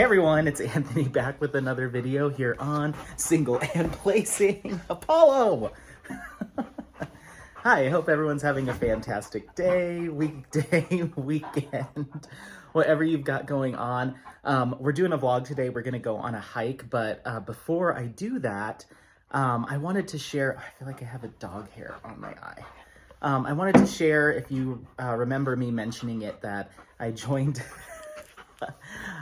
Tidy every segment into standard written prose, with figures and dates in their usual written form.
everyone, it's Anthony back with another video here on Single and Placing Apollo. Hi, I hope everyone's having a fantastic day, weekday, weekend, whatever you've got going on. We're doing a vlog today. We're gonna go on a hike, but before I do that, I wanted to share, I feel like I have a dog hair on my eye. I wanted to share, if you remember me mentioning it, that I joined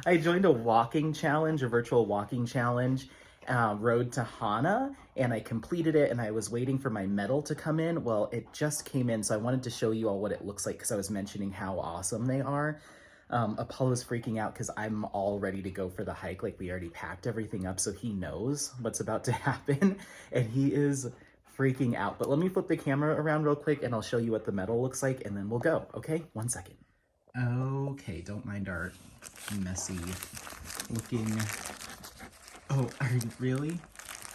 I joined a walking challenge, a virtual walking challenge, Road to Hana, and I completed it, and I was waiting for my medal to come in. Well, it just came in, so I wanted to show you all what it looks like because I was mentioning how awesome they are. Apollo's freaking out because I'm all ready to go for the hike. Like, we already packed everything up, so he knows what's about to happen, and he is freaking out. But let me flip the camera around real quick, and I'll show you what the medal looks like, and then we'll go, okay? 1 second. Okay, don't mind our messy looking... Oh, are you really?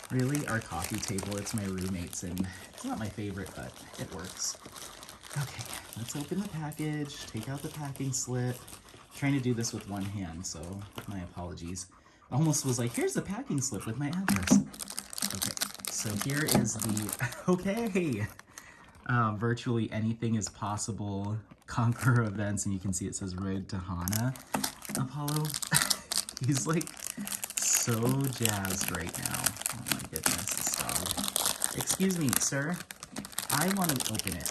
Really? Our coffee table, it's my roommate's, and it's not my favorite, but it works. Okay, let's open the package, take out the packing slip. I'm trying to do this with one hand, so my apologies. Almost was like, here's the packing slip with my address. Okay, so here is the, okay, virtually anything is possible Conqueror events, and you can see it says Road to Hana. Apollo, he's like so jazzed right now. Oh my goodness, this dog. Excuse me, sir. I want to open it.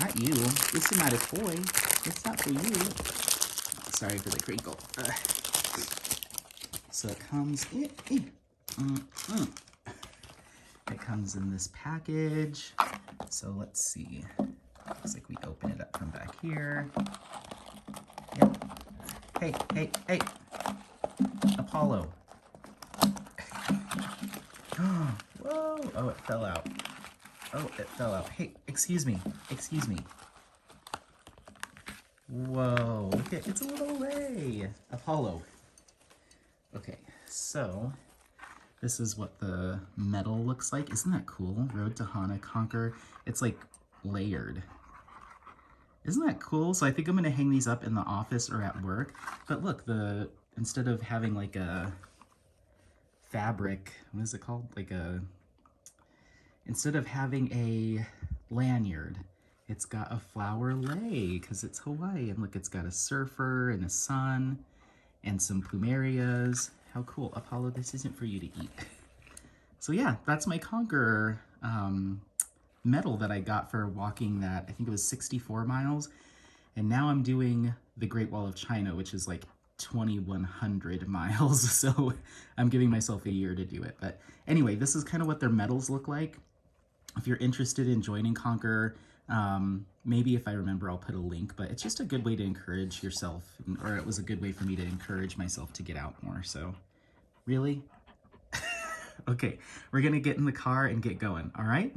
Not you. This is not a toy. It's not for you. Sorry for the crinkle. So it comes it comes in this package. So let's see. Looks like we open it up from back here. Yep. Hey. Apollo. Whoa. Oh, it fell out. Hey, excuse me. Whoa, look at, it's a little ray. Apollo. Okay, so this is what the medal looks like. Isn't that cool? Road to Hana, Conquer. It's like layered. Isn't that cool? So I think I'm gonna hang these up in the office or at work. But look, instead of having like a fabric, what is it called? Instead of having a lanyard, it's got a flower lei because it's Hawaii. And look, it's got a surfer and a sun and some plumerias. How cool. Apollo, this isn't for you to eat. So yeah, that's my Conqueror medal that I got for walking that, I think it was 64 miles. And now I'm doing the Great Wall of China, which is like 2,100 miles. So I'm giving myself a year to do it. But anyway, this is kind of what their medals look like. If you're interested in joining Conqueror, maybe if I remember, I'll put a link, but it's just a good way to encourage yourself, or it was a good way for me to encourage myself to get out more. So really? Okay, we're gonna get in the car and get going. All right,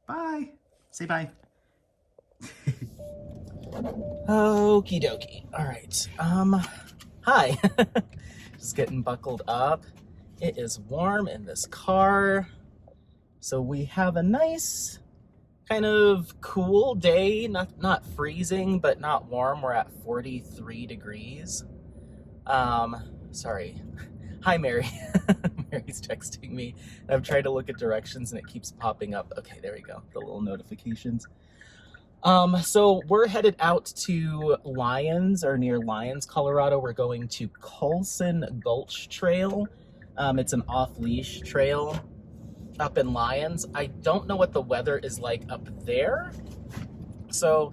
bye. Say bye. Okie dokie. All right. Hi. Just getting buckled up. It is warm in this car. So we have a nice kind of cool day, not freezing, but not warm. We're at 43 degrees. Sorry. Hi, Mary. Mary's texting me. I've tried to look at directions and it keeps popping up. Okay, there we go. The little notifications. So we're headed out to Lyons, or near Lyons, Colorado. We're going to Coulson Gulch Trail. It's an off-leash trail up in Lyons. I don't know what the weather is like up there. So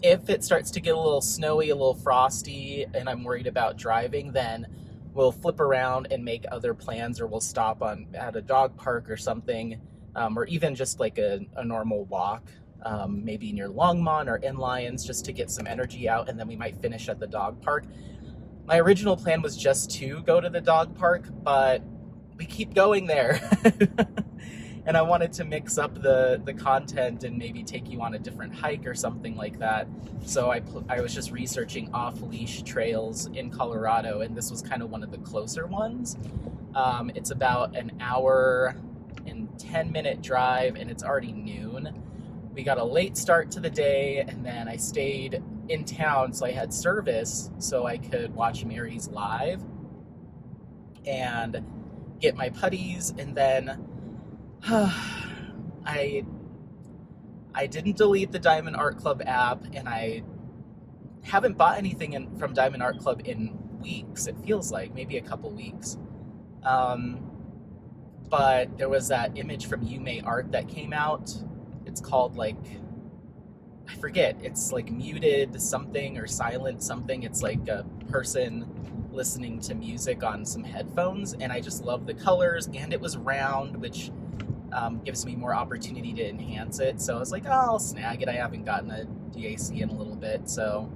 if it starts to get a little snowy, a little frosty, and I'm worried about driving, then we'll flip around and make other plans, or we'll stop at a dog park or something, or even just like a normal walk, maybe near Longmont or in Lyons, just to get some energy out, and then we might finish at the dog park. My original plan was just to go to the dog park, but we keep going there. And I wanted to mix up the content and maybe take you on a different hike or something like that. So I was just researching off-leash trails in Colorado, and this was kind of one of the closer ones. It's about an hour and 10-minute drive, and it's already noon. We got a late start to the day, and then I stayed in town, so I had service so I could watch Mary's live. and get my putties, and then I didn't delete the Diamond Art Club app, and I haven't bought anything from Diamond Art Club in weeks. It feels like maybe a couple weeks. But there was that image from Yume Art that came out. It's called like, I forget, it's like muted something or silent something. It's like a person listening to music on some headphones, and I just love the colors, and it was round, which gives me more opportunity to enhance it. So I was like, oh, I'll snag it. I haven't gotten a DAC in a little bit, so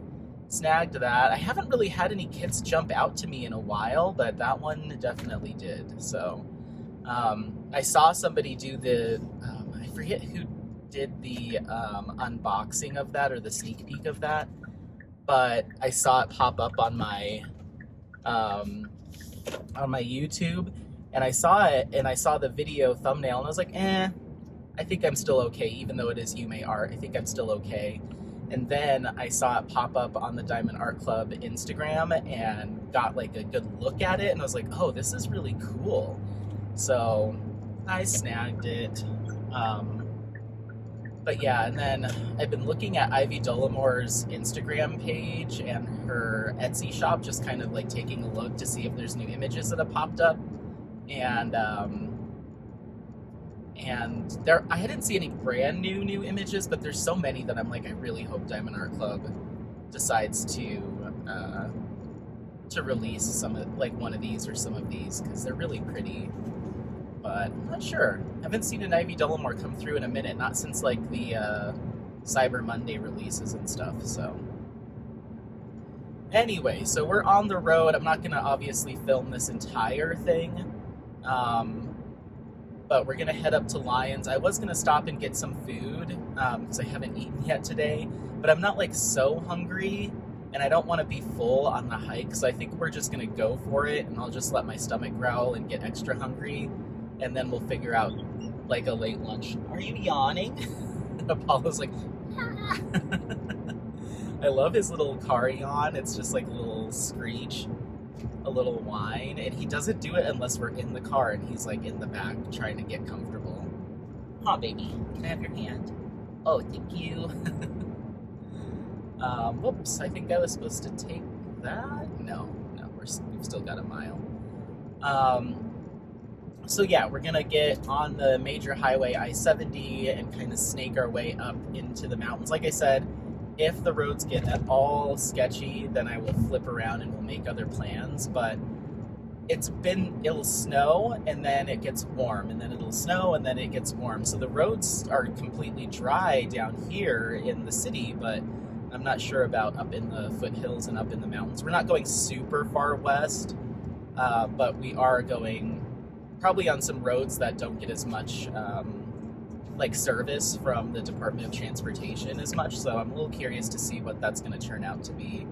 snagged that. I haven't really had any kits jump out to me in a while, but that one definitely did. So I saw somebody do the, I forget who did the unboxing of that or the sneak peek of that, but I saw it pop up on my YouTube, and I saw it, and I saw the video thumbnail, and I was like, I think I'm still okay, even though it is Yume Art. I think I'm still okay. And then I saw it pop up on the Diamond Art Club Instagram and got like a good look at it, and I was like, oh, this is really cool. So I snagged it. But yeah, and then I've been looking at Ivy Dollamore's Instagram page and her Etsy shop, just kind of like taking a look to see if there's new images that have popped up. And there, I didn't see any brand new images, but there's so many that I'm like, I really hope Diamond Art Club decides to release some of, like, one of these or some of these, because they're really pretty. But I'm not sure. I haven't seen an Ivy Dollamore come through in a minute, not since like the Cyber Monday releases and stuff. So anyway, so we're on the road. I'm not gonna obviously film this entire thing. But we're gonna head up to Lyons. I was gonna stop and get some food, because I haven't eaten yet today, but I'm not like so hungry, and I don't want to be full on the hike, so I think we're just gonna go for it, and I'll just let my stomach growl and get extra hungry, and then we'll figure out like a late lunch. Are you yawning? Apollo's like, ah. I love his little car yawn. It's just like a little screech, a little whine, and he doesn't do it unless we're in the car and he's like in the back trying to get comfortable. Aw, baby, can I have your hand? Oh, thank you. Whoops, I think I was supposed to take that. No, we've still got a mile. So yeah, we're gonna get on the major highway I-70 and kind of snake our way up into the mountains. Like I said, if the roads get at all sketchy, then I will flip around and we'll make other plans. But it'll snow and then it gets warm, and then it'll snow and then it gets warm. So the roads are completely dry down here in the city, but I'm not sure about up in the foothills and up in the mountains. We're not going super far west, but we are going probably on some roads that don't get as much like service from the Department of Transportation as much, so I'm a little curious to see what that's going to turn out to be.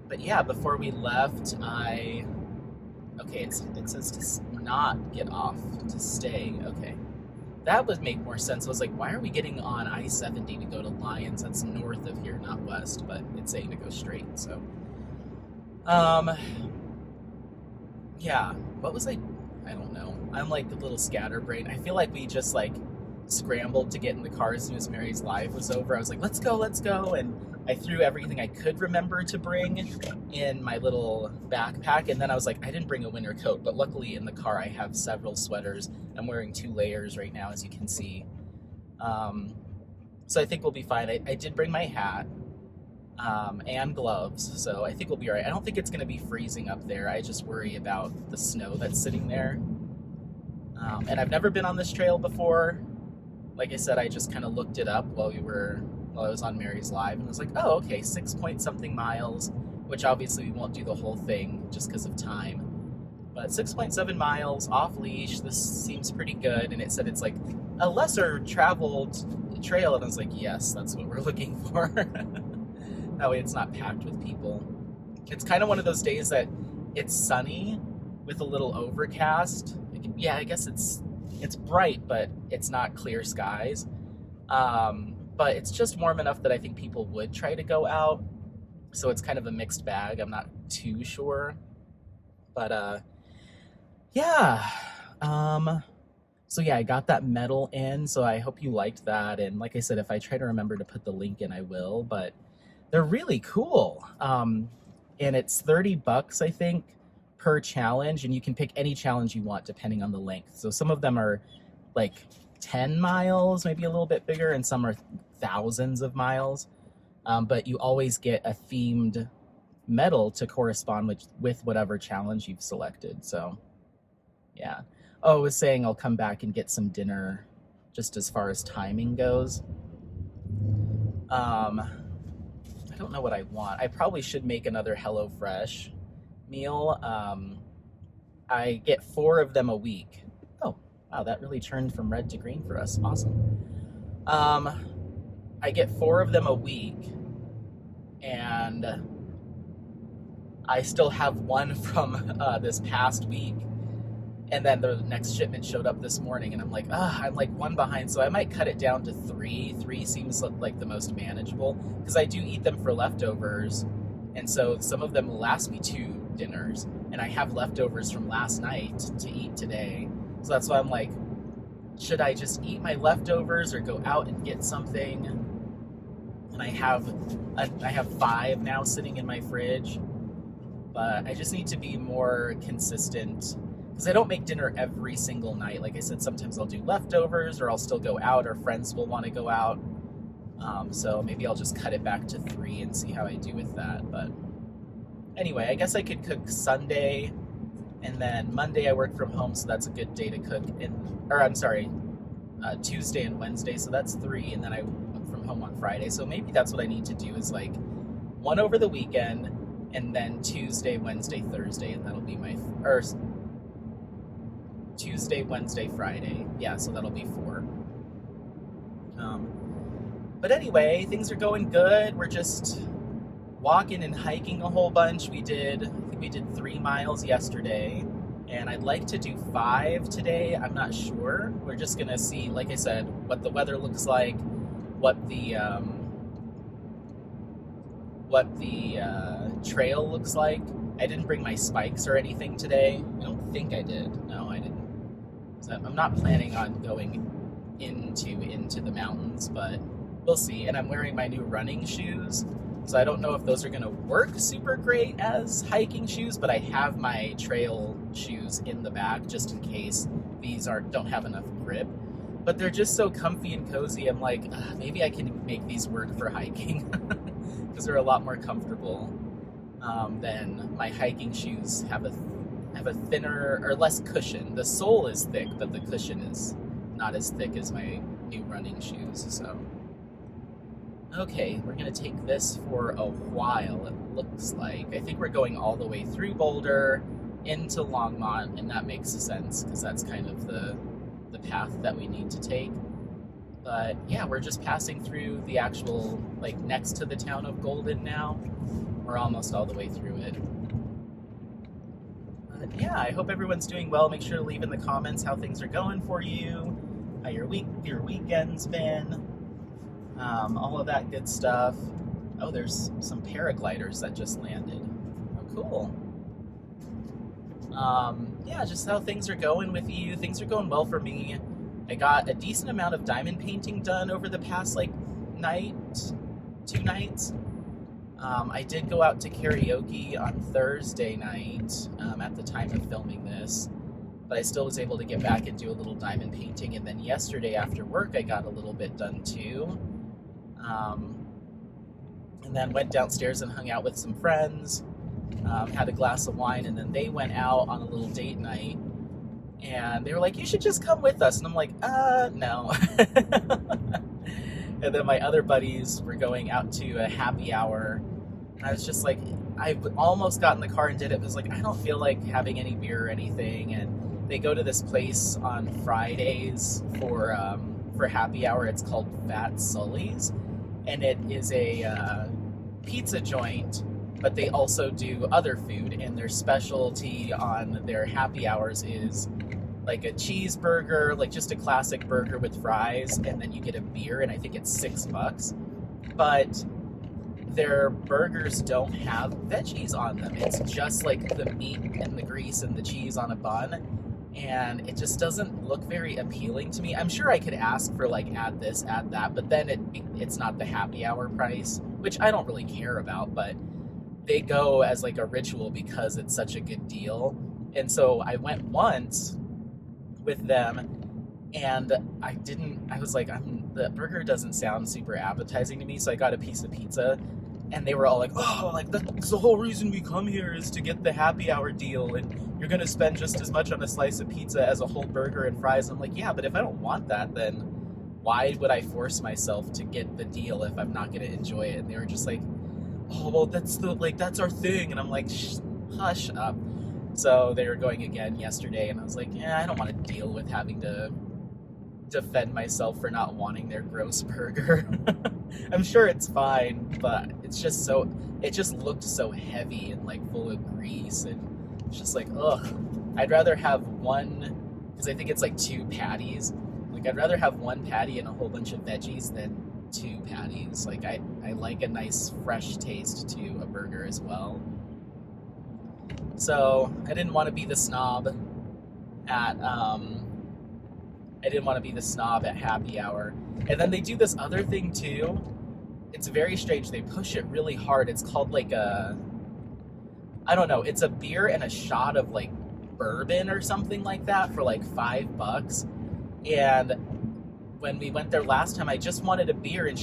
But yeah, before we left, okay, it says to not get off, to stay. Okay, that would make more sense. I was like, why are we getting on I-70 to go to Lyons? That's north of here, not west, but it's saying to go straight. So yeah, what was I don't know. I'm like a little scatterbrained. I feel like we just like scrambled to get in the car as soon as Mary's live was over. I was like, let's go. And I threw everything I could remember to bring in my little backpack. And then I was like, I didn't bring a winter coat, but luckily in the car I have several sweaters. I'm wearing 2 layers right now, as you can see. So I think we'll be fine. I did bring my hat and gloves, so I think we'll be all right. I don't think it's going to be freezing up there. I just worry about the snow that's sitting there. And I've never been on this trail before. Like I said, I just kind of looked it up while I was on Mary's live, and I was like, oh, okay, 6 point something miles, which obviously we won't do the whole thing just because of time. But 6.7 miles off leash, this seems pretty good. And it said it's like a lesser traveled trail, and I was like, yes, that's what we're looking for. That way it's not packed with people. It's kind of one of those days that it's sunny with a little overcast. Yeah, I guess it's bright, but it's not clear skies. But it's just warm enough that I think people would try to go out. So it's kind of a mixed bag. I'm not too sure. But yeah. So yeah, I got that medal in, so I hope you liked that. And like I said, if I try to remember to put the link in, I will. But they're really cool. And it's $30, I think, per challenge, and you can pick any challenge you want depending on the length. So some of them are like 10 miles, maybe a little bit bigger, and some are thousands of miles. But you always get a themed medal to correspond with whatever challenge you've selected. So yeah. Oh, I was saying I'll come back and get some dinner just as far as timing goes. I don't know what I want. I probably should make another HelloFresh meal. I get 4 of them a week. Oh, wow, that really turned from red to green for us. Awesome. I get 4 of them a week, and I still have one from this past week. And then the next shipment showed up this morning, and I'm like, I'm like 1 behind, so I might cut it down to 3. 3 seems like the most manageable, because I do eat them for leftovers, and so some of them will last me 2 dinners, and I have leftovers from last night to eat today. So that's why I'm like, should I just eat my leftovers or go out and get something? And I have 5 now sitting in my fridge, but I just need to be more consistent. Because I don't make dinner every single night. Like I said, sometimes I'll do leftovers, or I'll still go out, or friends will want to go out. So maybe I'll just cut it back to 3 and see how I do with that. But anyway, I guess I could cook Sunday, and then Monday I work from home, so that's a good day to cook. Tuesday and Wednesday, so that's 3, and then I work from home on Friday. So maybe that's what I need to do, is like 1 over the weekend, and then Tuesday, Wednesday, Thursday, and that'll be my Tuesday, Wednesday, Friday. Yeah, so that'll be 4. But anyway, things are going good. We're just walking and hiking a whole bunch. I think we did 3 miles yesterday, and I'd like to do 5 today. I'm not sure. We're just gonna see, like I said, what the weather looks like, what the trail looks like. I didn't bring my spikes or anything today. I don't think I did. No, I didn't. I'm not planning on going into the mountains, but we'll see. And I'm wearing my new running shoes, so I don't know if those are going to work super great as hiking shoes, but I have my trail shoes in the back just in case these don't have enough grip. But they're just so comfy and cozy. I'm like, maybe I can make these work for hiking, because they're a lot more comfortable than my hiking shoes have a thinner or less cushion. The sole is thick, but the cushion is not as thick as my new running shoes. So, okay, we're gonna take this for a while, it looks like. I think we're going all the way through Boulder into Longmont, and that makes sense because that's kind of the path that we need to take. But yeah, we're just passing through the actual, like, next to the town of Golden now. We're almost all the way through it. Yeah, I hope everyone's doing well. Make sure to leave in the comments how things are going for you, how your weekend's been, all of that good stuff. Oh, there's some paragliders that just landed. Oh, cool. Yeah, just how things are going with you. Things are going well for me. I got a decent amount of diamond painting done over the past, 2 nights. I did go out to karaoke on Thursday night at the time of filming this, but I still was able to get back and do a little diamond painting. And then yesterday after work, I got a little bit done too. And then went downstairs and hung out with some friends, had a glass of wine, and then they went out on a little date night. And they were like, you should just come with us. And I'm like, no. And then my other buddies were going out to a happy hour. And I was just like, I almost got in the car and did it. It was like, I don't feel like having any beer or anything. And they go to this place on Fridays for happy hour. It's called Fat Sully's. And it is a pizza joint, but they also do other food. And their specialty on their happy hours is like a cheeseburger, like just a classic burger with fries, and then you get a beer, and I think it's $6. But their burgers don't have veggies on them. It's just like the meat and the grease and the cheese on a bun. And it just doesn't look very appealing to me. I'm sure I could ask for like add this, add that, but then it's not the happy hour price, which I don't really care about, but they go as like a ritual because it's such a good deal. And so I went once with them and I was like, the burger doesn't sound super appetizing to me, so I got a piece of pizza. And they were all like, oh, like that's the whole reason we come here is to get the happy hour deal, and you're gonna spend just as much on a slice of pizza as a whole burger and fries. I'm like, yeah, but if I don't want that, then why would I force myself to get the deal if I'm not gonna enjoy it? And they were just like, oh, well, that's our thing. And I'm like, hush up. So they were going again yesterday, and I was like, yeah, I don't want to deal with having to defend myself for not wanting their gross burger. I'm sure it's fine, but it just looked so heavy and like full of grease, and it's just like, ugh. I'd rather have one, because I think it's like 2 patties. Like, I'd rather have 1 patty and a whole bunch of veggies than 2 patties. Like, I like a nice fresh taste to a burger as well. So I didn't want to be the snob at happy hour. And then they do this other thing too. It's very strange. They push it really hard. It's called like I don't know. It's a beer and a shot of like bourbon or something like that for like $5. And when we went there last time, I just wanted a beer, and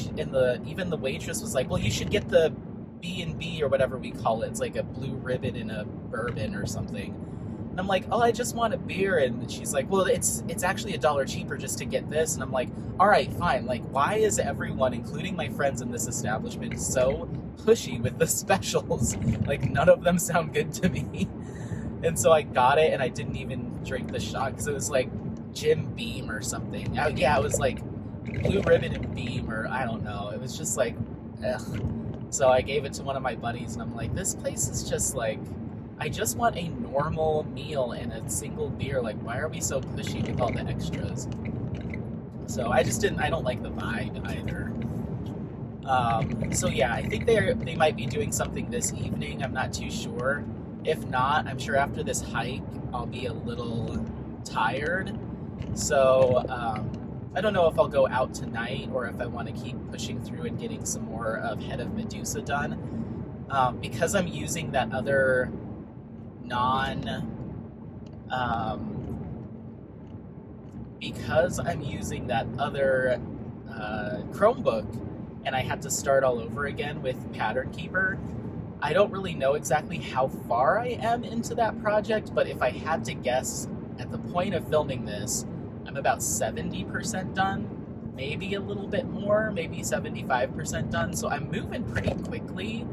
even the waitress was like, well, you should get the B&B or whatever we call it. It's like a blue ribbon and a bourbon or something. And I'm like, oh, I just want a beer. And she's like, well, it's actually $1 cheaper just to get this. And I'm like, all right, fine. Like, why is everyone, including my friends in this establishment, so pushy with the specials? Like, none of them sound good to me. And so I got it, and I didn't even drink the shot because it was like Jim Beam or something. Yeah, it was like Blue Ribbon and Beam, or I don't know. It was just like, ugh. So I gave it to one of my buddies, and I'm like, this place is just like, I just want a normal meal and a single beer. Like, why are we so pushy with all the extras? So I don't like the vibe either. So yeah, I think they might be doing something this evening. I'm not too sure. If not, I'm sure after this hike, I'll be a little tired. So, I don't know if I'll go out tonight or if I want to keep pushing through and getting some more of Head of Medusa done. Because I'm using that other Chromebook, and I had to start all over again with Pattern Keeper, I don't really know exactly how far I am into that project, but if I had to guess, at the point of filming this, I'm about 70% done, maybe a little bit more, maybe 75% done, so I'm moving pretty quickly,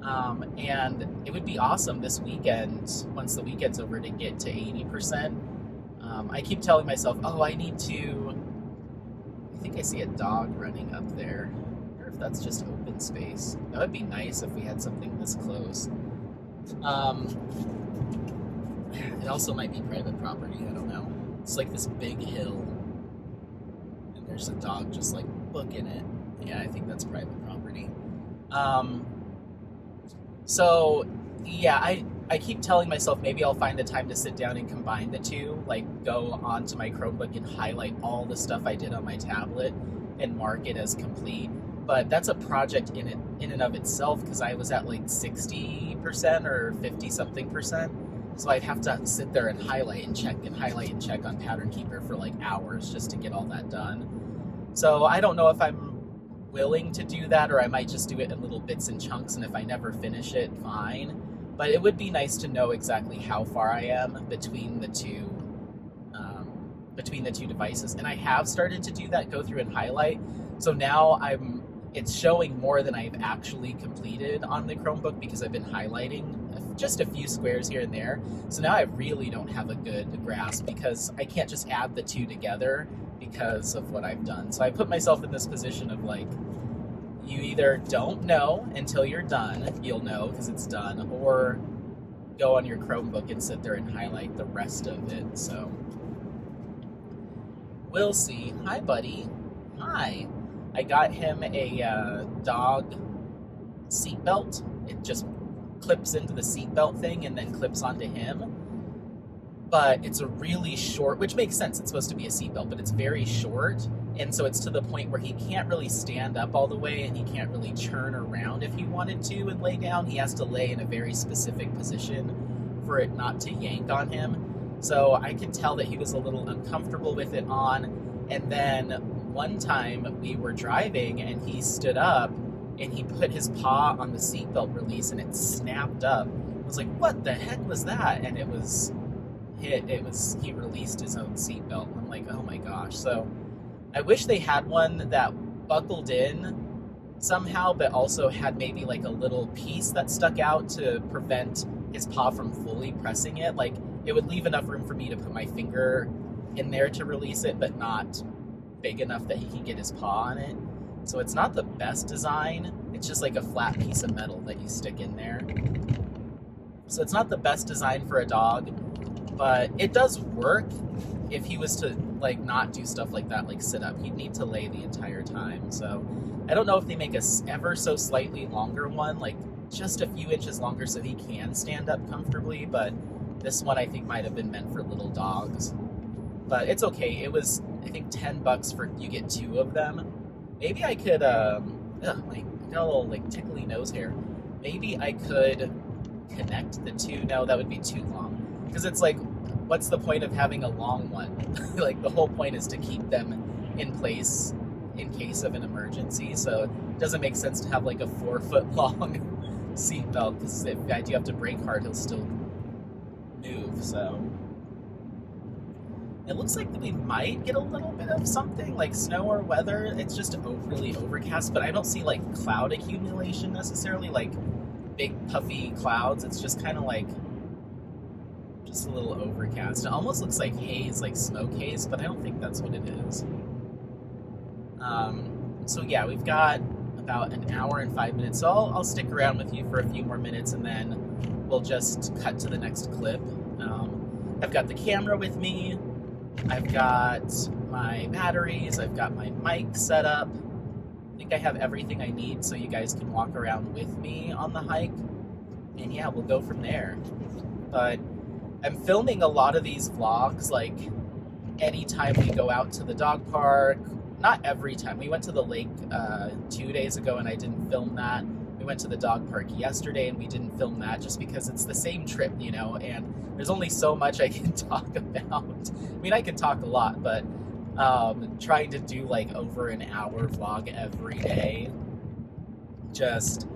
and it would be awesome this weekend, once the weekend's over, to get to 80%. I keep telling myself, oh, I think I see a dog running up there. I wonder if that's just open space. That would be nice if we had something this close. It also might be private property, I don't know. It's like this big hill, and there's a dog just like booking it. Yeah, I think that's private property. So yeah, I keep telling myself maybe I'll find the time to sit down and combine the two, like go onto my Chromebook and highlight all the stuff I did on my tablet and mark it as complete. But that's a project in and of itself, because I was at like 60% or 50-something%. So I'd have to sit there and highlight and check on Pattern Keeper for like hours just to get all that done. So I don't know if I'm willing to do that, or I might just do it in little bits and chunks, and if I never finish it, fine. But it would be nice to know exactly how far I am between the two devices. And I have started to do that, go through and highlight. So now it's showing more than I've actually completed on the Chromebook, because I've been highlighting just a few squares here and there. So now I really don't have a good grasp, because I can't just add the two together because of what I've done. So I put myself in this position of like, you either don't know until you're done, you'll know because it's done, or go on your Chromebook and sit there and highlight the rest of it. So we'll see. Hi, buddy. Hi. I got him a dog seatbelt. It just clips into the seatbelt thing and then clips onto him. But it's a really short, which makes sense, it's supposed to be a seatbelt, but it's very short, and so it's to the point where he can't really stand up all the way, and he can't really churn around if he wanted to and lay down. He has to lay in a very specific position for it not to yank on him. So I could tell that he was a little uncomfortable with it on, and then one time we were driving, and he stood up, and he put his paw on the seatbelt release, and it snapped up. I was like, what the heck was that? And he released his own seatbelt. I'm like, oh my gosh. So I wish they had one that buckled in somehow, but also had maybe like a little piece that stuck out to prevent his paw from fully pressing it. Like, it would leave enough room for me to put my finger in there to release it, but not big enough that he can get his paw on it. So it's not the best design. It's just like a flat piece of metal that you stick in there. So it's not the best design for a dog, but it does work. If he was to like not do stuff like that, like sit up, he'd need to lay the entire time. So I don't know if they make a ever so slightly longer one, like just a few inches longer so he can stand up comfortably, but this one I think might have been meant for little dogs. But it's okay. It was, I think, $10 for, you get 2 of them. Maybe I could, I got a little like tickly nose hair. Maybe I could connect the 2. No, that would be too long. Because it's like, what's the point of having a long one? Like, the whole point is to keep them in place in case of an emergency. So it doesn't make sense to have like a 4-foot long seatbelt, because if I do have to brake hard, he'll still move. So it looks like we might get a little bit of something like snow or weather. It's just really overcast, but I don't see like cloud accumulation necessarily, like big puffy clouds. It's just kind of like just a little overcast. It almost looks like haze, like smoke haze, but I don't think that's what it is. So yeah, we've got about an hour and 5 minutes, so I'll stick around with you for a few more minutes, and then we'll just cut to the next clip. I've got the camera with me, I've got my batteries, I've got my mic set up. I think I have everything I need so you guys can walk around with me on the hike, and yeah, we'll go from there. But I'm filming a lot of these vlogs, like, anytime we go out to the dog park. Not every time. We went to the lake 2 days ago and I didn't film that. We went to the dog park yesterday and we didn't film that, just because it's the same trip, you know, and there's only so much I can talk about. I mean, I can talk a lot, but trying to do like over an hour vlog every day, just,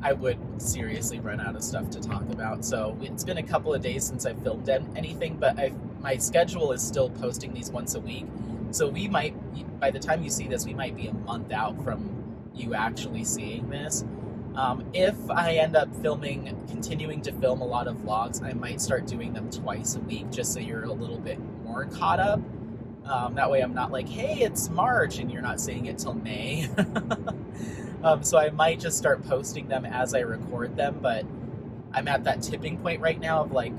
I would seriously run out of stuff to talk about. So it's been a couple of days since I've filmed anything, but my schedule is still posting these once a week. So we might, by the time you see this, we might be a month out from you actually seeing this. If I end up continuing to film a lot of vlogs, I might start doing them twice a week, just so you're a little bit more caught up. That way I'm not like, hey, it's March, and you're not seeing it till May. So I might just start posting them as I record them, but I'm at that tipping point right now of like,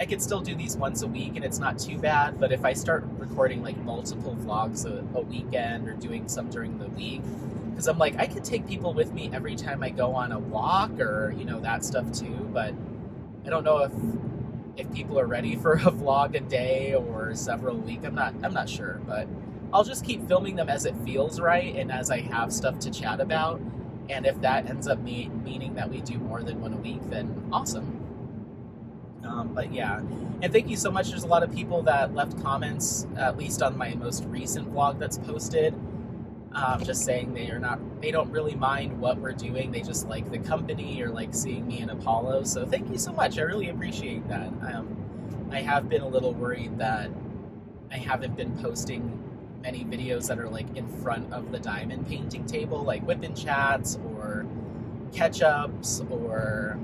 I could still do these once a week and it's not too bad, but if I start recording like multiple vlogs a weekend, or doing some during the week, because I'm like, I could take people with me every time I go on a walk, or, you know, that stuff too, but I don't know if people are ready for a vlog a day or several a week. I'm not sure, but I'll just keep filming them as it feels right and as I have stuff to chat about, and if that ends up meaning that we do more than one a week, then awesome. But yeah, and thank you so much. There's a lot of people that left comments, at least on my most recent vlog that's posted, just saying they don't really mind what we're doing. They just like the company, or like seeing me in Apollo. So thank you so much. I really appreciate that. I have been a little worried that I haven't been posting many videos that are like in front of the diamond painting table, like whip-in chats or catch-ups, or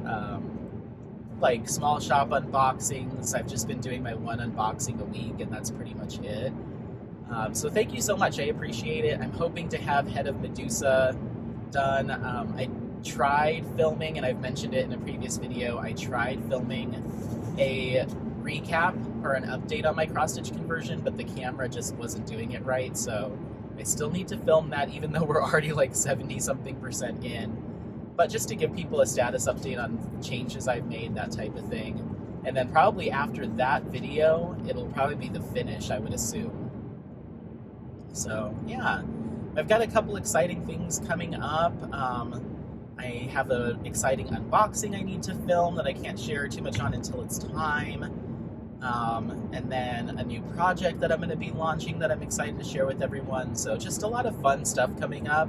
like small shop unboxings. I've just been doing my one unboxing a week, and that's pretty much it. So thank you so much. I appreciate it. I'm hoping to have Head of Medusa done. I tried filming, and I've mentioned it in a previous video, I tried filming a recap or an update on my cross-stitch conversion, but the camera just wasn't doing it right, so I still need to film that, even though we're already like 70-something% in. but just to give people a status update on changes I've made, that type of thing. And then probably after that video, it'll probably be the finish, I would assume. So yeah, I've got a couple exciting things coming up. I have an exciting unboxing I need to film that I can't share too much on until it's time. And then a new project that I'm going to be launching that I'm excited to share with everyone. So just a lot of fun stuff coming up.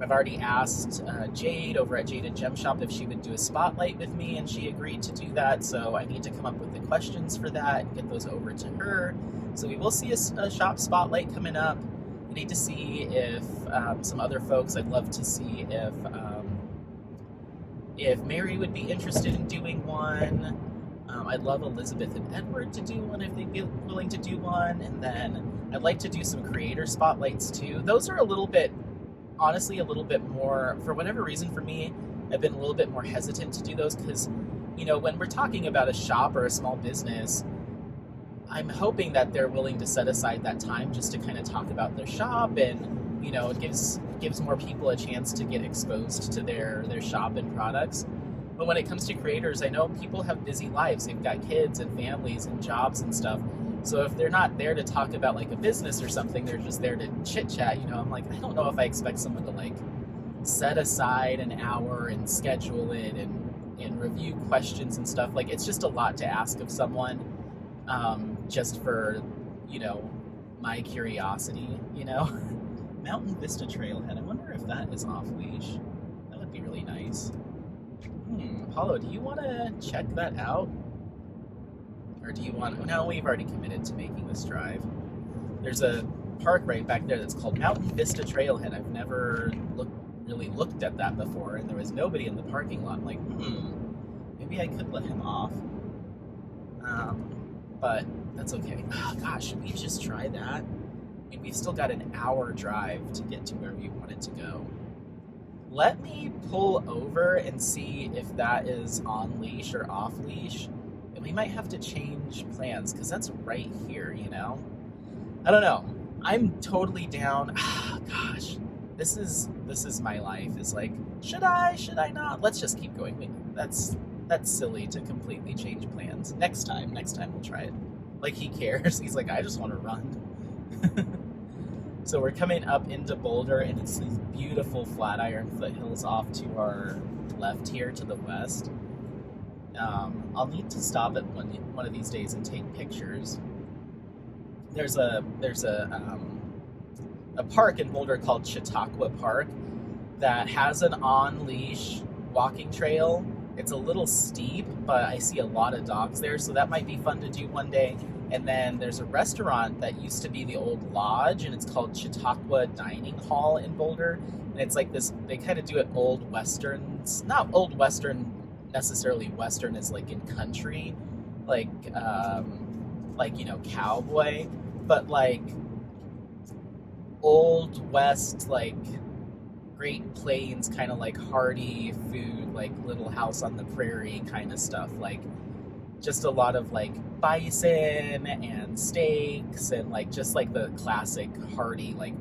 I've already asked Jade over at Jade and Gem Shop if she would do a spotlight with me, and she agreed to do that. So I need to come up with the questions for that and get those over to her. So we will see a shop spotlight coming up. I need to see if some other folks, I'd love to see if Mary would be interested in doing one. I'd love Elizabeth and Edward to do one if they'd be willing to do one. And then I'd like to do some creator spotlights too. Those are honestly a little bit more, for whatever reason for me, I've been a little bit more hesitant to do those because, when we're talking about a shop or a small business, I'm hoping that they're willing to set aside that time just to kind of talk about their shop, and, it gives more people a chance to get exposed to their shop and products. But when it comes to creators, I know people have busy lives. They've got kids and families and jobs and stuff. So if they're not there to talk about like a business or something, they're just there to chit chat, I'm like, I don't know if I expect someone to like set aside an hour and schedule it and review questions and stuff. Like, it's just a lot to ask of someone, just for, my curiosity, Mountain Vista Trailhead. I wonder if that is off leash. That would be really nice. Apollo, do you want to check that out? Or do you want... No, we've already committed to making this drive. There's a park right back there that's called Mountain Vista Trailhead. I've never really looked at that before, and there was nobody in the parking lot. I'm like, maybe I could let him off. But that's okay. Oh, gosh, should we just try that? I mean, we've still got an hour drive to get to where we wanted to go. Let me pull over and see if that is on leash or off leash. And we might have to change plans because that's right here, I don't know. I'm totally down. Gosh, this is my life. It's like, should I not? Let's just keep going. That's silly to completely change plans. Next time we'll try it. Like, he cares. He's like, I just want to run. So we're coming up into Boulder, and it's these beautiful Flatiron foothills off to our left here to the west. I'll need to stop at one of these days and take pictures. There's a park in Boulder called Chautauqua Park that has an on-leash walking trail. It's a little steep, but I see a lot of dogs there, so that might be fun to do one day. And then there's a restaurant that used to be the old lodge, and it's called Chautauqua Dining Hall in Boulder. And it's like this, they kind of do it old westerns, not old western necessarily. Western is like in country, like cowboy, but like old west, like Great Plains, kind of like hearty food, like Little House on the Prairie kind of stuff, like just a lot of like bison and steaks and like just like the classic hearty like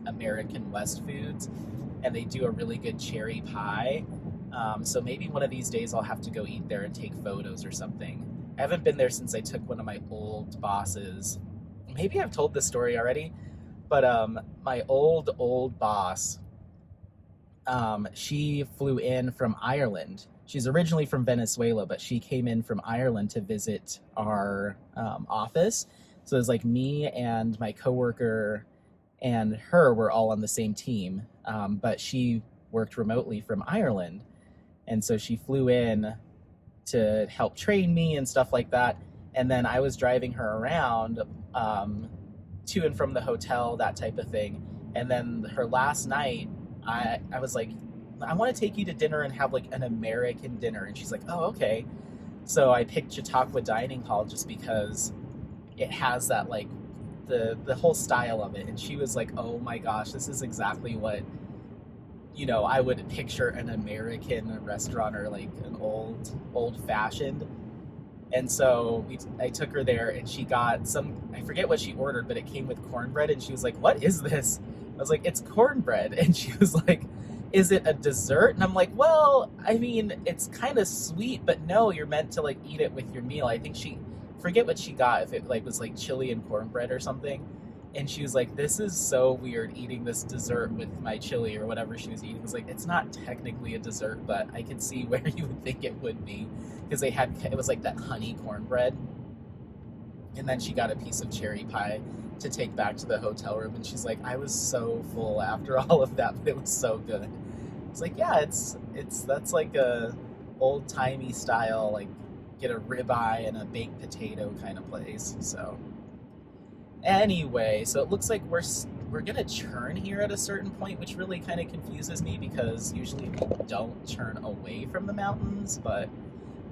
American West foods. And they do a really good cherry pie. So maybe one of these days I'll have to go eat there and take photos or something. I haven't been there since I took one of my old bosses. Maybe I've told this story already, but my old boss, she flew in from Ireland. She's originally from Venezuela, but she came in from Ireland to visit our office. So it was like me and my coworker and her were all on the same team, but she worked remotely from Ireland. And so she flew in to help train me and stuff like that. And then I was driving her around to and from the hotel, that type of thing. And then her last night, I was like, I want to take you to dinner and have like an American dinner. And she's like, oh, okay. So I picked Chautauqua Dining Hall just because it has that like the whole style of it. And she was like, oh my gosh, this is exactly what, I would picture an American restaurant, or like an old fashioned. And so I took her there, and she got I forget what she ordered, but it came with cornbread. And she was like, what is this? I was like, it's cornbread. And she was like, is it a dessert? And I'm like, well, I mean, it's kind of sweet, but no, you're meant to like eat it with your meal. I think forget what she got, if it like was like chili and cornbread or something. And she was like, this is so weird eating this dessert with my chili or whatever she was eating. It was like, it's not technically a dessert, but I can see where you would think it would be, because it was like that honey cornbread. And then she got a piece of cherry pie to take back to the hotel room, and she's like, I was so full after all of that, but it was so good. It's like, yeah, that's like a old-timey style, like get a ribeye and a baked potato kind of place. So anyway, so it looks like we're gonna churn here at a certain point, which really kind of confuses me, because usually we don't churn away from the mountains, but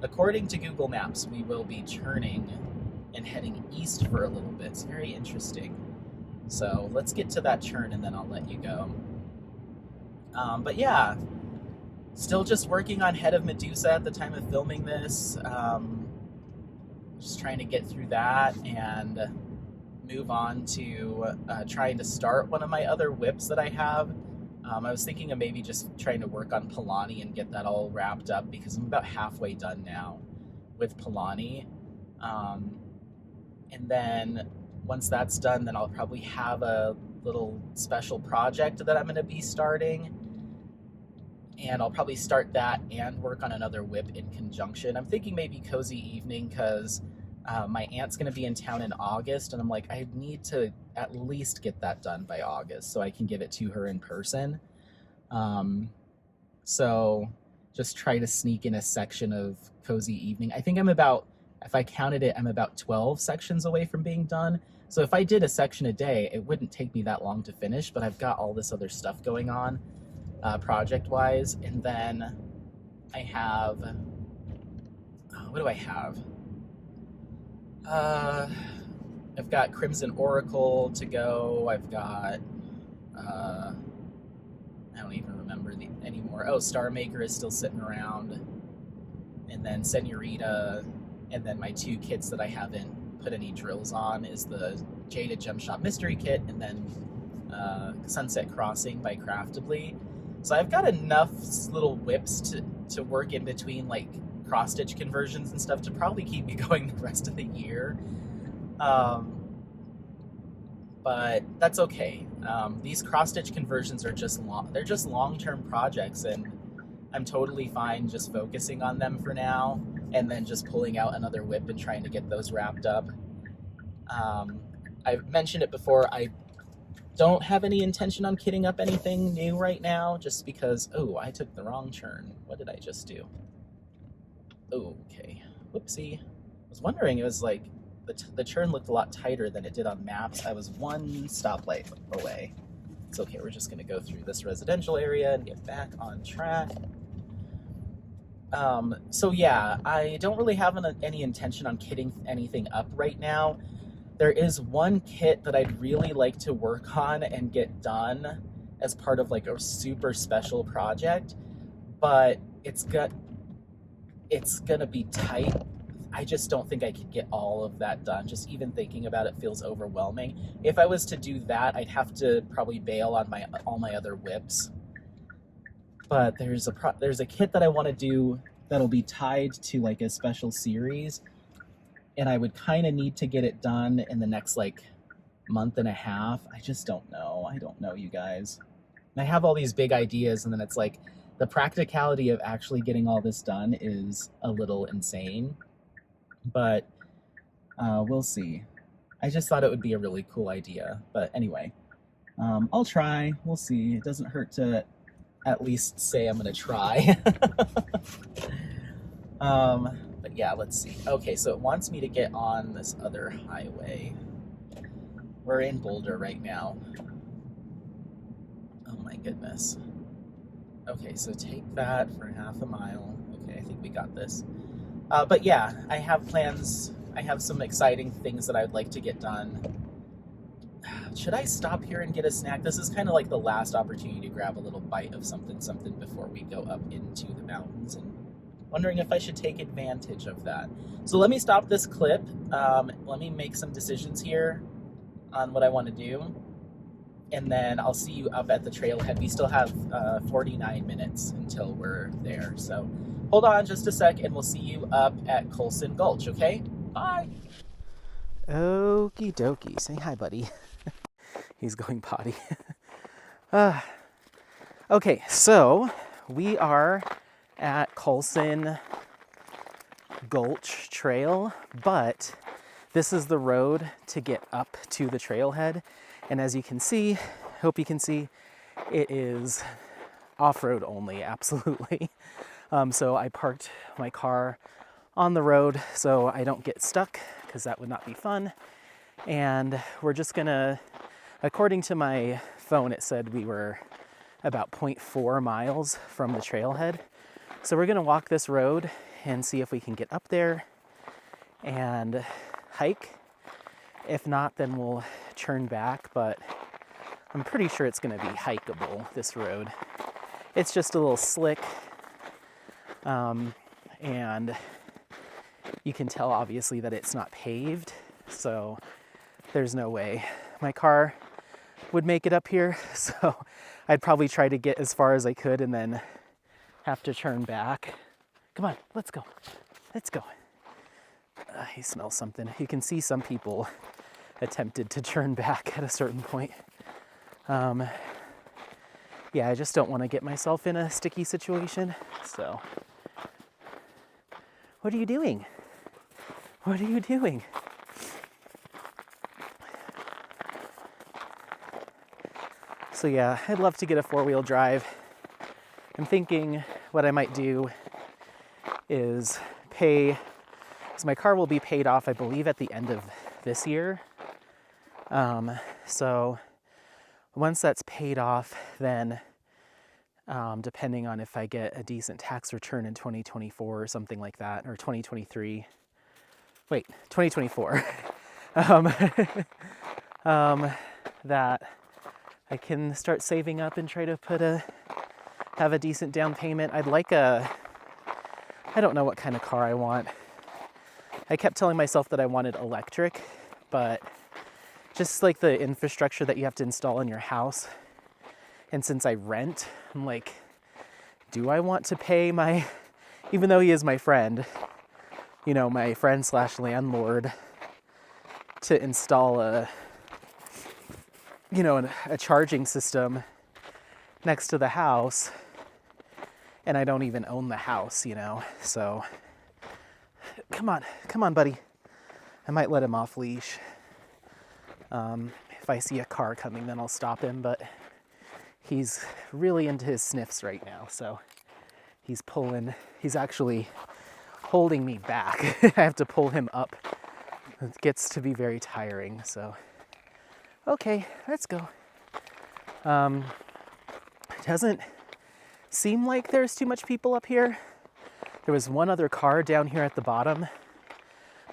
according to Google Maps, we will be churning and heading east for a little bit. It's very interesting. So let's get to that churn and then I'll let you go. But yeah, still just working on Head of Medusa at the time of filming this. Just trying to get through that and move on to trying to start one of my other whips that I have. I was thinking of maybe just trying to work on Polani and get that all wrapped up, because I'm about halfway done now with Polani. And then once that's done, then I'll probably have a little special project that I'm going to be starting. And I'll probably start that and work on another whip in conjunction. I'm thinking maybe Cozy Evening, because my aunt's going to be in town in August. And I'm like, I need to at least get that done by August so I can give it to her in person. So just try to sneak in a section of Cozy Evening. I think if I counted it, I'm about 12 sections away from being done. So if I did a section a day, it wouldn't take me that long to finish, but I've got all this other stuff going on, project-wise. And then I have, what do I have? I've got Crimson Oracle to go. I've got, I don't even remember anymore. Oh, Star Maker is still sitting around. And then Senorita. And then my 2 kits that I haven't put any drills on is the Jaded Gem Shop Mystery Kit and then Sunset Crossing by Craftably. So I've got enough little whips to work in between, like cross-stitch conversions and stuff, to probably keep me going the rest of the year. But that's okay. These cross-stitch conversions are just long-term projects, and I'm totally fine just focusing on them for now, and then just pulling out another whip and trying to get those wrapped up. I've mentioned it before, I don't have any intention on kitting up anything new right now, just because, oh, I took the wrong turn. What did I just do? Oh, okay. Whoopsie. I was wondering, it was like, the turn looked a lot tighter than it did on maps. I was 1 stoplight away. It's okay, we're just gonna go through this residential area and get back on track. So yeah, I don't really have any intention on kitting anything up right now. There is one kit that I'd really like to work on and get done as part of like a super special project, but it's gonna be tight. I just don't think I could get all of that done. Just even thinking about it feels overwhelming. If I was to do that, I'd have to probably bail on all my other whips. But there's a kit that I want to do that'll be tied to like a special series, and I would kind of need to get it done in the next like month and a half. I just don't know. I don't know, you guys. And I have all these big ideas, and then it's like the practicality of actually getting all this done is a little insane. But we'll see. I just thought it would be a really cool idea. But anyway, I'll try. We'll see. It doesn't hurt to at least say I'm going to try. But yeah, let's see. Okay, so it wants me to get on this other highway. We're in Boulder right now. Oh my goodness. Okay, so take that for half a mile. Okay, I think we got this. But yeah, I have plans. I have some exciting things that I'd like to get done. Should I stop here and get a snack? This is kind of like the last opportunity to grab a little bite of something before we go up into the mountains, and wondering if I should take advantage of that. So let me stop this clip. Let me make some decisions here on what I want to do. and then I'll see you up at the trailhead. We still have 49 minutes until we're there. So hold on just a sec and we'll see you up at Coulson Gulch, okay? Bye. Okie dokie. Say hi, buddy. He's going potty. Okay, so we are at Coulson Gulch Trail, but this is the road to get up to the trailhead. And as you can see, hope you can see, it is off-road only, absolutely. So I parked my car on the road so I don't get stuck, because that would not be fun. And we're just gonna, according to my phone, it said we were about 0.4 miles from the trailhead. So we're gonna walk this road and see if we can get up there and hike. If not, then we'll turn back, but I'm pretty sure it's gonna be hikeable, this road. It's just a little slick, and you can tell obviously that it's not paved, so there's no way my car would make it up here. So I'd probably try to get as far as I could and then have to turn back. Come on, let's go. Let's go. He smells something. You can see some people attempted to turn back at a certain point. Yeah, I just don't want to get myself in a sticky situation. So, what are you doing? What are you doing? So yeah, I'd love to get a four-wheel drive. I'm thinking what I might do is pay, because my car will be paid off, I believe, at the end of this year. So once that's paid off, then depending on if I get a decent tax return in 2024 or something like that, or 2023, wait, 2024, that I can start saving up and try to have a decent down payment. I'd like I don't know what kind of car I want. I kept telling myself that I wanted electric, but just like the infrastructure that you have to install in your house, and since I rent, I'm like, do I want to pay even though he is my friend, my friend / landlord, to install a charging system next to the house, and I don't even own the house, so come on, buddy. I might let him off leash. If I see a car coming, then I'll stop him, but he's really into his sniffs right now, so he's actually holding me back. I have to pull him up. It gets to be very tiring, so okay, let's go. It doesn't seem like there's too much people up here. There was one other car down here at the bottom,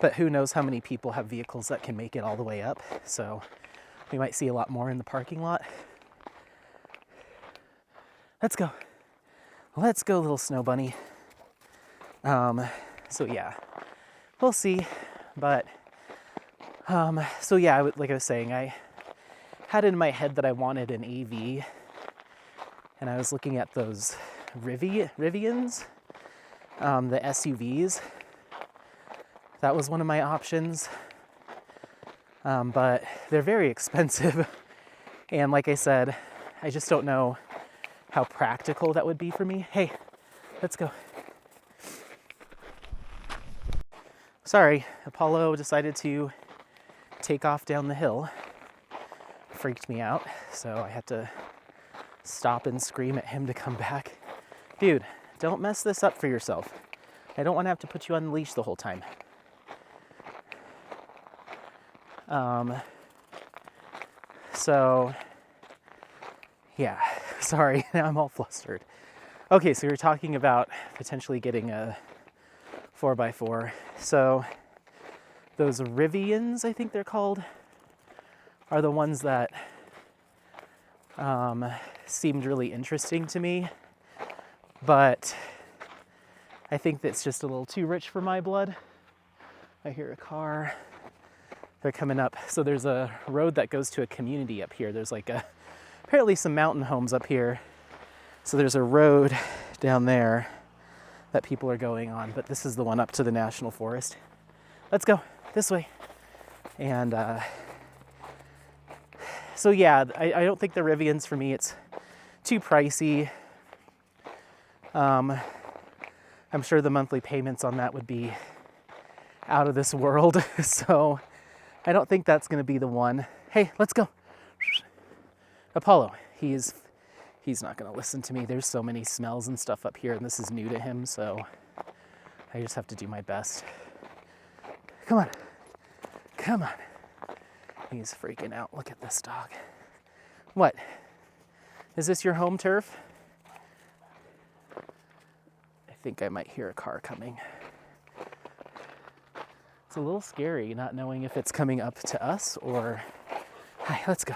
but who knows how many people have vehicles that can make it all the way up. So we might see a lot more in the parking lot. Let's go. Let's go, little snow bunny. So yeah, we'll see. But, so yeah, like I was saying, I had in my head that I wanted an AV, and I was looking at those Rivians, the SUVs. That was one of my options, but they're very expensive, and like I said, I just don't know how practical that would be for me. Hey, let's go. Sorry, Apollo decided to take off down the hill. Freaked me out, so I had to stop and scream at him to come back. Dude, don't mess this up for yourself. I don't want to have to put you on the leash the whole time. So, yeah, sorry, now I'm all flustered. Okay, so we were talking about potentially getting a 4x4. So, those Rivians, I think they're called, are the ones that seemed really interesting to me, but I think that's just a little too rich for my blood. I hear a car. They're coming up. So there's a road that goes to a community up here. There's like apparently some mountain homes up here. So there's a road down there that people are going on, but this is the one up to the National Forest. Let's go this way. And so yeah, I don't think the Rivian's for me. It's too pricey. I'm sure the monthly payments on that would be out of this world. So I don't think that's going to be the one. Hey, let's go. Apollo, he's not going to listen to me. There's so many smells and stuff up here, and this is new to him, so I just have to do my best. Come on. Come on. He's freaking out. Look at this dog. What? Is this your home turf? I think I might hear a car coming. It's a little scary not knowing if it's coming up to us or... Hi, let's go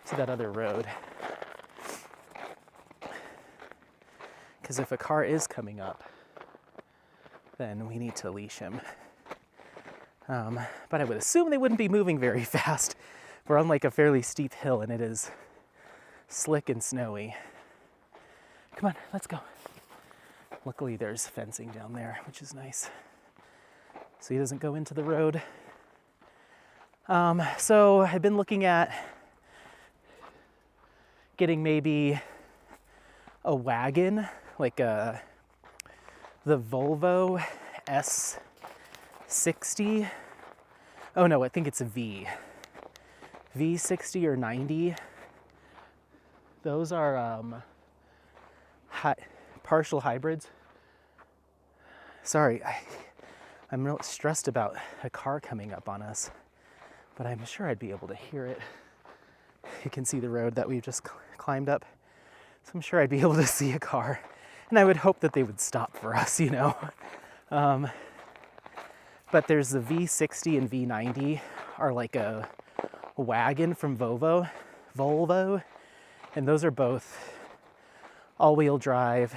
to that other road. Because if a car is coming up, then we need to leash him. But I would assume they wouldn't be moving very fast. We're on like a fairly steep hill and it is slick and snowy. Come on, let's go. Luckily there's fencing down there, which is nice. So he doesn't go into the road. So I've been looking at getting maybe a wagon, like the Volvo S60. Oh no, I think it's a V60 or 90. Those are partial hybrids. Sorry, I'm real stressed about a car coming up on us, but I'm sure I'd be able to hear it. You can see the road that we've just climbed up, so I'm sure I'd be able to see a car, and I would hope that they would stop for us, you know. But there's the V60 and V90 are like a wagon from Volvo, and those are both all-wheel drive,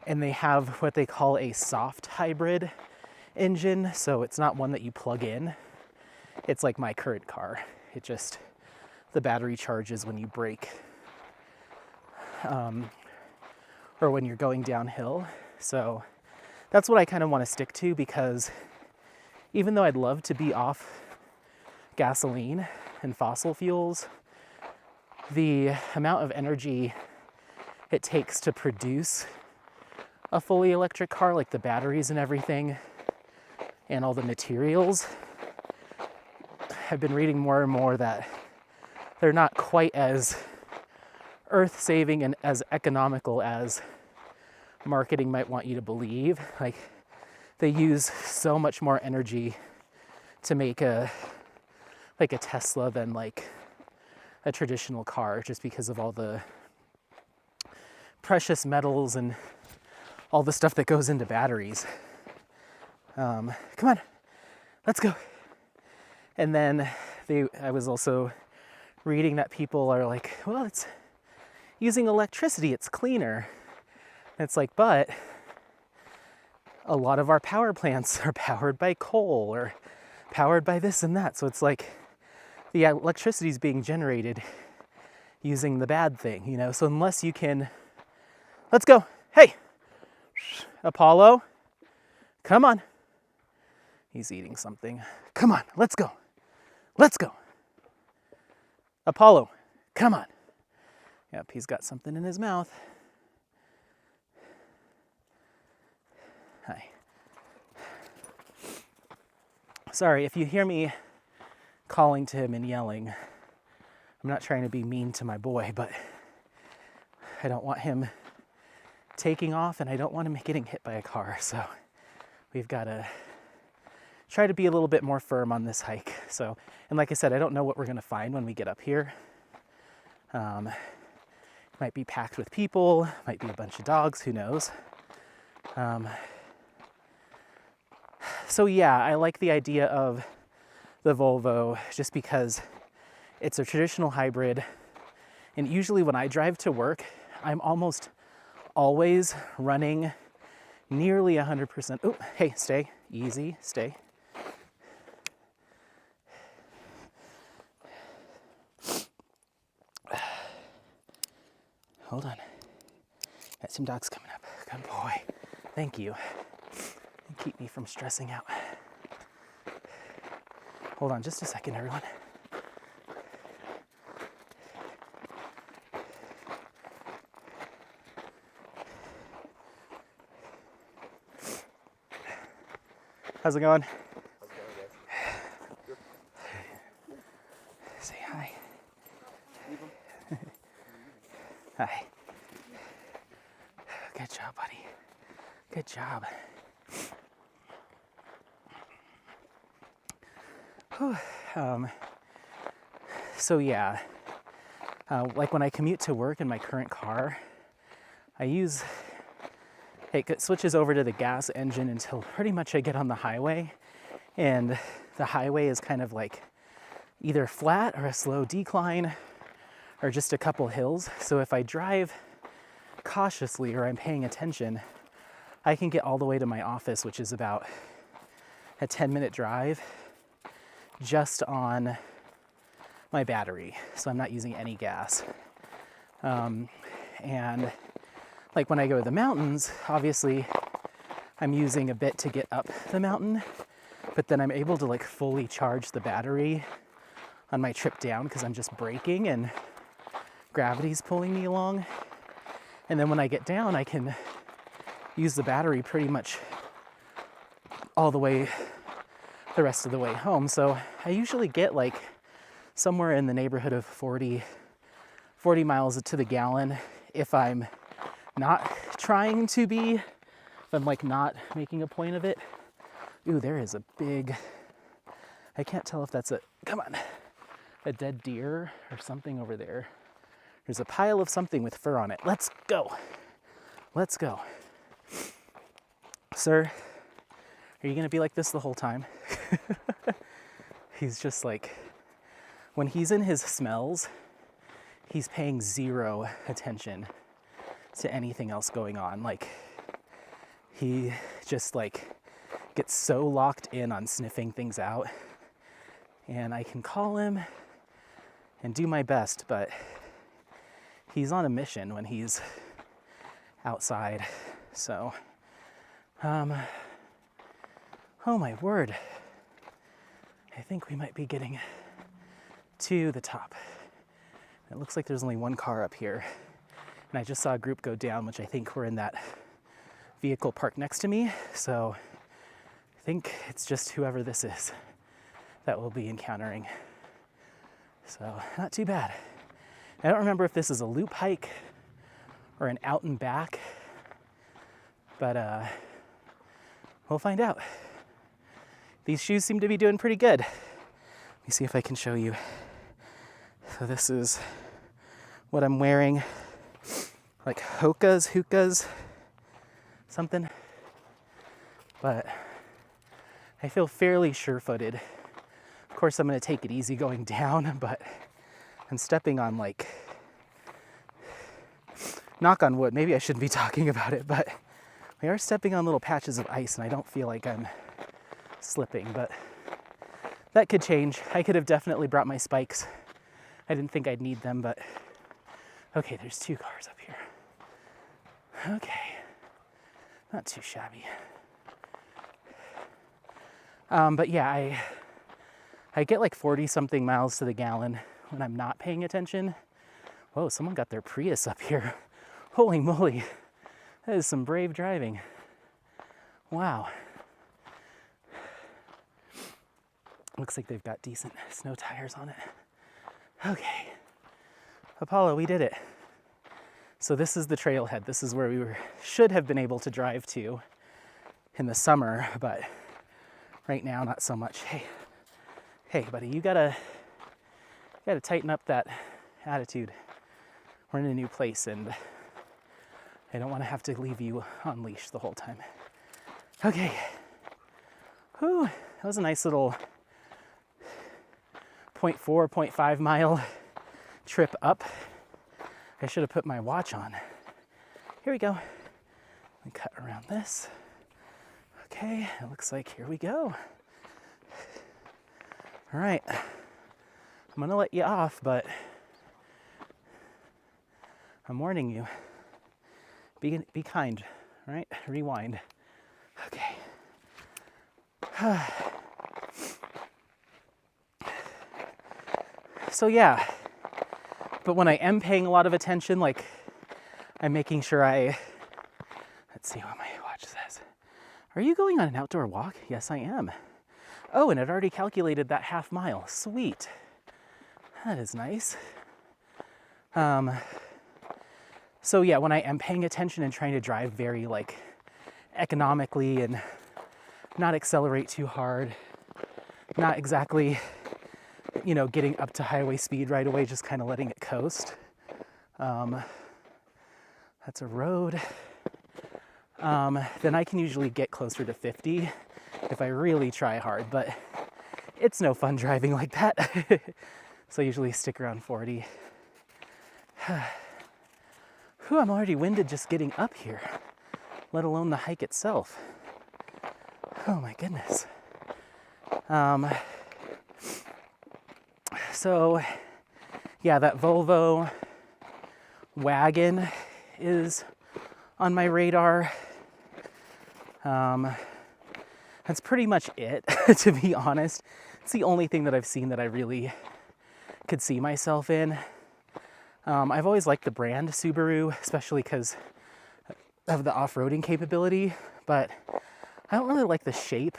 and they have what they call a soft hybrid engine, so it's not one that you plug in. It's like my current car. It just, the battery charges when you brake, or when you're going downhill. So that's what I kind of want to stick to, because even though I'd love to be off gasoline and fossil fuels, the amount of energy it takes to produce a fully electric car, like the batteries and everything, and all the materials, I've been reading more and more that they're not quite as earth-saving and as economical as marketing might want you to believe. Like, they use so much more energy to make a Tesla than like a traditional car, just because of all the precious metals and all the stuff that goes into batteries. Come on, let's go. And then I was also reading that people are like, well, it's using electricity, it's cleaner. And it's like, but a lot of our power plants are powered by coal or powered by this and that. So it's like the electricity is being generated using the bad thing, you know? So unless you can, let's go. Hey, Apollo, come on. He's eating something. Come on, let's go. Let's go. Apollo, come on. Yep, he's got something in his mouth. Hi. Sorry, if you hear me calling to him and yelling, I'm not trying to be mean to my boy, but I don't want him taking off and I don't want him getting hit by a car. So we've got to try to be a little bit more firm on this hike. So, and like I said, I don't know what we're going to find when we get up here. Might be packed with people, might be a bunch of dogs, who knows. So yeah, I like the idea of the Volvo just because it's a traditional hybrid. And usually when I drive to work, I'm almost always running nearly 100%. Oh, hey, stay, easy, stay. Hold on. Got some dogs coming up. Good boy. Thank you. And keep me from stressing out. Hold on just a second, everyone. How's it going? Say hi. Hi. Good job, buddy. Good job. So yeah, like when I commute to work in my current car, it switches over to the gas engine until pretty much I get on the highway, and the highway is kind of like either flat or a slow decline or just a couple hills. So if I drive cautiously or I'm paying attention, I can get all the way to my office, which is about a 10-minute drive, just on my battery. So I'm not using any gas. And like when I go to the mountains, obviously I'm using a bit to get up the mountain, but then I'm able to like fully charge the battery on my trip down because I'm just braking and gravity's pulling me along. And then when I get down, I can use the battery pretty much all the way, the rest of the way home. So I usually get like somewhere in the neighborhood of 40 miles to the gallon if I'm not trying to be, if I'm like not making a point of it. Ooh, there is a big, I can't tell if that's a dead deer or something over there. There's a pile of something with fur on it. Let's go. Let's go. Sir, are you gonna be like this the whole time? He's just like, when he's in his smells, he's paying zero attention to anything else going on. Like, he just like gets so locked in on sniffing things out, and I can call him and do my best, but he's on a mission when he's outside. So, oh my word. I think we might be getting to the top. It looks like there's only one car up here. And I just saw a group go down, which I think were in that vehicle parked next to me. So I think it's just whoever this is that we'll be encountering. So not too bad. I don't remember if this is a loop hike or an out and back, but we'll find out. These shoes seem to be doing pretty good. Let me see if I can show you. So this is what I'm wearing, like hookahs, something. But I feel fairly sure-footed. Of course, I'm gonna take it easy going down, but I'm stepping on like, knock on wood, maybe I shouldn't be talking about it, but we are stepping on little patches of ice and I don't feel like I'm slipping, but that could change. I could have definitely brought my spikes. I didn't think I'd need them, but okay, there's 2 cars up here. Okay, not too shabby. But yeah, I get like 40 something miles to the gallon when I'm not paying attention. Whoa, someone got their Prius up here. Holy moly, that is some brave driving. Wow. Looks like they've got decent snow tires on it. Okay, Apollo, we did it. So this is the trailhead. This is where we should have been able to drive to in the summer, but right now, not so much. Hey, buddy, you gotta tighten up that attitude. We're in a new place, and I don't want to have to leave you on leash the whole time. Okay. Whew, that was a nice little 0.4, 0.5 mile trip up. I should have put my watch on. Here we go. And cut around this. Okay, it looks like here we go. All right, I'm gonna let you off, but I'm warning you. Be kind, right? Rewind. Okay. So yeah, but when I am paying a lot of attention, like I'm making sure let's see what my watch says. Are you going on an outdoor walk? Yes, I am. Oh, and it already calculated that half mile. Sweet. That is nice. So yeah, when I am paying attention and trying to drive very like economically and not accelerate too hard, not exactly, getting up to highway speed right away, just kind of letting it coast. That's a road. Then I can usually get closer to 50 if I really try hard, but it's no fun driving like that. So I usually stick around 40. Whew, I'm already winded just getting up here, let alone the hike itself. Oh my goodness. So yeah, that Volvo wagon is on my radar. That's pretty much it, to be honest. It's the only thing that I've seen that I really could see myself in. I've always liked the brand Subaru, especially because of the off-roading capability, but I don't really like the shape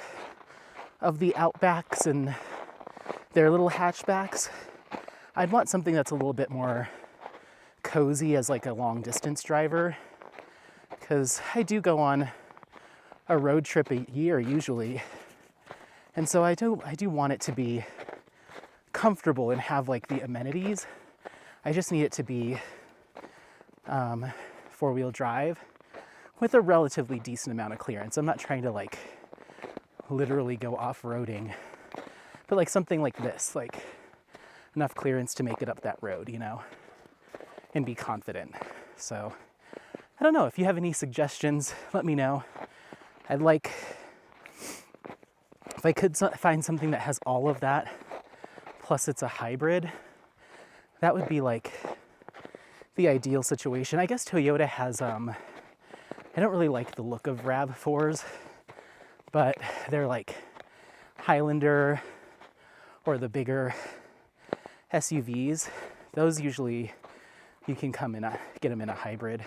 of the Outbacks and their little hatchbacks. I'd want something that's a little bit more cozy as like a long distance driver, because I do go on a road trip a year usually, and so I do want it to be comfortable and have like the amenities. I just need it to be four-wheel drive with a relatively decent amount of clearance. I'm not trying to like literally go off-roading, but like something like this, like enough clearance to make it up that road, and be confident. So I don't know, if you have any suggestions, let me know. I'd like, if I could find something that has all of that, plus it's a hybrid, that would be like the ideal situation. I guess Toyota has, I don't really like the look of RAV4s, but they're like Highlander or the bigger SUVs. Those usually you can get them in a hybrid.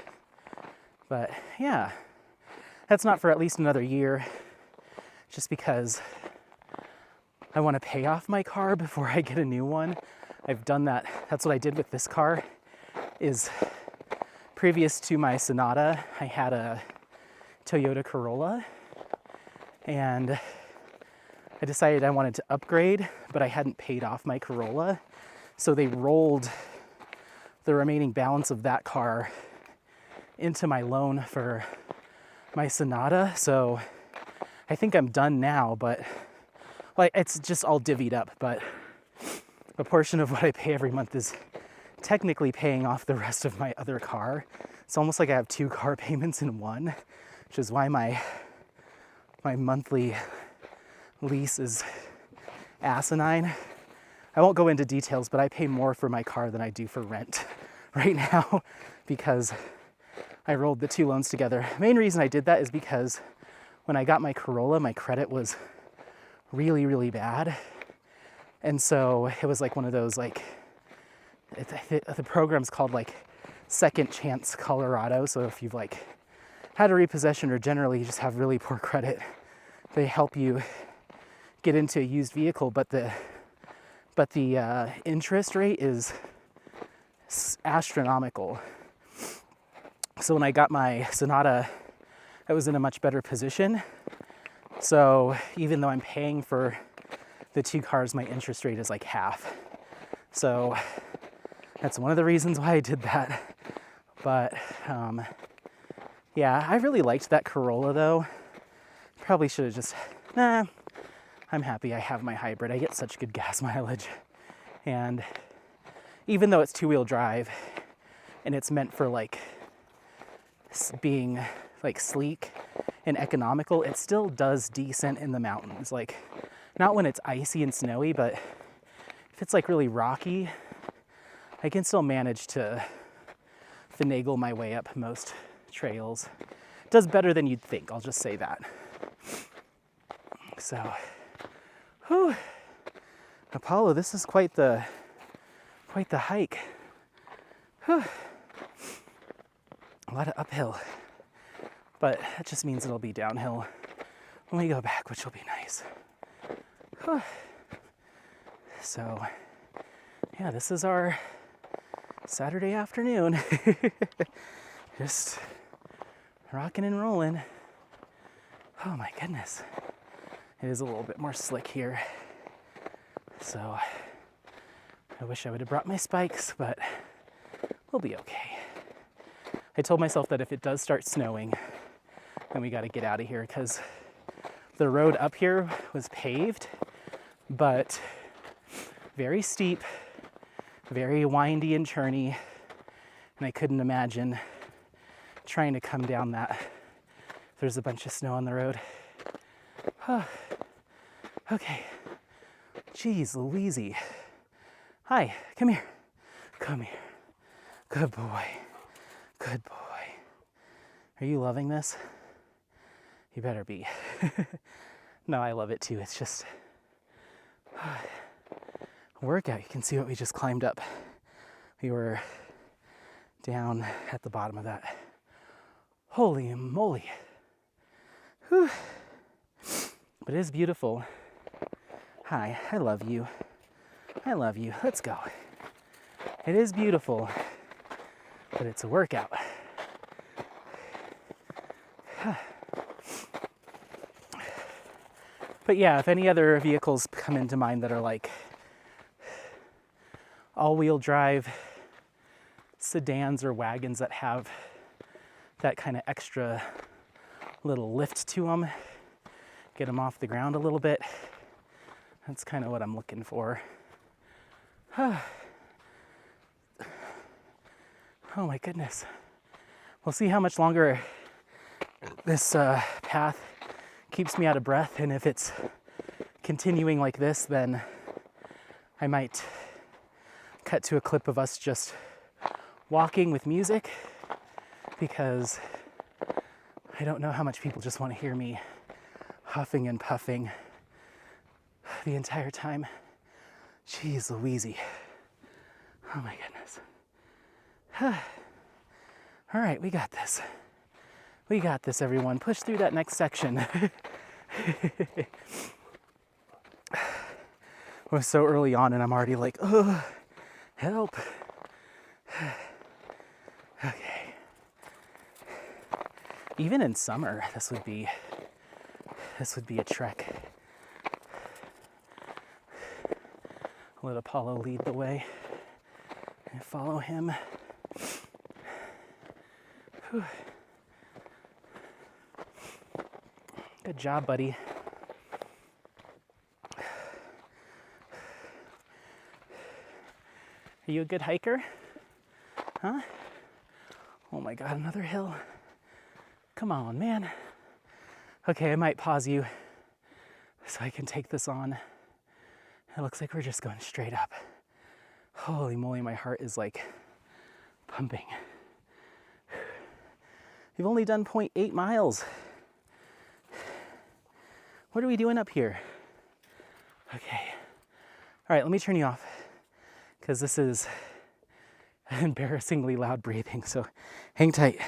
But yeah, that's not for at least another year, just because I want to pay off my car before I get a new one. I've done that. That's what I did with this car. Is previous to my Sonata, I had a Toyota Corolla, and I decided I wanted to upgrade, but I hadn't paid off my Corolla. So they rolled the remaining balance of that car into my loan for my Sonata. So I think I'm done now, but like it's just all divvied up, but a portion of what I pay every month is technically paying off the rest of my other car. It's almost like I have two car payments in one, which is why my monthly lease is asinine. I won't go into details, but I pay more for my car than I do for rent right now because I rolled the two loans together. Main reason I did that is because when I got my Corolla, my credit was really, really bad. And so it was like one of those, like, the program's called like Second Chance Colorado. So if you've like had a repossession or generally you just have really poor credit, they help you get into a used vehicle. But the interest rate is astronomical. So when I got my Sonata, I was in a much better position. So even though I'm paying for the two cars, my interest rate is like half. So that's one of the reasons why I did that. But yeah, I really liked that Corolla though. Probably should have just, I'm happy I have my hybrid. I get such good gas mileage. And even though it's two-wheel drive and it's meant for like being like sleek and economical, it still does decent in the mountains. Like not when it's icy and snowy, but if it's like really rocky, I can still manage to finagle my way up most trails. It does better than you'd think, I'll just say that. So, whew. Apollo, this is quite the hike. Whew. A lot of uphill, but that just means it'll be downhill when we go back, which will be nice. Whew. So, yeah, this is our Saturday afternoon. Just rocking and rolling. Oh my goodness. It is a little bit more slick here. So I wish I would have brought my spikes, but we'll be okay. I told myself that if it does start snowing, then we got to get out of here, because the road up here was paved, but very steep, very windy and churny, and I couldn't imagine trying to come down that. There's a bunch of snow on the road. Okay. Jeez Louise. Hi, come here. Come here. Good boy. Good boy. Are you loving this? You better be. No, I love it too. It's just a workout. You can see what we just climbed up. We were down at the bottom of that. Holy moly. Whew. But it is beautiful. Hi, I love you. I love you. Let's go. It is beautiful, but it's a workout. But yeah, if any other vehicles come into mind that are like all-wheel drive sedans or wagons that have that kind of extra little lift to them, get them off the ground a little bit, that's kind of what I'm looking for. Oh my goodness. We'll see how much longer this path keeps me out of breath, and if it's continuing like this, then I might cut to a clip of us just walking with music, because I don't know how much people just want to hear me huffing and puffing the entire time. Jeez Louise. Oh my goodness. All right, we got this. We got this, everyone. Push through that next section. We're so early on and I'm already like, oh, help. Okay. Even in summer, this would be a trek. Let Apollo lead the way and follow him. Whew. Good job, buddy. Are you a good hiker? Huh? Oh my God, another hill. Come on, man. Okay, I might pause you so I can take this on. It looks like we're just going straight up. Holy moly, my heart is like pumping. We've only done 0.8 miles. What are we doing up here? Okay. All right, let me turn you off, because this is embarrassingly loud breathing, so hang tight.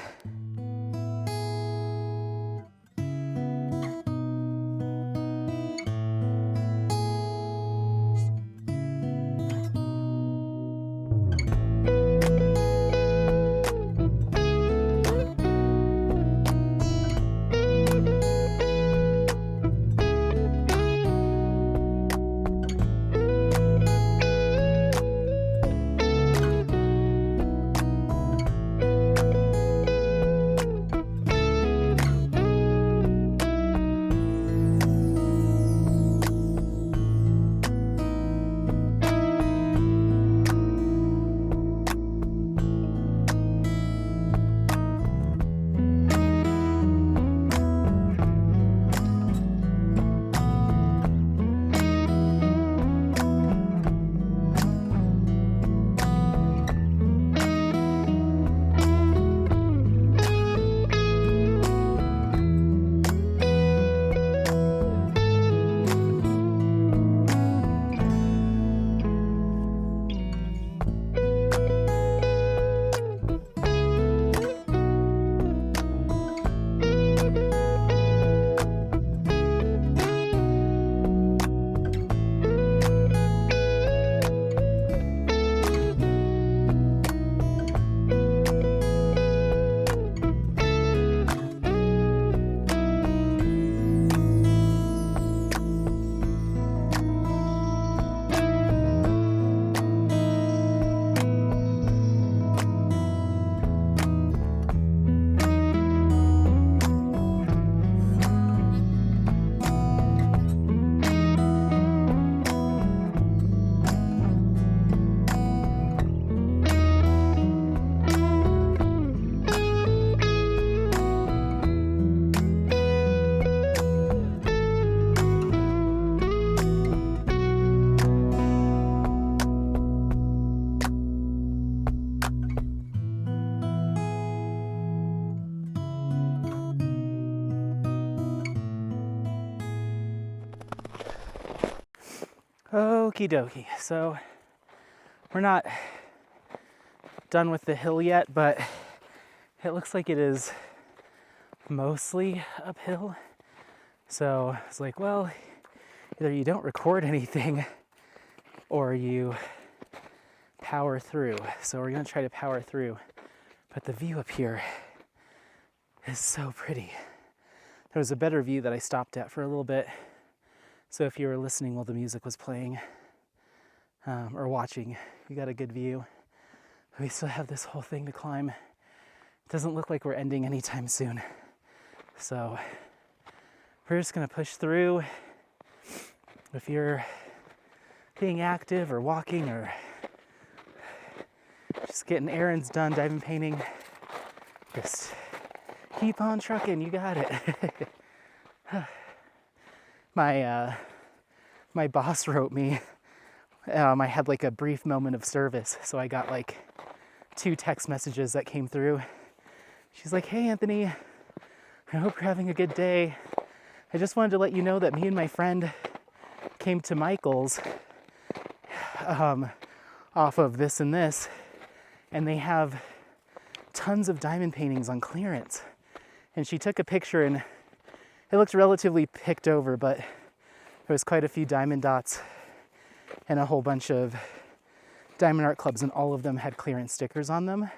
Okie dokie. So we're not done with the hill yet, but it looks like it is mostly uphill. So it's like, well, either you don't record anything or you power through. So we're gonna try to power through. But the view up here is so pretty. There was a better view that I stopped at for a little bit. So if you were listening while the music was playing, or watching, you got a good view. We still have this whole thing to climb. It doesn't look like we're ending anytime soon. So we're just gonna push through. If you're being active or walking or just getting errands done, diving, painting, just keep on trucking, you got it. My boss wrote me, I had like a brief moment of service, so I got like 2 text messages that came through. She's like, hey Anthony, I hope you're having a good day. I just wanted to let you know that me and my friend came to Michael's off of this and this, and they have tons of diamond paintings on clearance. And she took a picture and it looked relatively picked over, but there was quite a few diamond dots and a whole bunch of diamond art clubs, and all of them had clearance stickers on them.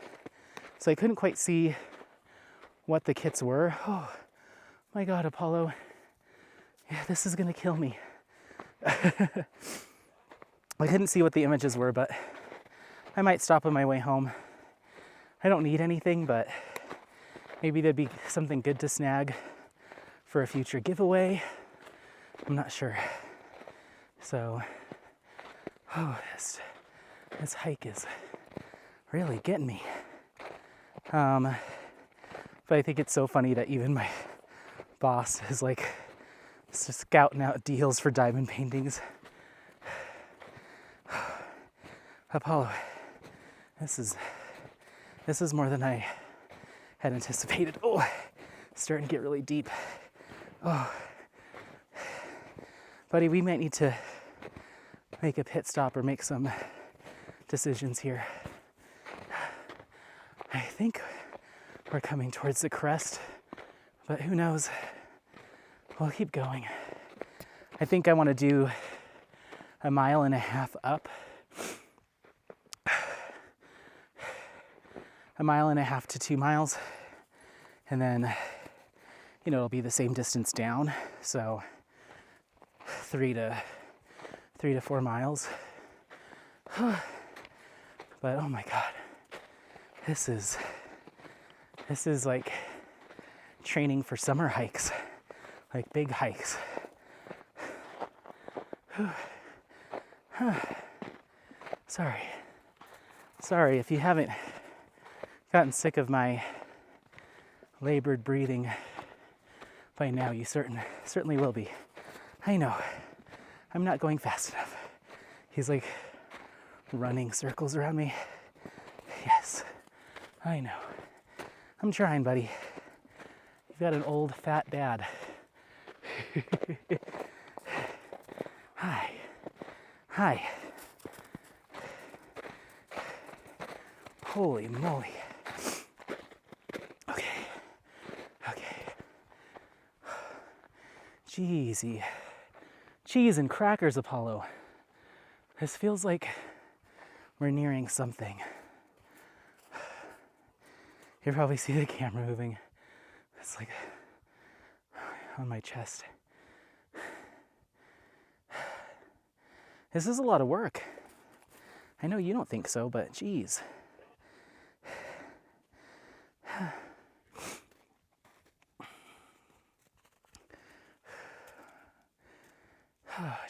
So I couldn't quite see what the kits were. Oh my God, Apollo. Yeah, this is gonna kill me. I couldn't see what the images were, but I might stop on my way home. I don't need anything, but maybe there'd be something good to snag for a future giveaway. I'm not sure. So, this hike is really getting me. But I think it's so funny that even my boss is like just scouting out deals for diamond paintings. Apollo, this is more than I had anticipated. Oh, starting to get really deep. Oh, buddy, we might need to make a pit stop or make some decisions here. I think we're coming towards the crest, but who knows? We'll keep going. I think I want to do 1.5 miles up. 1.5 miles to 2 miles, and then, it'll be the same distance down, so 3 to 4 miles. But oh my God, this is like training for summer hikes, like big hikes. Sorry if you haven't gotten sick of my labored breathing by now. You certainly will be. I know. I'm not going fast enough. He's like running circles around me. Yes, I know. I'm trying, buddy. You've got an old fat dad. Hi. Holy moly. Okay. Cheese and crackers, Apollo. This feels like we're nearing something. You probably see the camera moving. It's like on my chest. This is a lot of work. I know you don't think so, but geez.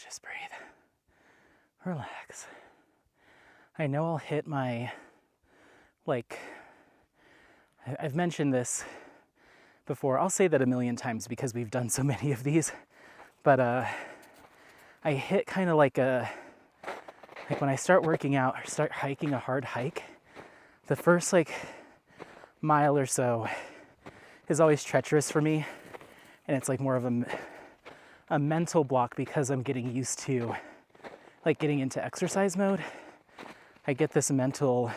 Just breathe. Relax. I know I'll hit my, I've mentioned this before. I'll say that 1,000,000 times because we've done so many of these. But I hit kind of like when I start working out or start hiking a hard hike, the first mile or so is always treacherous for me. And it's like more of a mental block because I'm getting used to like getting into exercise mode, I get this mental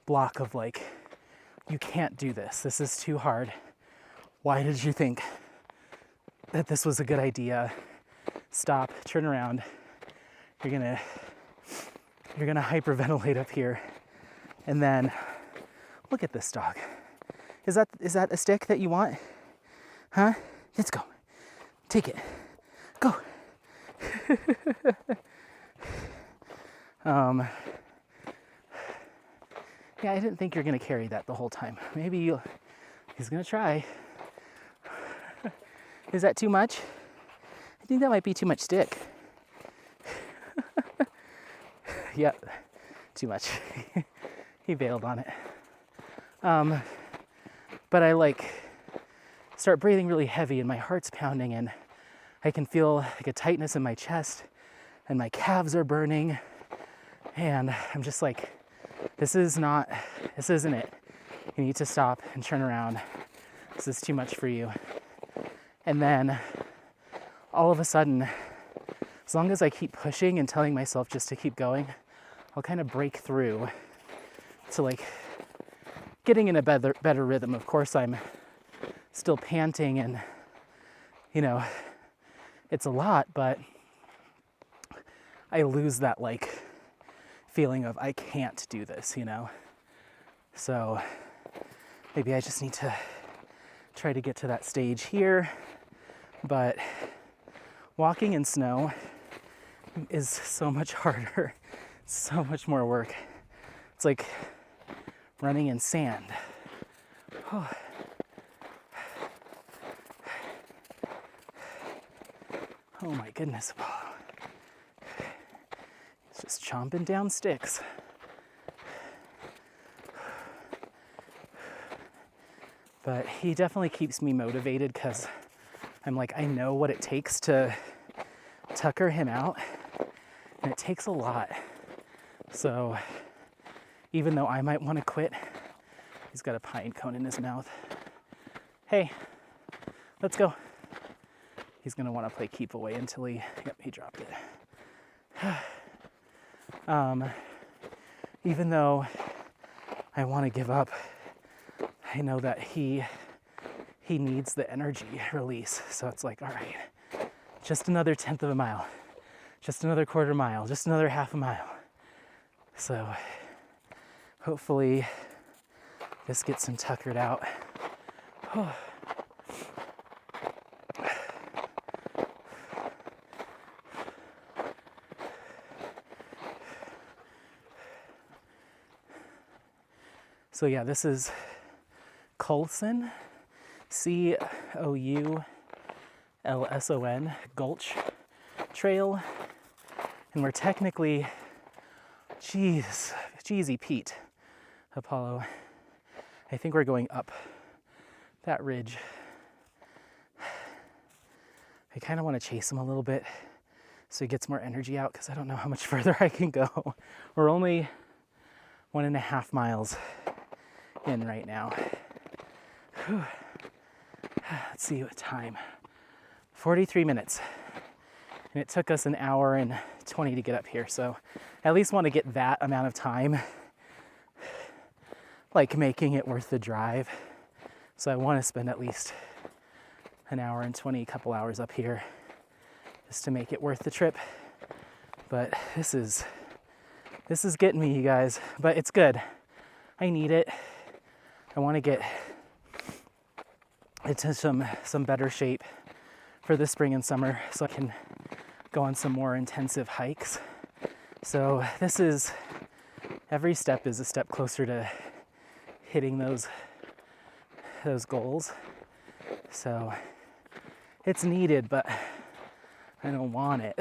block of like, you can't do this. This is too hard. Why did you think that this was a good idea? Stop, turn around. You're gonna hyperventilate up here. And then look at this dog. Is that a stick that you want? Huh? Let's go. Take it. Go. Yeah, I didn't think you're gonna carry that the whole time. Maybe he's gonna try. Is that too much? I think that might be too much stick. Yep, too much. He bailed on it. But I like start breathing really heavy and my heart's pounding and I can feel like a tightness in my chest and my calves are burning. And I'm just like, this isn't it. You need to stop and turn around. This is too much for you. And then all of a sudden, as long as I keep pushing and telling myself just to keep going, I'll kind of break through to like getting in a better rhythm. Of course, I'm still panting and, you know, it's a lot, but I lose that like feeling of I can't do this, you know? So maybe I just need to try to get to that stage here, but walking in snow is so much harder, so much more work. It's like running in sand. Oh. Oh my goodness. It's just chomping down sticks. But he definitely keeps me motivated because I'm like, I know what it takes to tucker him out, and it takes a lot. So even though I might want to quit, he's got a pine cone in his mouth. Hey, let's go. He's gonna want to play keep away until he dropped it. Even though I want to give up, I know that he needs the energy release. So it's like, all right, just another 1/10 of a mile, just another 1/4 mile, just another 1/2 mile. So hopefully this gets him tuckered out. Oh. So yeah, this is Coulson, Coulson, Gulch Trail. And we're technically, Jeezy Pete, Apollo. I think we're going up that ridge. I kind of want to chase him a little bit so he gets more energy out because I don't know how much further I can go. We're only 1.5 miles in right now. Whew. Let's see what time. 43 minutes. And it took us 1 hour and 20 to get up here. So I at least want to get that amount of time, like making it worth the drive. So I want to spend at least 1 hour and 20, couple hours up here just to make it worth the trip. But this is getting me, you guys, but it's good. I need it. I want to get into some better shape for the spring and summer so I can go on some more intensive hikes. So this is, every step is a step closer to hitting those goals. So it's needed, but I don't want it.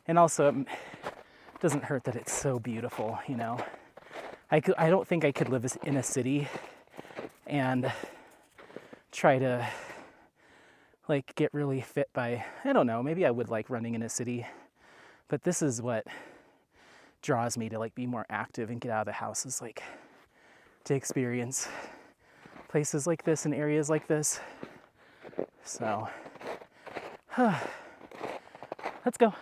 And also it doesn't hurt that it's so beautiful, you know. I don't think I could live in a city and try to like get really fit by, I don't know, maybe I would like running in a city, but this is what draws me to like be more active and get out of the house, is like to experience places like this and areas like this. So Let's go.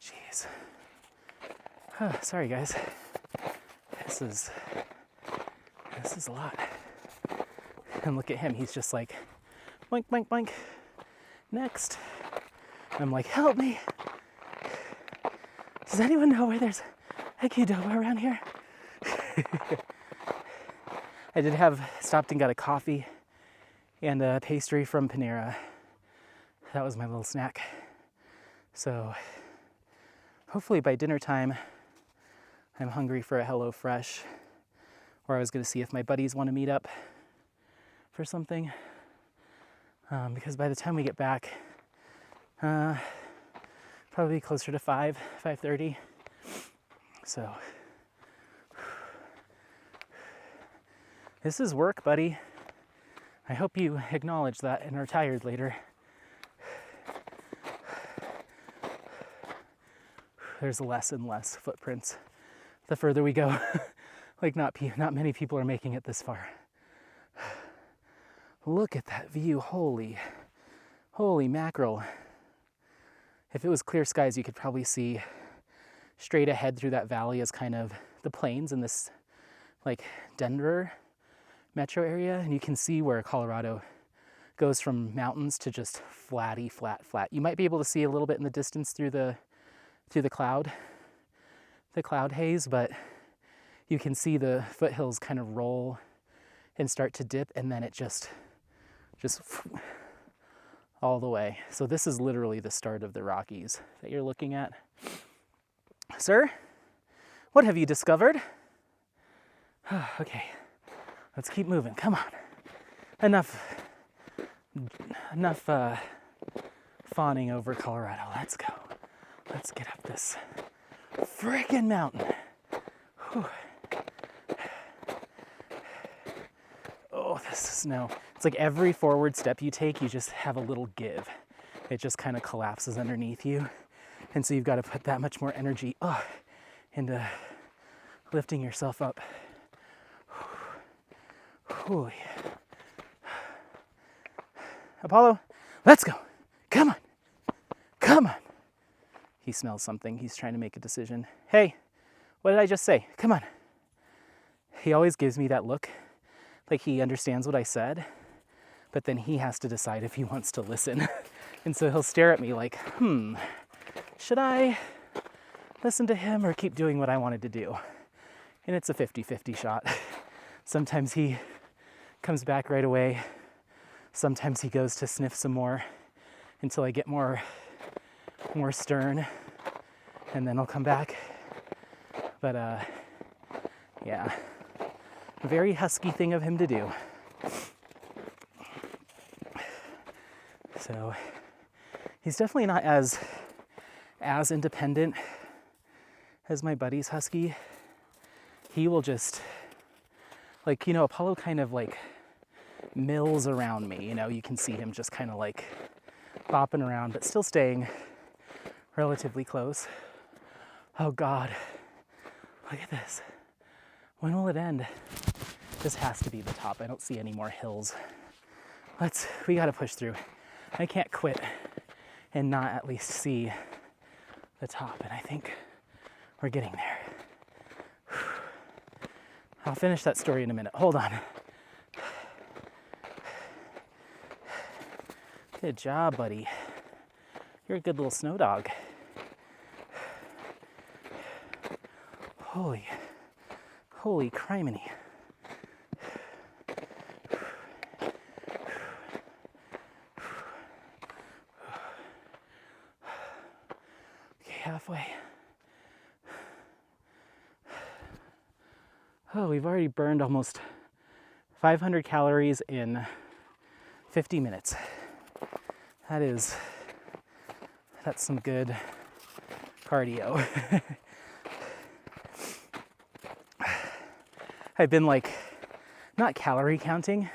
Jeez. Sorry guys. This is a lot. And look at him, he's just like, boink, boink, boink. Next. And I'm like, help me. Does anyone know where there's a Qdoba around here? I did stopped and got a coffee and a pastry from Panera. That was my little snack. So hopefully by dinner time, I'm hungry for a HelloFresh, or I was gonna see if my buddies wanna meet up for something. Because by the time we get back, probably closer to 5:30. So, this is work, buddy. I hope you acknowledge that and are tired later. There's less and less footprints the further we go. Like not many people are making it this far. Look at that view, holy mackerel. If it was clear skies, you could probably see straight ahead through that valley as kind of the plains in this like Denver metro area. And you can see where Colorado goes from mountains to just flat. You might be able to see a little bit in the distance through the cloud haze, but you can see the foothills kind of roll and start to dip, and then it just all the way. So this is literally the start of the Rockies that you're looking at. Sir, what have you discovered? Okay, let's keep moving. Come on. Enough fawning over Colorado. Let's go. Let's get up this frickin' mountain. Whew. Oh, this is snow. It's like every forward step you take, you just have a little give. It just kind of collapses underneath you. And so you've got to put that much more energy into lifting yourself up. Whew. Apollo, let's go. Come on. Come on. He smells something. He's trying to make a decision. Hey, what did I just say? Come on. He always gives me that look, like he understands what I said, but then he has to decide if he wants to listen. And so he'll stare at me like, should I listen to him or keep doing what I wanted to do? And it's a 50-50 shot. Sometimes he comes back right away. Sometimes he goes to sniff some more until I get more stern, and then I'll come back. But yeah, a very husky thing of him to do. So he's definitely not as independent as my buddy's husky. He will just, like, Apollo kind of like mills around me, you can see him just kind of like bopping around, but still staying relatively close. Oh God, look at this. When will it end? This has to be the top. I don't see any more hills. We gotta push through. I can't quit and not at least see the top, and I think we're getting there. I'll finish that story in a minute. Hold on. Good job, buddy. You're a good little snow dog. Holy criminy. Okay, halfway. Oh, we've already burned almost 500 calories in 50 minutes. That's some good cardio. I've been like, not calorie counting,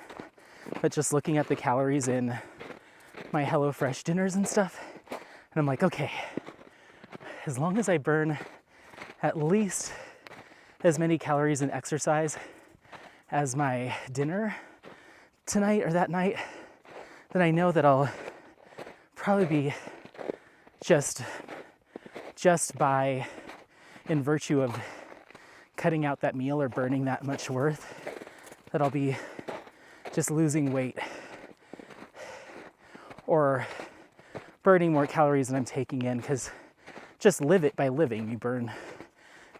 but just looking at the calories in my HelloFresh dinners and stuff. And I'm like, okay, as long as I burn at least as many calories in exercise as my dinner tonight or that night, then I know that I'll probably be just by, in virtue of cutting out that meal or burning that much worth, that I'll be just losing weight or burning more calories than I'm taking in, because just live it by living, you burn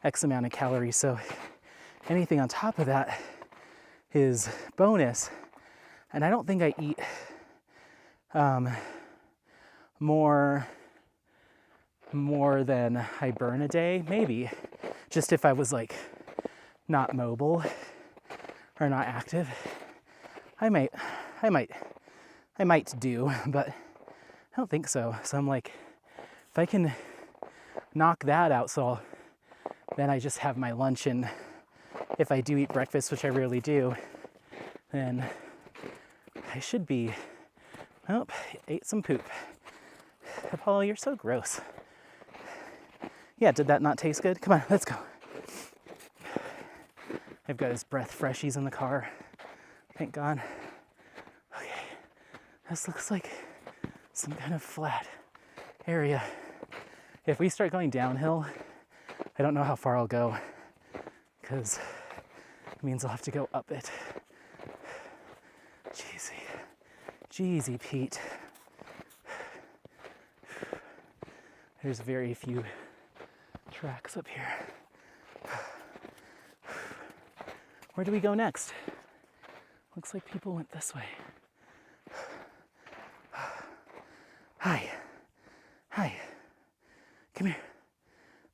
X amount of calories. So anything on top of that is bonus. And I don't think I eat more than I burn a day, maybe. Just if I was like not mobile or not active, I might do, but I don't think so. So I'm like, if I can knock that out, then I just have my lunch, and if I do eat breakfast, which I rarely do, then I should be, oh, ate some poop. Apollo, you're so gross. Yeah, did that not taste good? Come on, let's go. I've got his breath freshies in the car. Thank God. Okay, this looks like some kind of flat area. If we start going downhill, I don't know how far I'll go, because it means I'll have to go up it. Jeezy Pete. There's very few tracks up here. Where do we go next? Looks like people went this way. Hi. Come here.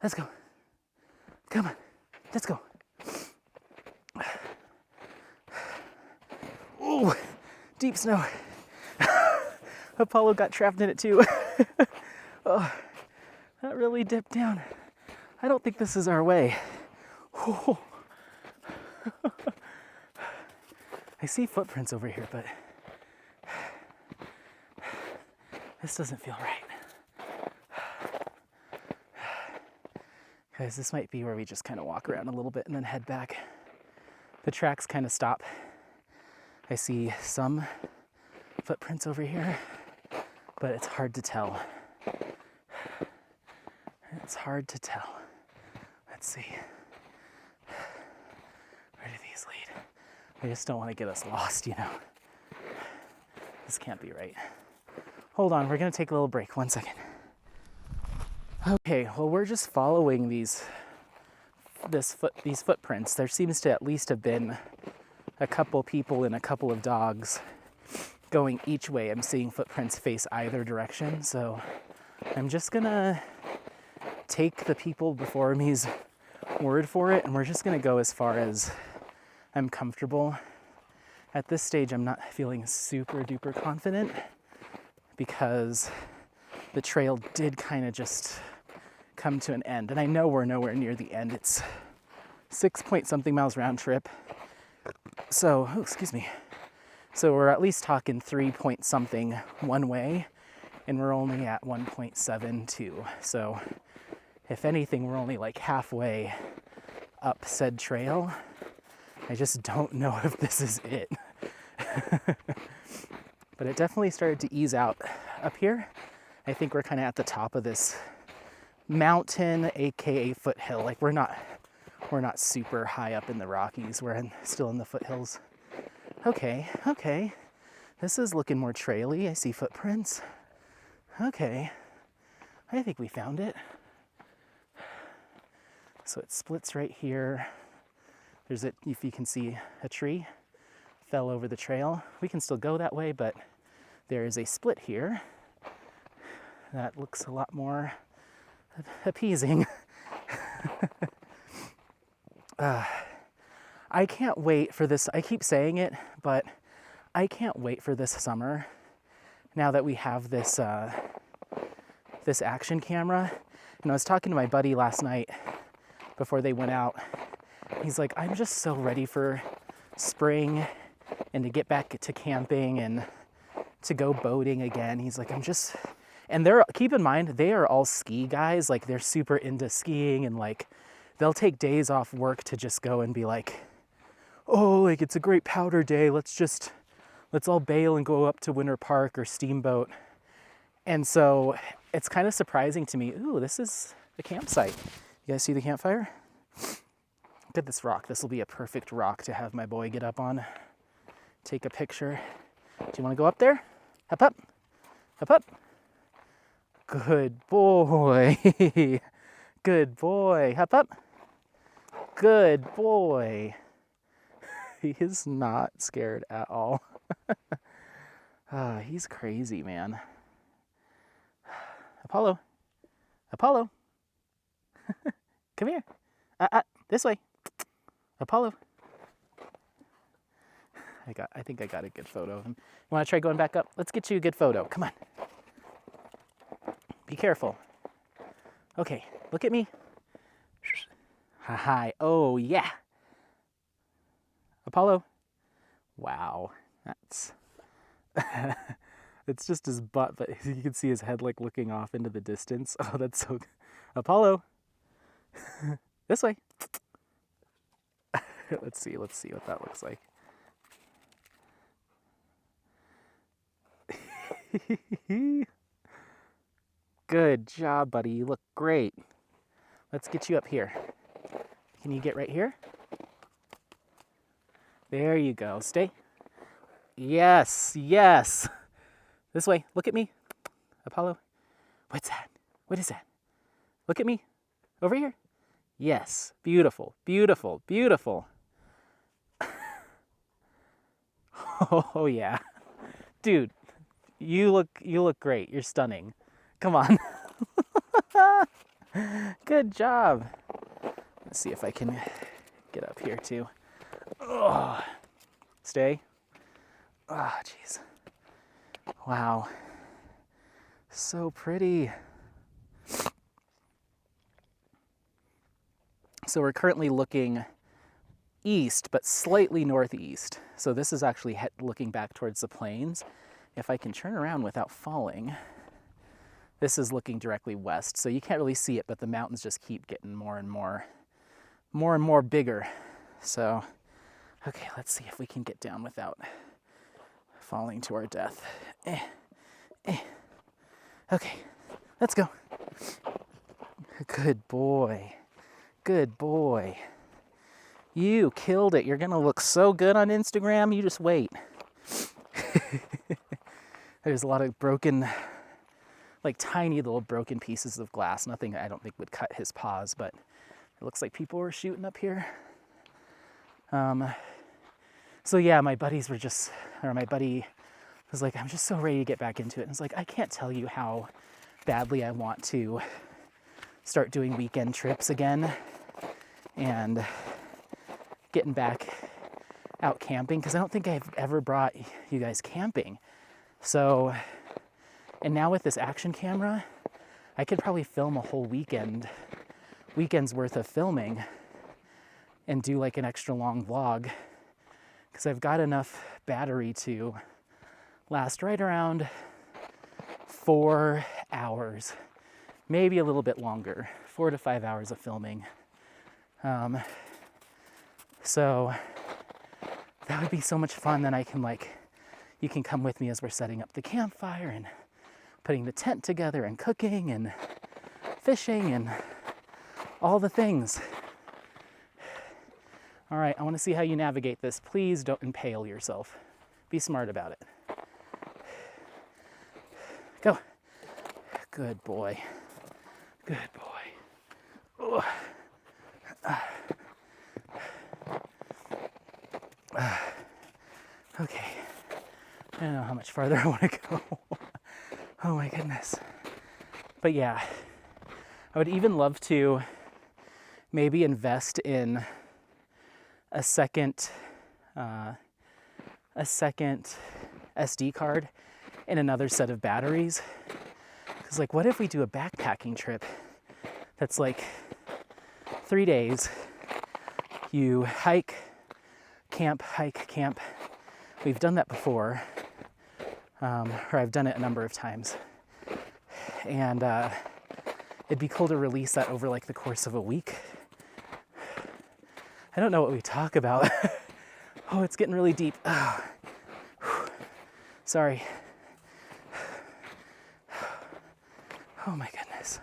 Let's go. Come on. Let's go. Ooh, deep snow. Apollo got trapped in it too. Oh, that really dipped down. I don't think this is our way. Ooh. I see footprints over here, but this doesn't feel right. Guys, this might be where we just kind of walk around a little bit and then head back. The tracks kind of stop. I see some footprints over here, but it's hard to tell. It's hard to tell. Let's see. Where do these lead? I just don't want to get us lost, you know. This can't be right. Hold on, we're gonna take a little break. 1 second. Okay, well, we're just following these footprints. There seems to at least have been a couple people and a couple of dogs going each way. I'm seeing footprints face either direction, so I'm just gonna take the people before me's word for it, and we're just gonna go as far as I'm comfortable. At this stage, I'm not feeling super duper confident because the trail did kind of just come to an end. And I know we're nowhere near the end. It's 6 point something miles round trip. So, oh, excuse me. So we're at least talking 3 point something one way, and we're only at 1.72. So if anything, we're only like halfway up said trail. I just don't know if this is it. But it definitely started to ease out up here. I think we're kind of at the top of this mountain, aka foothill. Like we're not super high up in the Rockies. We're still in the foothills. Okay. This is looking more traily. I see footprints. Okay. I think we found it. So it splits right here. There's a, if you can see, a tree fell over the trail. We can still go that way, but there is a split here that looks a lot more appeasing. I can't wait for this. I keep saying it, but I can't wait for this summer. Now that we have this this action camera, And I was talking to my buddy last night before they went out. He's like, I'm just so ready for spring and to get back to camping and to go boating again. He's like, and keep in mind, they are all ski guys. Like, they're super into skiing, and like, they'll take days off work to just go and be like, oh, like, it's a great powder day. Let's all bail and go up to Winter Park or Steamboat. And so it's kind of surprising to me. Ooh, this is the campsite. You guys see the campfire? Look at this rock. This will be a perfect rock to have my boy get up on. Take a picture. Do you want to go up there? Hop up. Hop up. Good boy. Good boy. Hop up. Good boy. He is not scared at all. He's crazy, man. Apollo. Apollo. Come here. This way. Apollo. I think I got a good photo of him. You want to try going back up? Let's get you a good photo. Come on. Be careful. Okay, look at me. Hi. Oh, yeah. Apollo. Wow. That's... It's just his butt, but you can see his head like looking off into the distance. Oh, that's so good. Apollo. This way. Let's see what that looks like. Good job, buddy. You look great. Let's get you up here. Can you get right here? There you go. Stay. Yes, yes. This way. Look at me. Apollo. What's that? What is that? Look at me. Over here. Yes. Beautiful, beautiful, beautiful. Oh, yeah. Dude, you look great. You're stunning. Come on. Good job. Let's see if I can get up here too. Oh. Stay. Oh, jeez. Wow. So pretty. So we're currently looking east, but slightly northeast. So this is actually looking back towards the plains. If I can turn around without falling, this is looking directly west. So you can't really see it, but the mountains just keep getting more and more bigger. So, okay, let's see if we can get down without falling to our death. Okay, let's go. Good boy. Good boy. You killed it. You're gonna look so good on Instagram. You just wait. There's a lot of broken, like tiny little broken pieces of glass. Nothing I don't think would cut his paws, but it looks like people were shooting up here. So yeah, my buddy was like, I'm just so ready to get back into it. And it's like, I can't tell you how badly I want to start doing weekend trips again and getting back out camping, because I don't think I've ever brought you guys camping. So, and now with this action camera, I could probably film a whole weekend's worth of filming and do like an extra long vlog, because I've got enough battery to last right around 4 hours, maybe a little bit longer, 4 to 5 hours of filming. So that would be so much fun. Then I can you can come with me as we're setting up the campfire and putting the tent together and cooking and fishing and all the things. All right, I want to see how you navigate this. Please don't impale yourself. Be smart about it. Go. Good boy. Good boy. Okay. I don't know how much farther I want to go. Oh my goodness. But yeah, I would even love to maybe invest in a second SD card and another set of batteries. Because what if we do a backpacking trip that's like 3 days. You hike, camp, hike, camp. We've done that before, or I've done it a number of times. And it'd be cool to release that over like the course of a week. I don't know what we talk about. Oh, it's getting really deep. Oh. Sorry. Oh my goodness.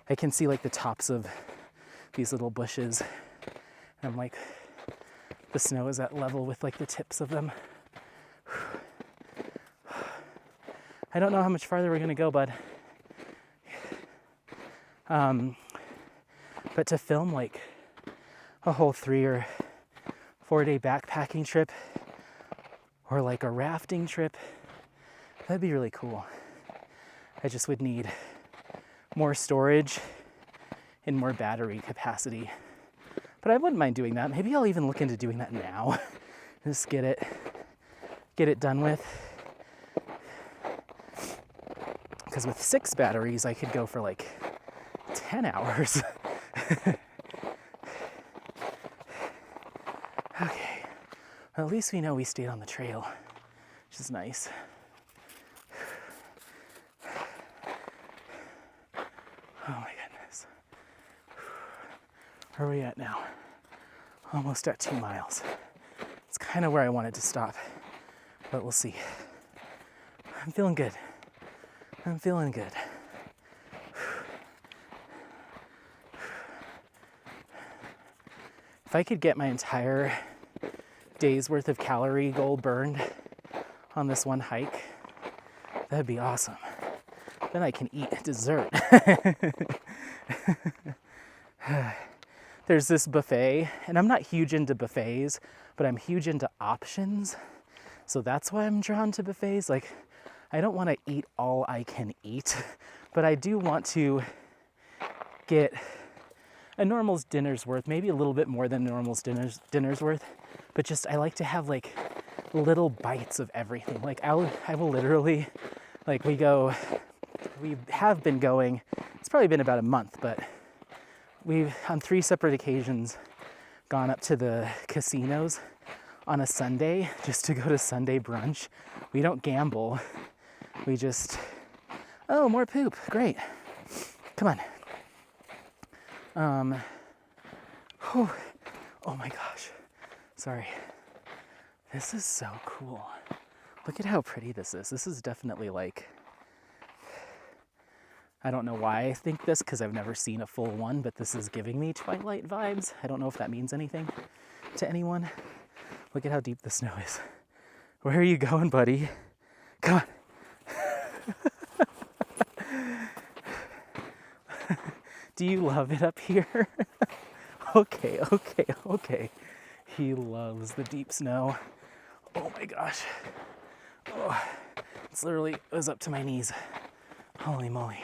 I can see like the tops of these little bushes. And I'm like, the snow is at level with like the tips of them. I don't know how much farther we're gonna go, bud. But to film like a whole 3 or 4 day backpacking trip or like a rafting trip, that'd be really cool. I just would need more storage and more battery capacity. But I wouldn't mind doing that. Maybe I'll even look into doing that now. Just get it done with. Because with 6 batteries, I could go for like 10 hours. Okay. Well, at least we know we stayed on the trail, which is nice. Oh my goodness. Where are we at now? Almost at 2 miles. It's kind of where I wanted to stop, but we'll see. I'm feeling good. I'm feeling good. If I could get my entire day's worth of calorie goal burned on this one hike, that'd be awesome. Then I can eat dessert. There's this buffet, and I'm not huge into buffets, but I'm huge into options. So that's why I'm drawn to buffets. Like, I don't want to eat all I can eat, but I do want to get a normal's dinner's worth, maybe a little bit more than normal's dinner's worth, but just I like to have like little bites of everything. Like I will literally, like we have been going, it's probably been about a month, but we've on 3 separate occasions gone up to the casinos on a Sunday just to go to Sunday brunch. We don't gamble. We just, oh, more poop, great. Come on. Oh my gosh, sorry. This is so cool. Look at how pretty this is. This is definitely like, I don't know why I think this because I've never seen a full one, but this is giving me Twilight vibes. I don't know if that means anything to anyone. Look at how deep the snow is. Where are you going, buddy? Come on. Do you love it up here? Okay. He loves the deep snow. Oh my gosh. Oh, it's literally, it was up to my knees. Holy moly.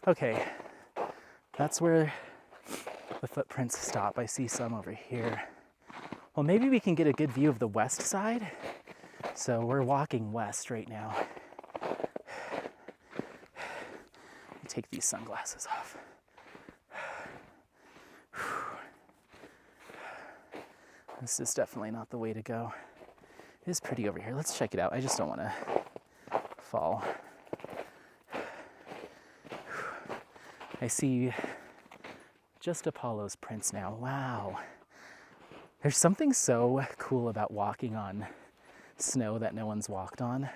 Okay, that's where the footprints stop. I see some over here. Well, maybe we can get a good view of the west side. So we're walking west right now. Take these sunglasses off. This is definitely not the way to go. It is pretty over here. Let's check it out. I just don't want to fall. I see just Apollo's prints now. Wow. There's something so cool about walking on snow that no one's walked on.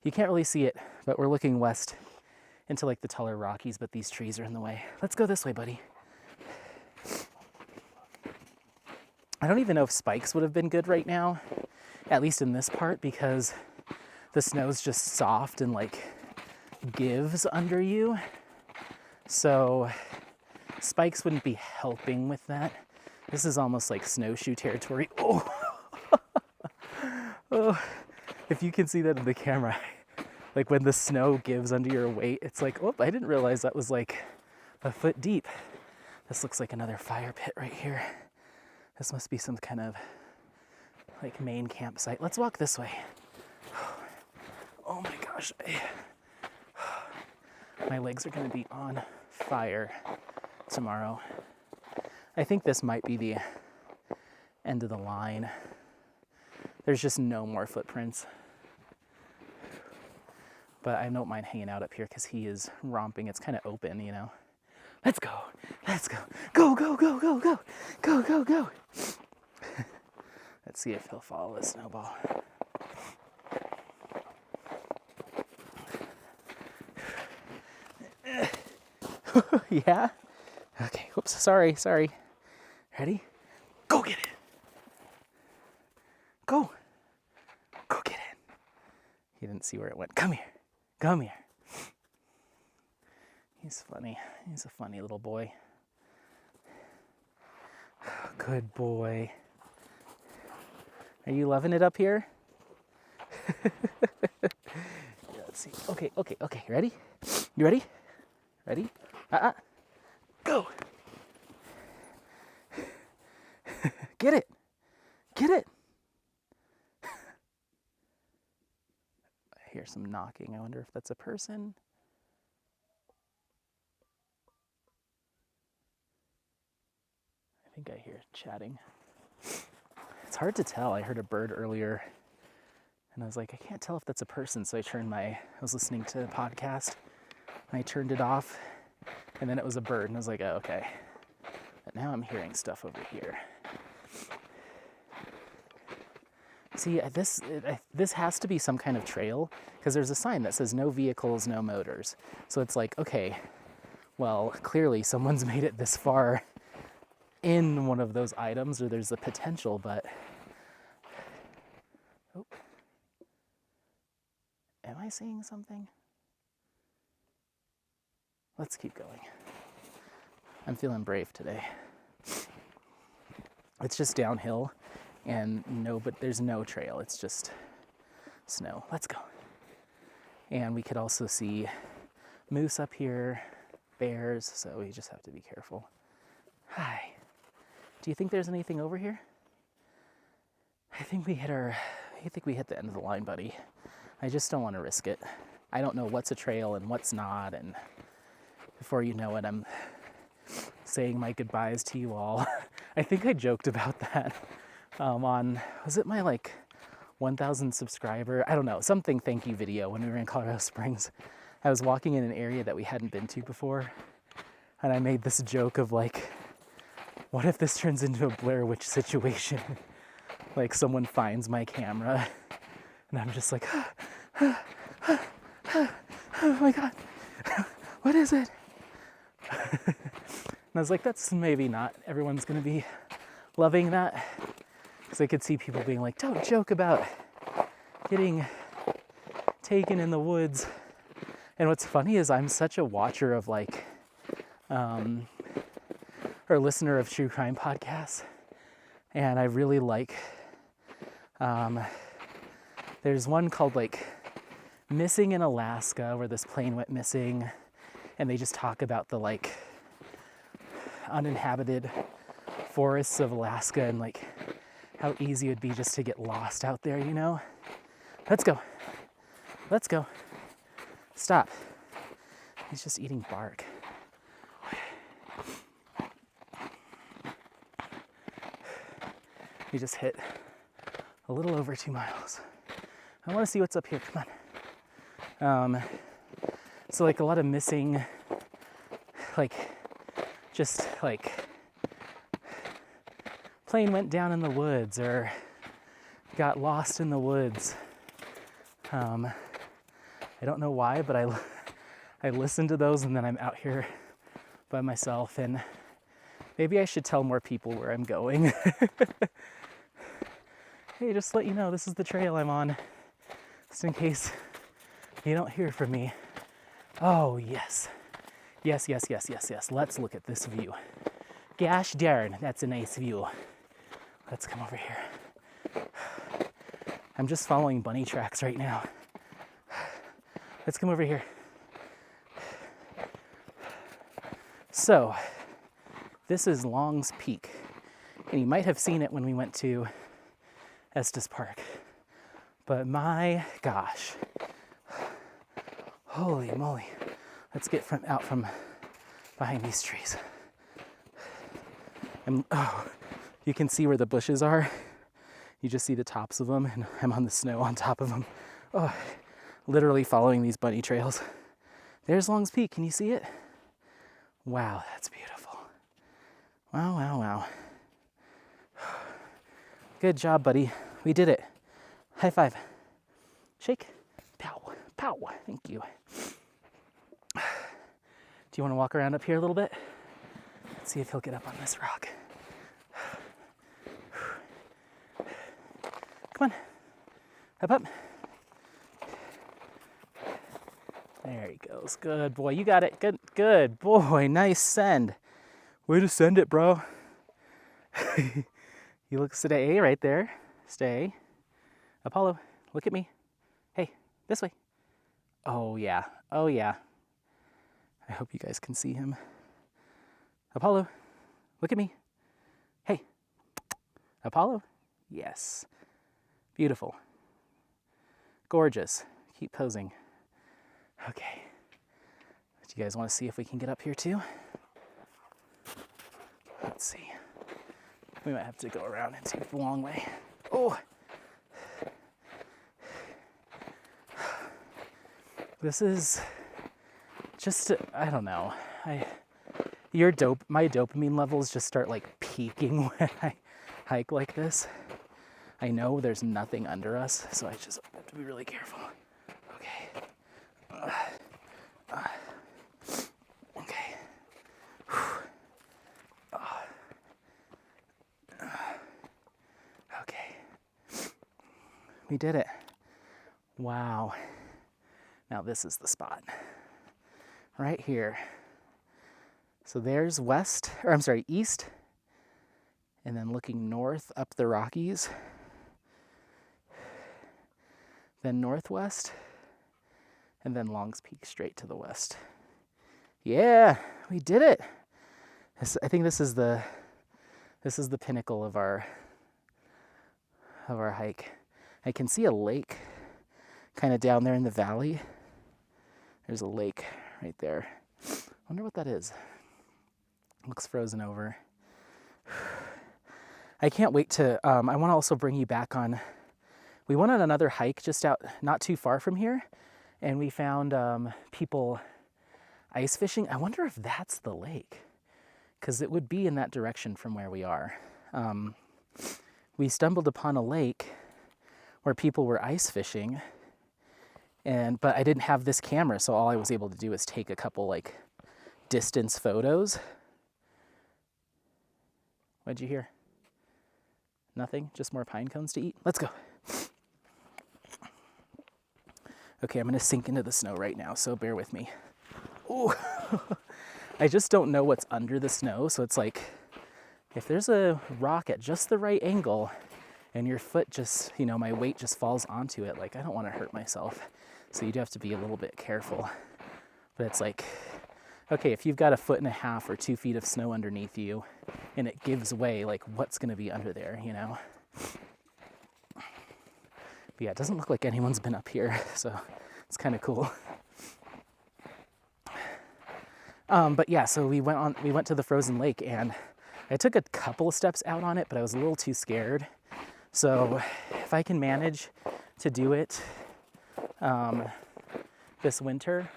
You can't really see it, but we're looking west into like the taller Rockies, but these trees are in the way. Let's go this way, buddy. I don't even know if spikes would have been good right now, at least in this part, because the snow's just soft and like gives under you. So spikes wouldn't be helping with that. This is almost like snowshoe territory. Oh, oh. If you can see that in the camera, like when the snow gives under your weight, it's like, oh, I didn't realize that was like a foot deep. This looks like another fire pit right here. This must be some kind of like main campsite. Let's walk this way. Oh my gosh. My legs are gonna be on fire tomorrow. I think this might be the end of the line. There's just no more footprints. But I don't mind hanging out up here because he is romping. It's kind of open, you know. Let's go. Let's go. Go, go, go, go, go. Go, go, go. Let's see if he'll follow the snowball. Yeah? Okay. Oops. Sorry. Ready? Go get it. Go. Go get it. He didn't see where it went. Come here. Come here. He's funny. He's a funny little boy. Good boy. Are you loving it up here? Let's see. Okay. Ready? You ready? Ready? Go. Get it. Get it. I hear some knocking. I wonder if that's a person. I think I hear chatting. It's hard to tell. I heard a bird earlier and I was like, I can't tell if that's a person. So I was listening to a podcast and I turned it off and then it was a bird and I was like, oh, okay. But now I'm hearing stuff over here. See, this has to be some kind of trail because there's a sign that says no vehicles, no motors. So it's like, okay, well, clearly someone's made it this far in one of those items, or there's the potential, but oh, am I seeing something? Let's keep going. I'm feeling brave today. It's just downhill and but there's no trail. It's just snow. Let's go. And we could also see moose up here, bears, so we just have to be careful. Hi. Do you think there's anything over here? I think we hit the end of the line, buddy. I just don't want to risk it. I don't know what's a trail and what's not, and before you know it, I'm saying my goodbyes to you all. I think I joked about that was it my 1,000 subscriber, I don't know, something thank you video when we were in Colorado Springs. I was walking in an area that we hadn't been to before, and I made this joke of what if this turns into a Blair Witch situation? Someone finds my camera and I'm just like, oh my God, what is it? And I was like, that's maybe not everyone's gonna be loving that. Because I could see people being like, don't joke about getting taken in the woods. And what's funny is I'm such a watcher of or listener of true crime podcasts, and I really like there's one called Missing in Alaska, where this plane went missing and they just talk about the uninhabited forests of Alaska and how easy it would be just to get lost out there, you know. Let's go stop. He's just eating bark. We just hit a little over 2 miles. I want to see what's up here. Come on. So a lot of missing, plane went down in the woods or got lost in the woods. I don't know why, but I listen to those and then I'm out here by myself, and maybe I should tell more people where I'm going. Hey, just to let you know, this is the trail I'm on, just in case you don't hear from me. Oh, yes. Yes. Let's look at this view. Gosh darn, that's a nice view. Let's come over here. I'm just following bunny tracks right now. Let's come over here. So, this is Long's Peak, and you might have seen it when we went to Estes Park, but my gosh, holy moly. Let's get out from behind these trees. And you can see where the bushes are. You just see the tops of them, and I'm on the snow on top of them. Oh, literally following these bunny trails. There's Long's Peak. Can you see it? Wow, that's beautiful. Wow, wow, wow. Good job, buddy. We did it. High five. Shake. Pow. Pow. Thank you. Do you want to walk around up here a little bit? Let's see if he'll get up on this rock. Come on. Up, up. There he goes. Good boy. You got it. Good boy. Nice send. Way to send it, bro. You look, stay right there. Stay. Apollo, look at me. Hey, this way. Oh, yeah. Oh, yeah. I hope you guys can see him. Apollo, look at me. Hey. Apollo. Yes. Beautiful. Gorgeous. Keep posing. Okay. Do you guys want to see if we can get up here too? Let's see. We might have to go around and take the long way. Oh! This is just, I don't know. My dopamine levels just start like peaking when I hike like this. I know there's nothing under us, so I just have to be really careful. Okay. Okay. Okay. We did it. Wow. Now this is the spot. Right here. So there's east, and then looking north up the Rockies, then northwest, and then Long's Peak straight to the west. Yeah, we did it. I think this is the pinnacle of our hike. I can see a lake kind of down there in the valley. There's a lake right there. I wonder what that is. Looks frozen over. I can't wait to, I want to also bring you back on, we went on another hike just out, not too far from here, and we found people ice fishing. I wonder if that's the lake, because it would be in that direction from where we are. We stumbled upon a lake where people were ice fishing, but I didn't have this camera, so all I was able to do is take a couple like distance photos. What'd you hear? Nothing? Just more pine cones to eat? Let's go. Okay, I'm gonna sink into the snow right now, so bear with me. Ooh. I just don't know what's under the snow, so it's like, if there's a rock at just the right angle and your foot just, my weight just falls onto it, like I don't wanna hurt myself. So you do have to be a little bit careful. But it's like, okay, if you've got 1.5 feet or 2 feet of snow underneath you and it gives way, like what's gonna be under there, But yeah, it doesn't look like anyone's been up here, so it's kind of cool. But yeah, so we went to the frozen lake, and I took a couple of steps out on it, but I was a little too scared. So if I can manage to do it this winter,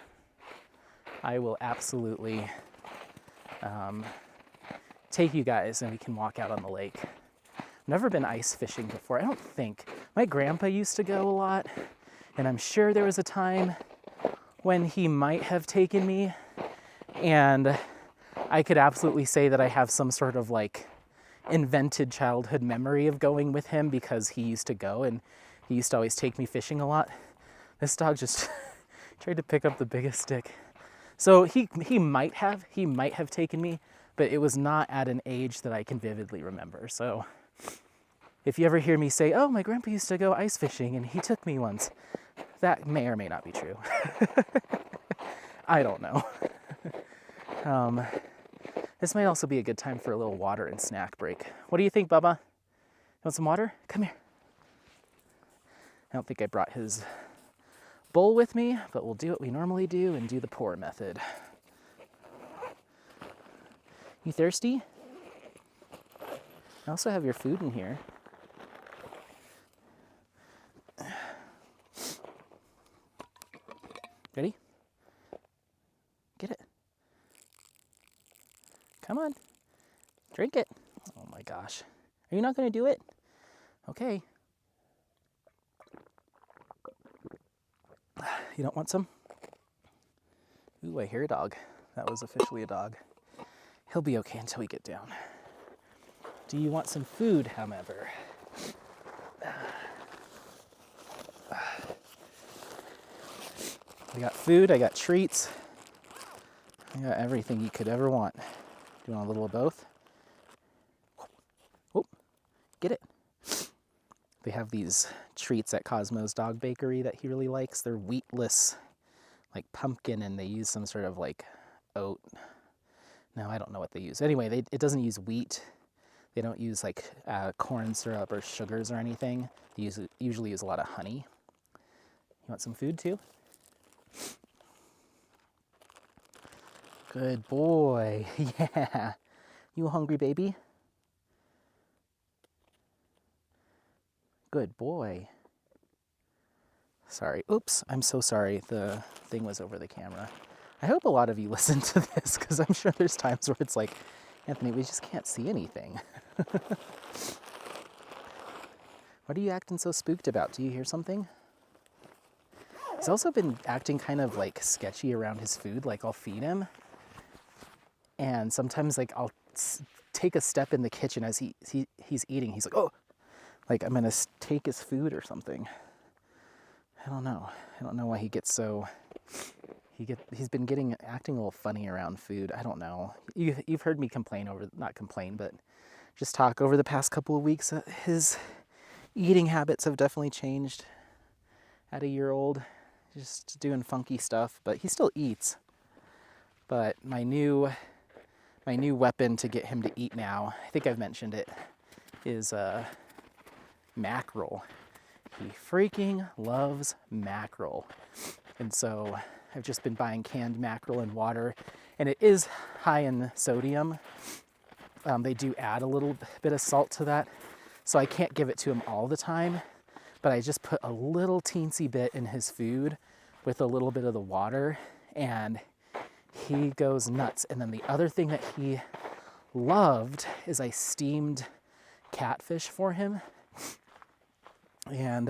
I will absolutely take you guys and we can walk out on the lake. I've never been ice fishing before, I don't think. My grandpa used to go a lot, and I'm sure there was a time when he might have taken me, and I could absolutely say that I have some sort of like invented childhood memory of going with him because he used to go and he used to always take me fishing a lot. This dog just tried to pick up the biggest stick. So he might have taken me, but it was not at an age that I can vividly remember. So if you ever hear me say, oh, my grandpa used to go ice fishing and he took me once, that may or may not be true. I don't know. This might also be a good time for a little water and snack break. What do you think, Bubba? You want some water? Come here. I don't think I brought his bowl with me, but we'll do what we normally do and do the pour method. You thirsty? I also have your food in here. Ready? Get it. Come on. Drink it. Oh my gosh. Are you not going to do it? Okay. You don't want some? Ooh, I hear a dog. That was officially a dog. He'll be okay until we get down. Do you want some food, however? I got food, I got treats. I got everything you could ever want. Do you want a little of both? Oh, get it. They have these treats at Cosmo's Dog Bakery that he really likes. They're wheatless, like pumpkin, and they use some sort of like oat. No, I don't know what they use. Anyway, it doesn't use wheat. They don't use like corn syrup or sugars or anything. They usually use a lot of honey. You want some food too? Good boy. Yeah. You a hungry baby? Good boy. Sorry. Oops. I'm so sorry. The thing was over the camera. I hope a lot of you listen to this because I'm sure there's times where it's like, Anthony, we just can't see anything. What are you acting so spooked about? Do you hear something? He's also been acting kind of like sketchy around his food. Like I'll feed him, and sometimes like I'll take a step in the kitchen as he's eating. He's like, oh, like I'm gonna take his food or something. I don't know why he gets so. He's been acting a little funny around food. I don't know. You've heard me not complain, but just talk over the past couple of weeks. His eating habits have definitely changed. At a year old, just doing funky stuff, but he still eats. But my new weapon to get him to eat now, I think I've mentioned it, is mackerel. He freaking loves mackerel. And so I've just been buying canned mackerel and water, and it is high in sodium. They do add a little bit of salt to that, so I can't give it to him all the time, but I just put a little teensy bit in his food with a little bit of the water, and he goes nuts. And then the other thing that he loved is I steamed catfish for him, and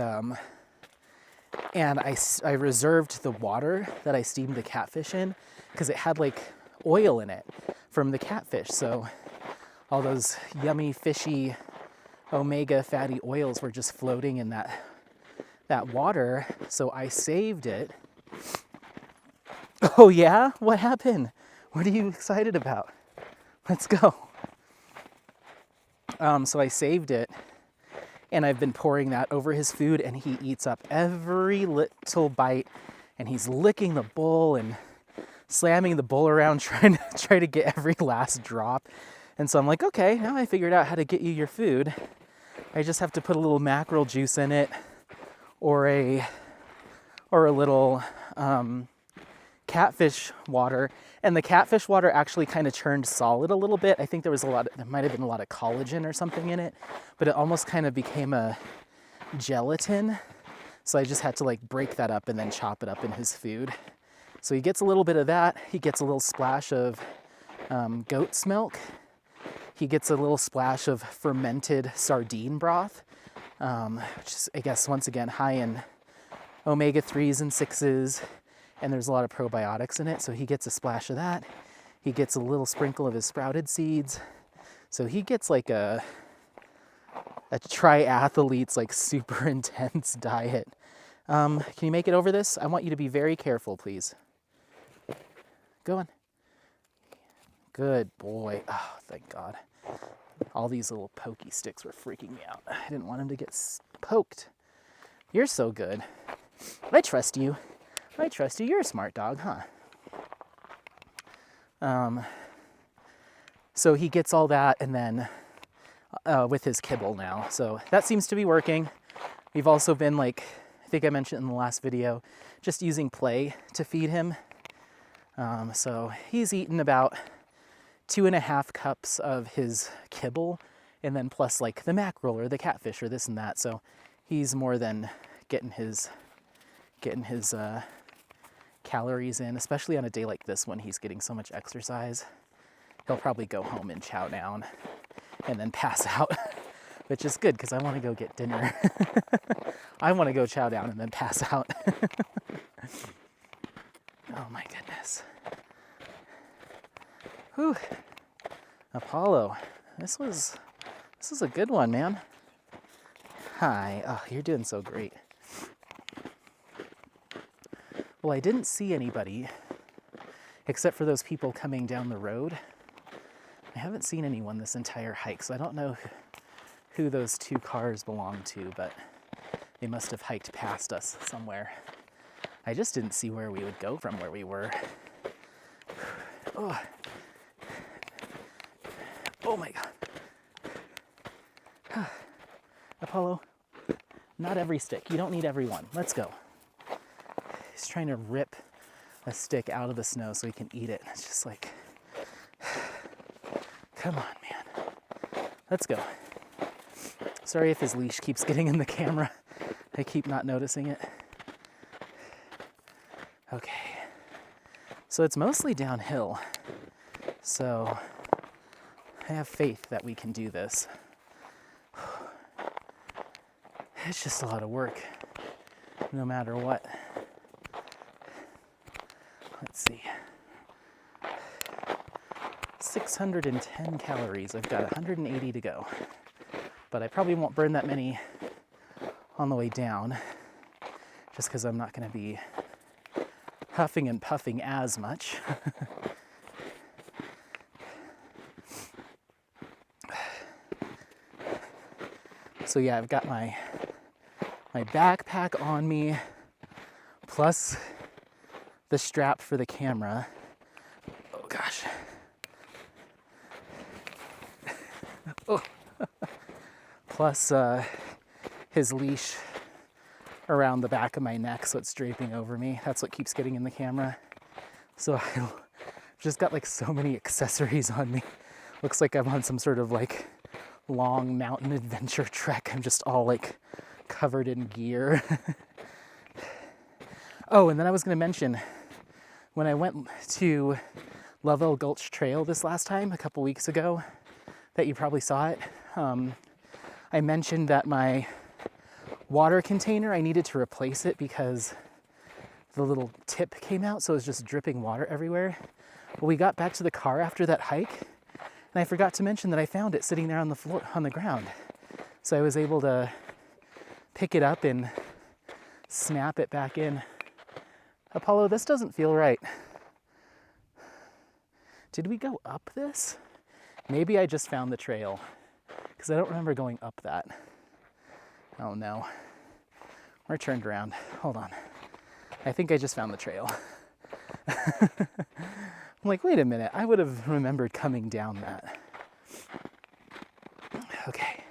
I reserved the water that I steamed the catfish in because it had like oil in it from the catfish. So all those yummy, fishy, omega fatty oils were just floating in that water. So I saved it. Oh yeah? What happened? What are you excited about? Let's go. So I saved it, and I've been pouring that over his food, and he eats up every little bite, and he's licking the bowl and slamming the bowl around trying to get every last drop. And so I'm like, okay, now I figured out how to get you your food. I just have to put a little mackerel juice in it, or a little catfish water. And the catfish water actually kind of turned solid a little bit. I think there might have been a lot of collagen or something in it, but it almost kind of became a gelatin. So I just had to like break that up and then chop it up in his food. So he gets a little bit of that. He gets a little splash of goat's milk. He gets a little splash of fermented sardine broth, which is, I guess, once again, high in omega-3s and 6s, and there's a lot of probiotics in it, so he gets a splash of that. He gets a little sprinkle of his sprouted seeds. So he gets like a triathlete's like super intense diet. Can you make it over this? I want you to be very careful, please. Go on. Good boy. Oh, thank God. All these little pokey sticks were freaking me out. I didn't want him to get poked. You're so good. I trust you. I trust you. You're a smart dog, huh? So he gets all that, and then with his kibble now. So that seems to be working. We've also been, like, I think I mentioned in the last video, just using play to feed him. So he's eaten about 2.5 cups of his kibble, and then plus like the mackerel or the catfish or this and that. So he's more than getting his calories in, especially on a day like this when he's getting so much exercise. He'll probably go home and chow down and then pass out, which is good because I want to go get dinner. I want to go chow down and then pass out. Oh my goodness. Whew. Apollo, this was a good one, man. Hi. Oh, you're doing so great. Well, I didn't see anybody except for those people coming down the road. I haven't seen anyone this entire hike, so I don't know who those 2 cars belong to, but they must have hiked past us somewhere. I just didn't see where we would go from where we were. Oh, oh my God. Apollo, not every stick. You don't need every one. Let's go. He's trying to rip a stick out of the snow so he can eat it. It's just like, come on, man. Let's go. Sorry if his leash keeps getting in the camera. I keep not noticing it. Okay. So it's mostly downhill. So I have faith that we can do this. It's just a lot of work, no matter what. Let's see. 610 calories. I've got 180 to go. But I probably won't burn that many on the way down, just because I'm not going to be huffing and puffing as much. So yeah, I've got my backpack on me, plus the strap for the camera. Oh gosh. Oh. Plus his leash around the back of my neck, so it's draping over me. That's what keeps getting in the camera. So I've just got like so many accessories on me. Looks like I'm on some sort of like long mountain adventure trek. I'm just all like covered in gear. Oh, and then I was going to mention, when I went to Lovell Gulch Trail this last time, a couple weeks ago, that you probably saw it, I mentioned that my water container, I needed to replace it because the little tip came out, so it was just dripping water everywhere. Well, we got back to the car after that hike, and I forgot to mention that I found it sitting there on the floor, on the ground. So I was able to pick it up and snap it back in. Apollo, this doesn't feel right. Did we go up this? Maybe I just found the trail, because I don't remember going up that. Oh no. We're turned around. Hold on. I think I just found the trail. I'm like, wait a minute. I would have remembered coming down that. Okay.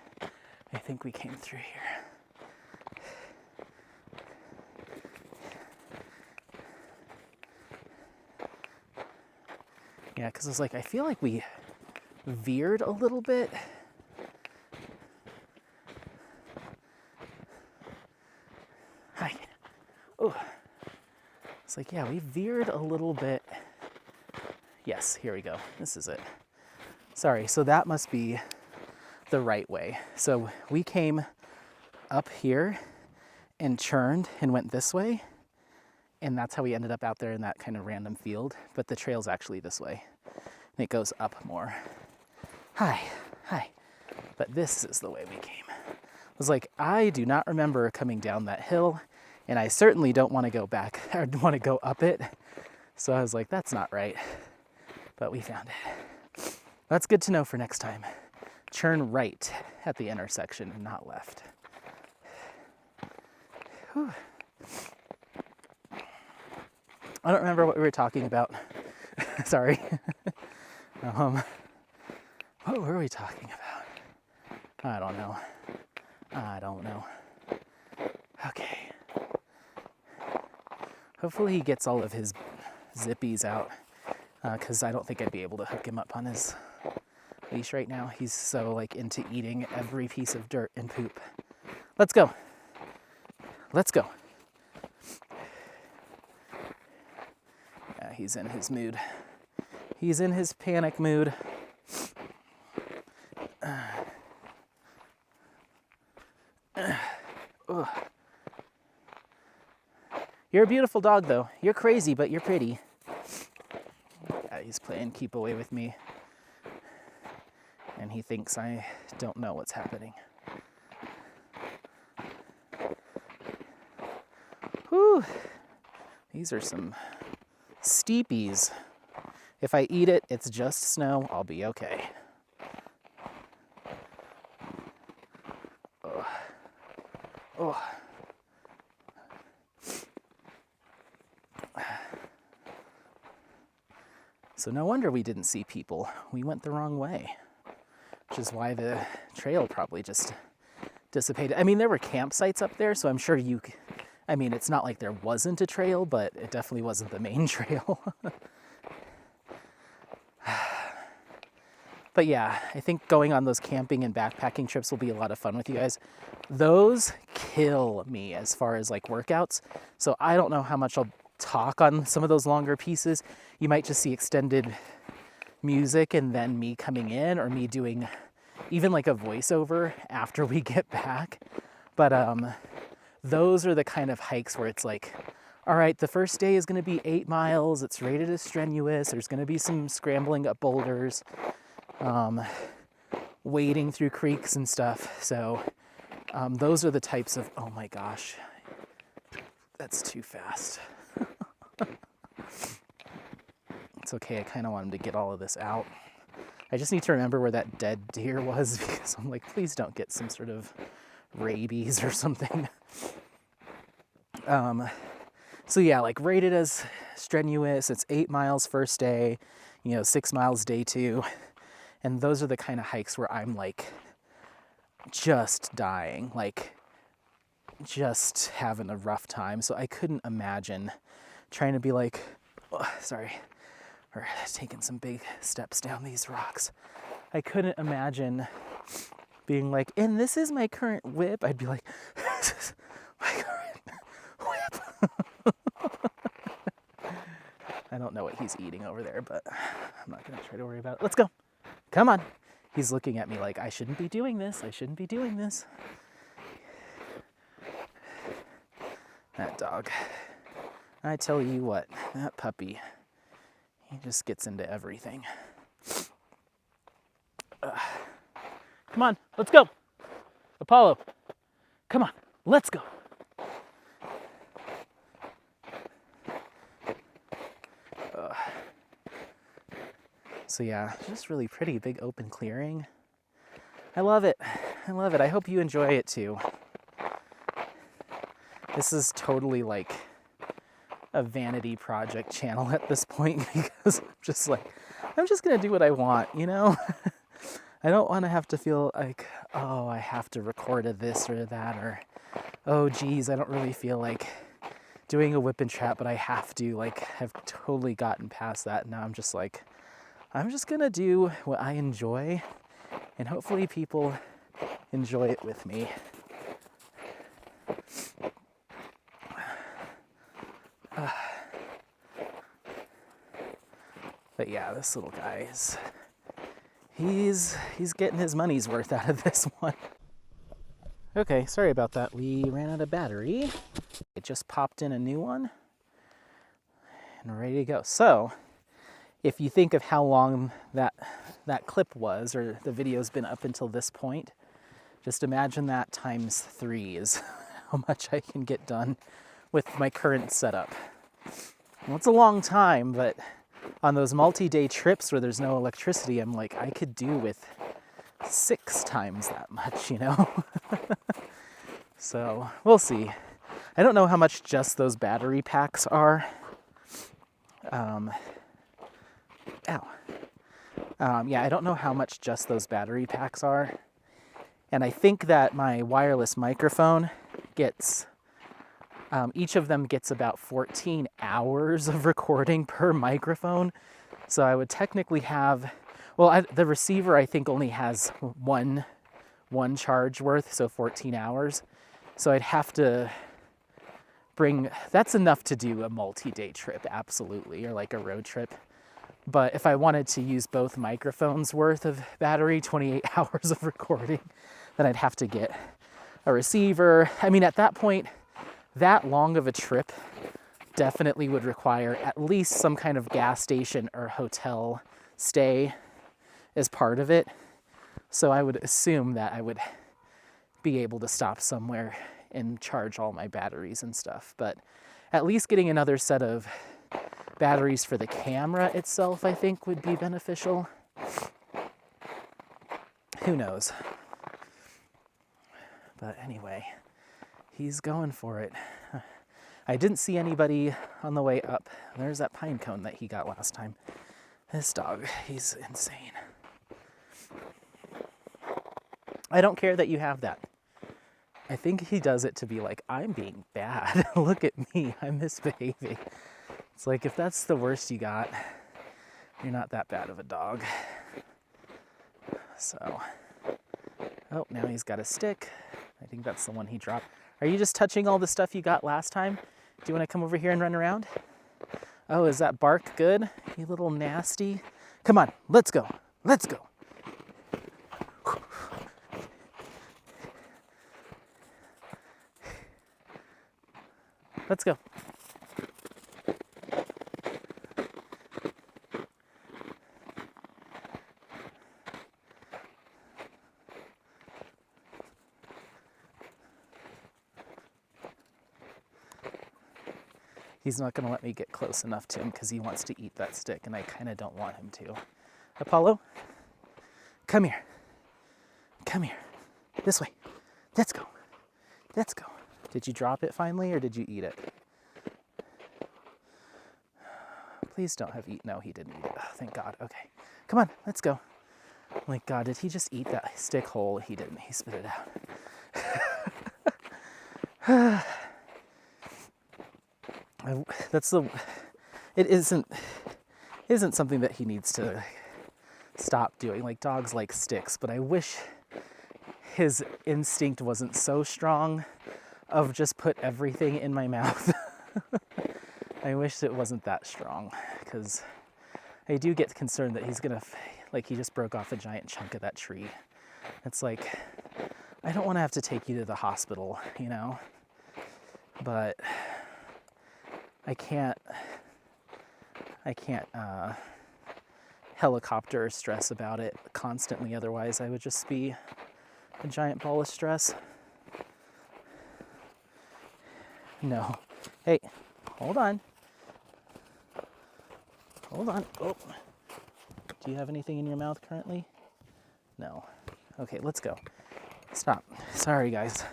I think we came through here. Yeah, because I was like, I feel like we veered a little bit. Hi. Oh. It's like, yeah, we veered a little bit. Yes, here we go. This is it. Sorry, so that must be the right way. So we came up here and churned and went this way. And that's how we ended up out there in that kind of random field. But the trail's actually this way. And it goes up more. Hi. But this is the way we came. I was like, I do not remember coming down that hill. And I certainly don't want to go back, or want to go up it. So I was like, that's not right. But we found it. That's good to know for next time. Turn right at the intersection and not left. Whew. I don't remember what we were talking about. Sorry. What were we talking about? I don't know. Okay. Hopefully he gets all of his zippies out. because I don't think I'd be able to hook him up on his leash right now. He's so like into eating every piece of dirt and poop. Let's go. Let's go. Yeah, he's in his mood. He's in his panic mood. You're a beautiful dog, though. You're crazy, but you're pretty. Yeah, he's playing keep away with me. And he thinks I don't know what's happening. Whew. These are some steepies. If I eat it, it's just snow. I'll be okay. Oh. Oh. So no wonder we didn't see people. We went the wrong way, which is why the trail probably just dissipated. I mean, there were campsites up there, so I'm sure I mean, it's not like there wasn't a trail, but it definitely wasn't the main trail. But yeah, I think going on those camping and backpacking trips will be a lot of fun with you guys. Those kill me as far as like workouts. So I don't know how much I'll talk on some of those longer pieces. You might just see extended music and then me coming in, or me doing even like a voiceover after we get back. But those are the kind of hikes where it's like, all right, the first day is going to be 8 miles. It's rated as strenuous. There's going to be some scrambling up boulders, wading through creeks and stuff. So those are the types of, oh my gosh, that's too fast. It's okay, I kind of want him to get all of this out. I just need to remember where that dead deer was, because I'm like, please don't get some sort of rabies or something. So yeah, like rated as strenuous, it's 8 miles first day, 6 miles day 2. And those are the kind of hikes where I'm like just dying, like just having a rough time. So I couldn't imagine trying to be like, oh, sorry, or taking some big steps down these rocks. I couldn't imagine being like, and this is my current whip. I'd be like, this is my current whip. I don't know what he's eating over there, but I'm not gonna try to worry about it. Let's go. Come on. He's looking at me like, I shouldn't be doing this. I shouldn't be doing this. That dog. I tell you what, that puppy, he just gets into everything. Come on, let's go. Apollo, come on, let's go. So yeah, just really pretty, big open clearing. I love it. I love it. I hope you enjoy it too. This is totally like a vanity project channel at this point, because I'm just like, I'm just gonna do what I want, I don't want to have to feel like, oh, I have to record a this or that, or oh geez, I don't really feel like doing a whip and trap, but I have to. Like, I've totally gotten past that. Now I'm just like, I'm just gonna do what I enjoy, and hopefully people enjoy it with me. But yeah, this little guy he's getting his money's worth out of this one. Okay, sorry about that. We ran out of battery. It just popped in a new one, and we're ready to go. So, if you think of how long that clip was, or the video's been up until this point, just imagine that times 3 is how much I can get done with my current setup. Well, it's a long time, but on those multi-day trips where there's no electricity, I'm like, I could do with 6 times that much, So, we'll see. I don't know how much just those battery packs are. Yeah, I don't know how much just those battery packs are. And I think that my wireless microphone gets, each of them gets about 14 hours of recording per microphone. So I would technically have, well, the receiver I think only has one charge worth, so 14 hours. So I'd have to bring, that's enough to do a multi-day trip, absolutely, or like a road trip. But if I wanted to use both microphones worth of battery, 28 hours of recording, then I'd have to get a receiver. I mean, at that point, that long of a trip definitely would require at least some kind of gas station or hotel stay as part of it. So I would assume that I would be able to stop somewhere and charge all my batteries and stuff. But at least getting another set of batteries for the camera itself, I think, would be beneficial. Who knows? But anyway, he's going for it. I didn't see anybody on the way up. There's that pine cone that he got last time. This dog, he's insane. I don't care that you have that. I think he does it to be like, I'm being bad. Look at me, I'm misbehaving. It's like, if that's the worst you got, you're not that bad of a dog. So, oh, now he's got a stick. I think that's the one he dropped. Are you just touching all the stuff you got last time? Do you want to come over here and run around? Oh, is that bark good? You little nasty. Come on, let's go. Let's go. Let's go. He's not going to let me get close enough to him because he wants to eat that stick, and I kind of don't want him to. Apollo, come here. Come here. This way. Let's go. Let's go. Did you drop it finally, or did you eat it? Please don't have eaten. No, he didn't eat it. Oh, thank God. Okay. Come on, let's go. Oh my God, did he just eat that stick whole? He didn't. He spit it out. It isn't something that he needs to stop doing. Like, dogs like sticks, but I wish his instinct wasn't so strong of just put everything in my mouth. I wish it wasn't that strong, because I do get concerned that he's gonna, like, he just broke off a giant chunk of that tree. It's like, I don't want to have to take you to the hospital, you know, but I can't helicopter or stress about it constantly, otherwise I would just be a giant ball of stress. No. Hey, hold on. Hold on. Oh. Do you have anything in your mouth currently? No. Okay, let's go. Stop. Sorry, guys.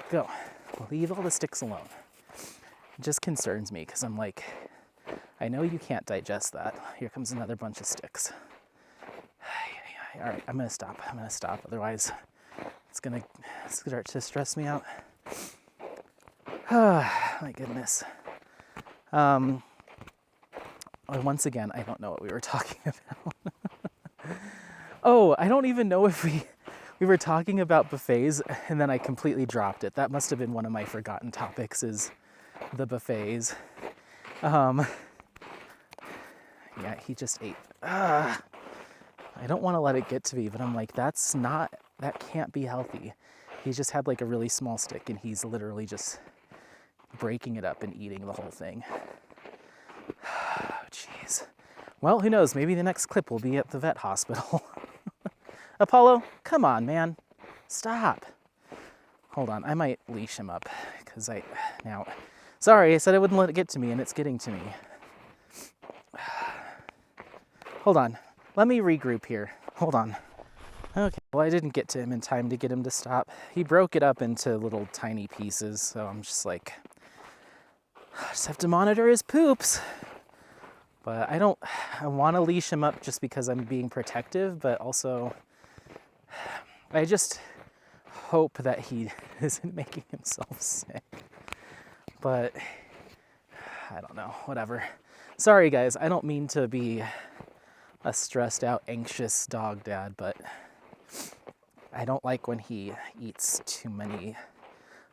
Go. Leave all the sticks alone. It just concerns me because I'm like, I know you can't digest that. Here comes another bunch of sticks. All right, I'm gonna stop. Otherwise, it's gonna start to stress me out. My goodness. Once again, I don't know what we were talking about. Oh, I don't even know if we were talking about buffets and then I completely dropped it. That must have been one of my forgotten topics, is the buffets. Yeah, he just ate. I don't want to let it get to me, but I'm like, that can't be healthy. He just had like a really small stick and he's literally just breaking it up and eating the whole thing. Jeez. Well, who knows? Maybe the next clip will be at the vet hospital. Apollo, come on, man. Stop. Hold on, I might leash him up because sorry, I said I wouldn't let it get to me and it's getting to me. Hold on, let me regroup here. Hold on. Okay, well, I didn't get to him in time to get him to stop. He broke it up into little tiny pieces, so I'm just like, I just have to monitor his poops. But I want to leash him up just because I'm being protective, but also I just hope that he isn't making himself sick. But I don't know, whatever. Sorry guys, I don't mean to be a stressed out, anxious dog dad, but I don't like when he eats too many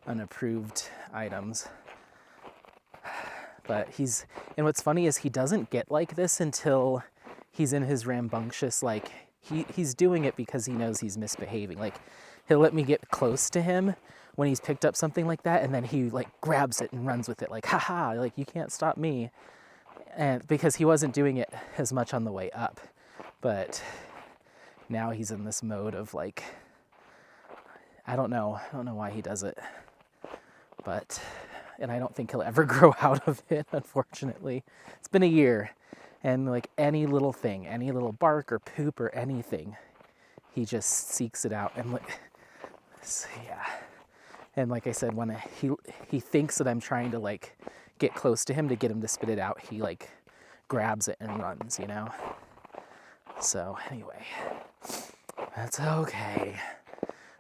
unapproved items. But and what's funny is he doesn't get like this until he's in his rambunctious, like, he's doing it because he knows he's misbehaving. Like, he'll let me get close to him when he's picked up something like that, and then he, like, grabs it and runs with it, like, haha, like, you can't stop me. And because he wasn't doing it as much on the way up. But now he's in this mode of, like, I don't know why he does it. But, and I don't think he'll ever grow out of it, unfortunately. It's been a year, and like any little thing, any little bark or poop or anything, he just seeks it out. And like, so yeah. And like I said, when he thinks that I'm trying to like get close to him to get him to spit it out, he like grabs it and runs, you know? So anyway, that's okay.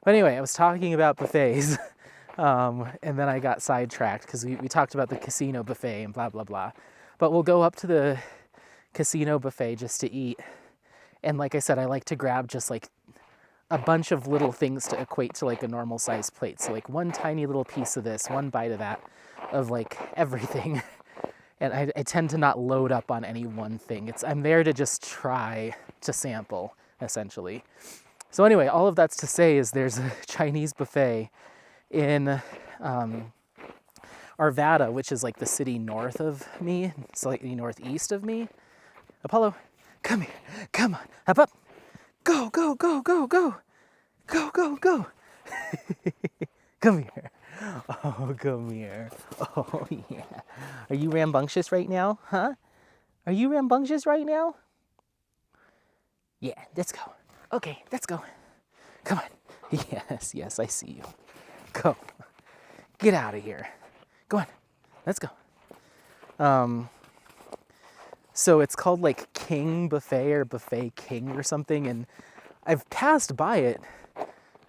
But anyway, I was talking about buffets. And then I got sidetracked because we talked about the casino buffet and blah, blah, blah. But we'll go up to the casino buffet just to eat. And like I said, I like to grab just like a bunch of little things to equate to like a normal size plate. So like one tiny little piece of this, one bite of that, of like everything. And I tend to not load up on any one thing. I'm there to just try to sample, essentially. So anyway, all of that's to say is there's a Chinese buffet in Arvada, which is like the city north of me, slightly northeast of me. Apollo, come here, come on, hop up, go, go, go, go, go, go, go, go. Come here. Oh, come here. Oh, yeah. Are you rambunctious right now, huh? Are you rambunctious right now? Yeah, let's go. Okay, let's go. Come on. Yes, yes, I see you. Go. Get out of here. Go on. Let's go. So it's called like King Buffet or Buffet King or something, and I've passed by it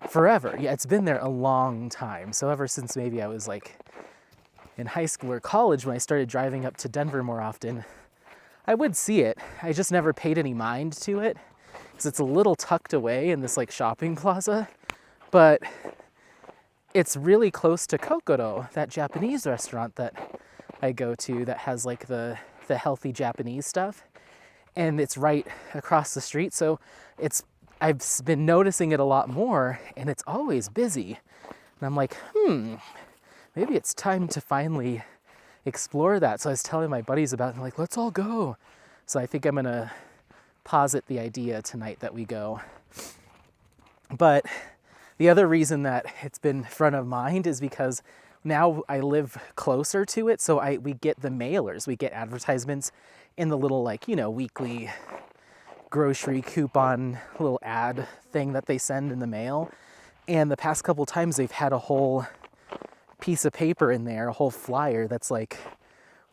forever. Yeah, it's been there a long time. So ever since maybe I was like in high school or college when I started driving up to Denver more often, I would see it. I just never paid any mind to it because it's a little tucked away in this like shopping plaza, but it's really close to Kokoro, that Japanese restaurant that I go to that has like the healthy Japanese stuff. And it's right across the street. So I've been noticing it a lot more, and it's always busy. And I'm like, maybe it's time to finally explore that. So I was telling my buddies about it, and I'm like, let's all go. So I think I'm gonna posit the idea tonight that we go. But the other reason that it's been front of mind is because now I live closer to it, so we get the mailers, we get advertisements in the little like, weekly grocery coupon little ad thing that they send in the mail. And the past couple times they've had a whole piece of paper in there, a whole flyer that's like,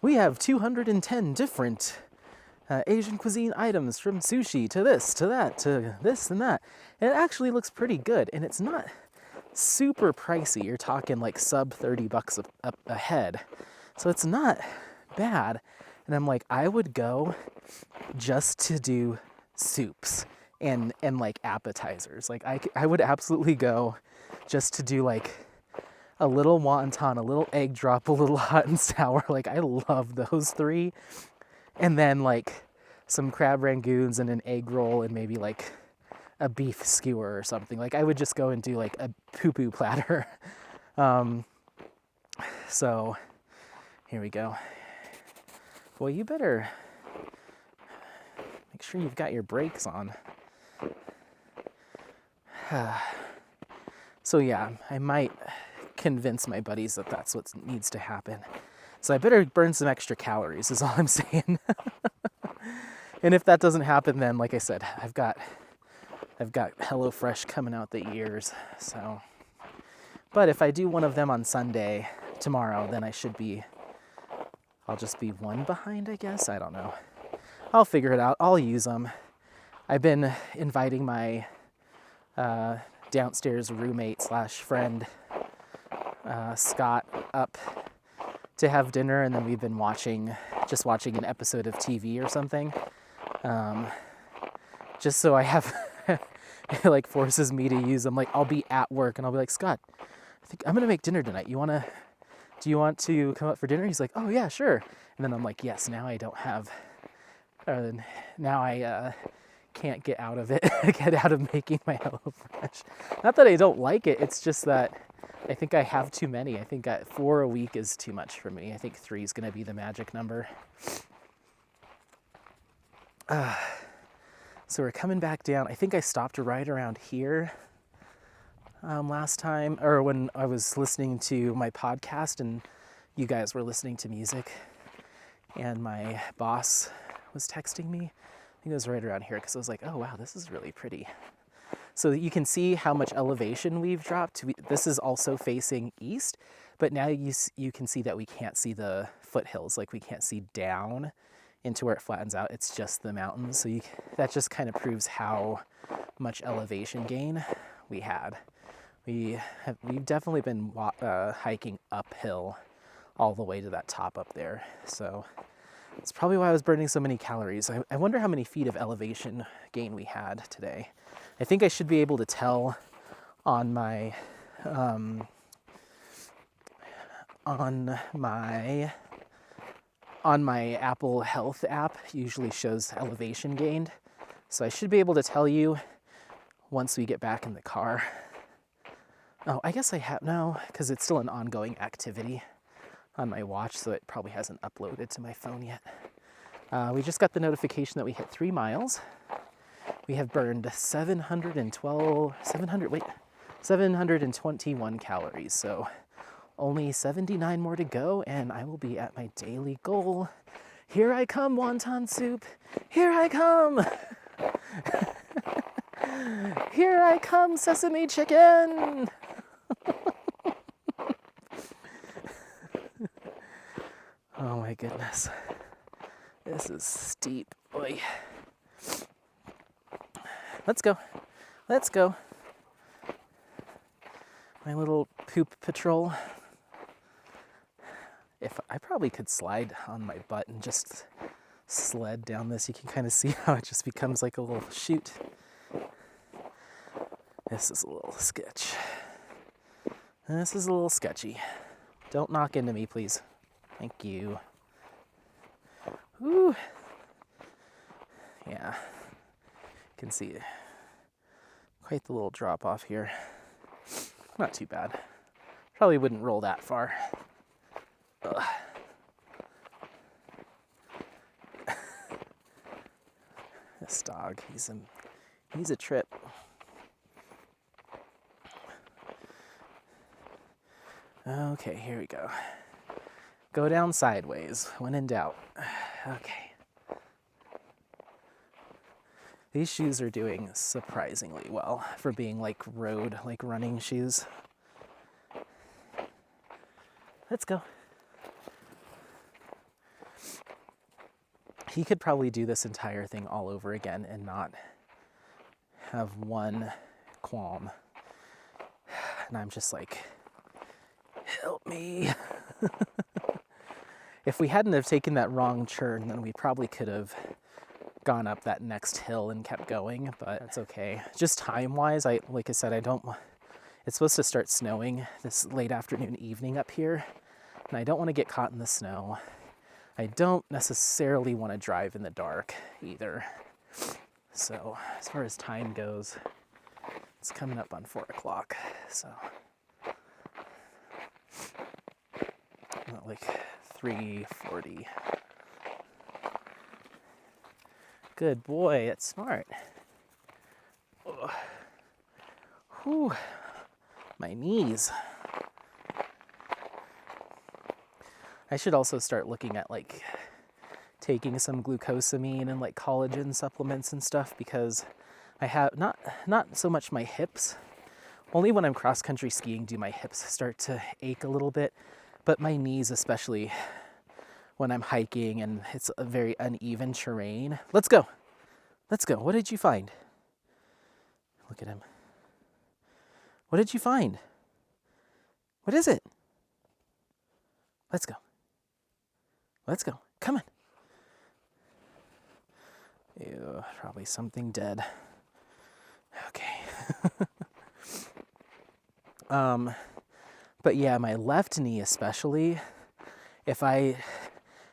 we have 210 different Asian cuisine items, from sushi to this, to that, to this and that. And it actually looks pretty good, and it's not super pricey. You're talking like sub $30 a head. So it's not bad. And I'm like, I would go just to do soups and like appetizers. Like I would absolutely go just to do like a little wonton, a little egg drop, a little hot and sour. Like I love those three. And then like some crab rangoons and an egg roll and maybe like a beef skewer or something. Like I would just go and do like a poo-poo platter. So here we go. Boy, you better make sure you've got your brakes on. So yeah, I might convince my buddies that that's what needs to happen. So I better burn some extra calories is all I'm saying. And if that doesn't happen, then like I said, I've got HelloFresh coming out the ears. So, but if I do one of them on Sunday tomorrow, then I'll just be one behind, I guess. I don't know. I'll figure it out. I'll use them. I've been inviting my downstairs roommate / friend, Scott, up to have dinner, and then we've been watching just watching an episode of TV or something. Just so I have, it like forces me to use them. Like I'll be at work and I'll be like, Scott, I think I'm going to make dinner tonight. Do you want to come up for dinner? He's like, oh yeah, sure. And then I'm like, yes, now I don't have, now I can't get out of it, get out of making my HelloFresh. Not that I don't like it, it's just that I think I have too many. I think 4 a week is too much for me. I think 3 is going to be the magic number. So we're coming back down. I think I stopped right around here last time, or when I was listening to my podcast and you guys were listening to music and my boss was texting me. I think it was right around here because I was like, oh wow, this is really pretty. So you can see how much elevation we've dropped. This is also facing east, but now you can see that we can't see the foothills, like we can't see down into where it flattens out. It's just the mountains. So that just kind of proves how much elevation gain we had. We've definitely been hiking uphill all the way to that top up there. So it's probably why I was burning so many calories. I wonder how many feet of elevation gain we had today. I think I should be able to tell on my Apple Health app. Usually shows elevation gained. So I should be able to tell you once we get back in the car. Oh, I guess I have, no, because it's still an ongoing activity on my watch, so it probably hasn't uploaded to my phone yet. We just got the notification that we hit 3 miles. We have burned 721 calories, so only 79 more to go, and I will be at my daily goal. Here I come, wonton soup. Here I come. Here I come, sesame chicken. Oh my goodness. This is steep. Oy. Let's go. Let's go. My little poop patrol. If I probably could slide on my butt and just sled down this, you can kind of see how it just becomes like a little chute. This is a little sketch. This is a little sketchy. Don't knock into me, please. Thank you. Whew. Yeah. You can see quite the little drop off here. Not too bad. Probably wouldn't roll that far. Ugh. This dog, he's a trip. Okay, here we go. Go down sideways, when in doubt. Okay. These shoes are doing surprisingly well for being like road, like running shoes. Let's go. He could probably do this entire thing all over again and not have one qualm. And I'm just like, help me. If we hadn't have taken that wrong turn, then we probably could have gone up that next hill and kept going, but that's okay. Just time-wise, like I said, it's supposed to start snowing this late afternoon, evening up here, and I don't want to get caught in the snow. I don't necessarily want to drive in the dark either. So as far as time goes, it's coming up on 4 o'clock, so like 3:40. Good boy, that's smart. Oh. Whew. My knees. I should also start looking at like taking some glucosamine and like collagen supplements and stuff, because I have not so much my hips. Only when I'm cross-country skiing do my hips start to ache a little bit, but my knees, especially when I'm hiking and it's a very uneven terrain. Let's go. Let's go. What did you find? Look at him. What did you find? What is it? Let's go. Let's go. Come on. Ew, probably something dead. Okay. But yeah, my left knee especially, if I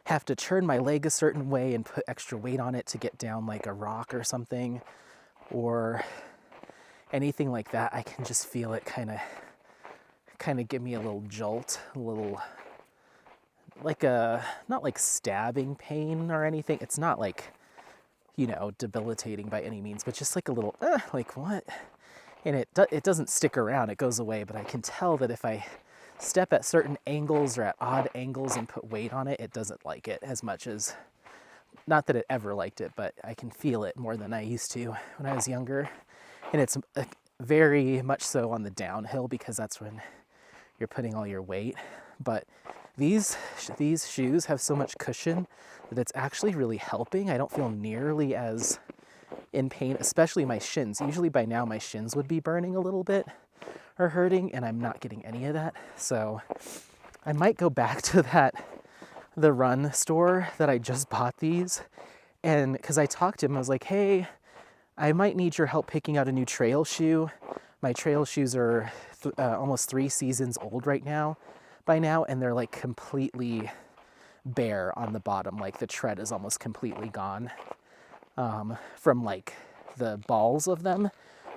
have to turn my leg a certain way and put extra weight on it to get down like a rock or something, or anything like that, I can just feel it kind of give me a little jolt, a little, like not like stabbing pain or anything. It's not like, debilitating by any means, but just like a little, like what? And it doesn't stick around, it goes away, but I can tell that if I step at certain angles or at odd angles and put weight on it, it doesn't like it as much as, not that it ever liked it, but I can feel it more than I used to when I was younger. And it's very much so on the downhill because that's when you're putting all your weight. But these shoes have so much cushion that it's actually really helping. I don't feel nearly as in pain, especially my shins. Usually by now my shins would be burning a little bit or hurting, and I'm not getting any of that. So I might go back to the run store that I just bought these, and because I talked to him, I was like, hey, I might need your help picking out a new trail shoe. My trail shoes are almost 3 seasons old by now, and they're like completely bare on the bottom. Like the tread is almost completely gone from like the balls of them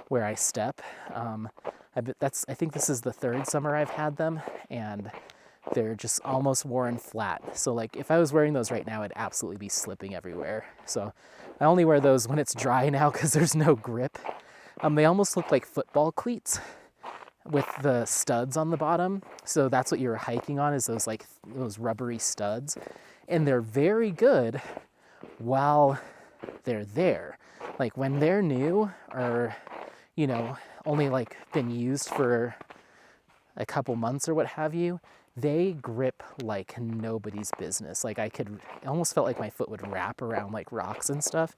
where I step. I think this is the 3rd summer I've had them, and they're just almost worn flat. So like if I was wearing those right now, I'd absolutely be slipping everywhere. So I only wear those when it's dry now because there's no grip. They almost look like football cleats with the studs on the bottom. So that's what you're hiking on, is those rubbery studs. And they're very good while they're there. Like when they're new or, only like been used for a couple months or what have you, they grip like nobody's business. Like it almost felt like my foot would wrap around like rocks and stuff.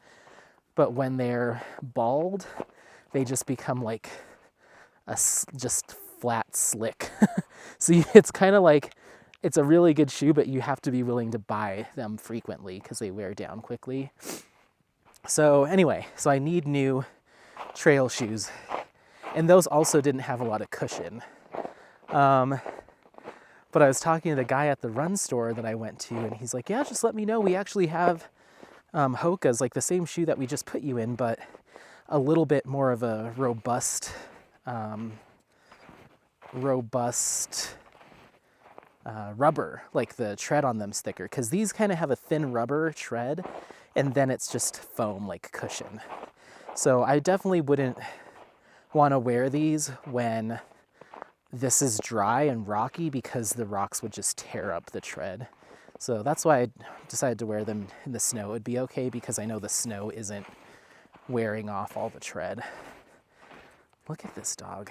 But when they're bald, they just become like just flat slick. So it's kind of like, it's a really good shoe, but you have to be willing to buy them frequently because they wear down quickly. So anyway, so I need new trail shoes. And those also didn't have a lot of cushion. But I was talking to the guy at the run store that I went to, and he's like, yeah, just let me know. We actually have Hoka's, like the same shoe that we just put you in, but a little bit more of a robust rubber, like the tread on them's thicker, because these kind of have a thin rubber tread, and then it's just foam, like cushion. So I definitely wouldn't want to wear these when this is dry and rocky, because the rocks would just tear up the tread. So that's why I decided to wear them in the snow. It would be okay because I know the snow isn't wearing off all the tread. Look at this dog.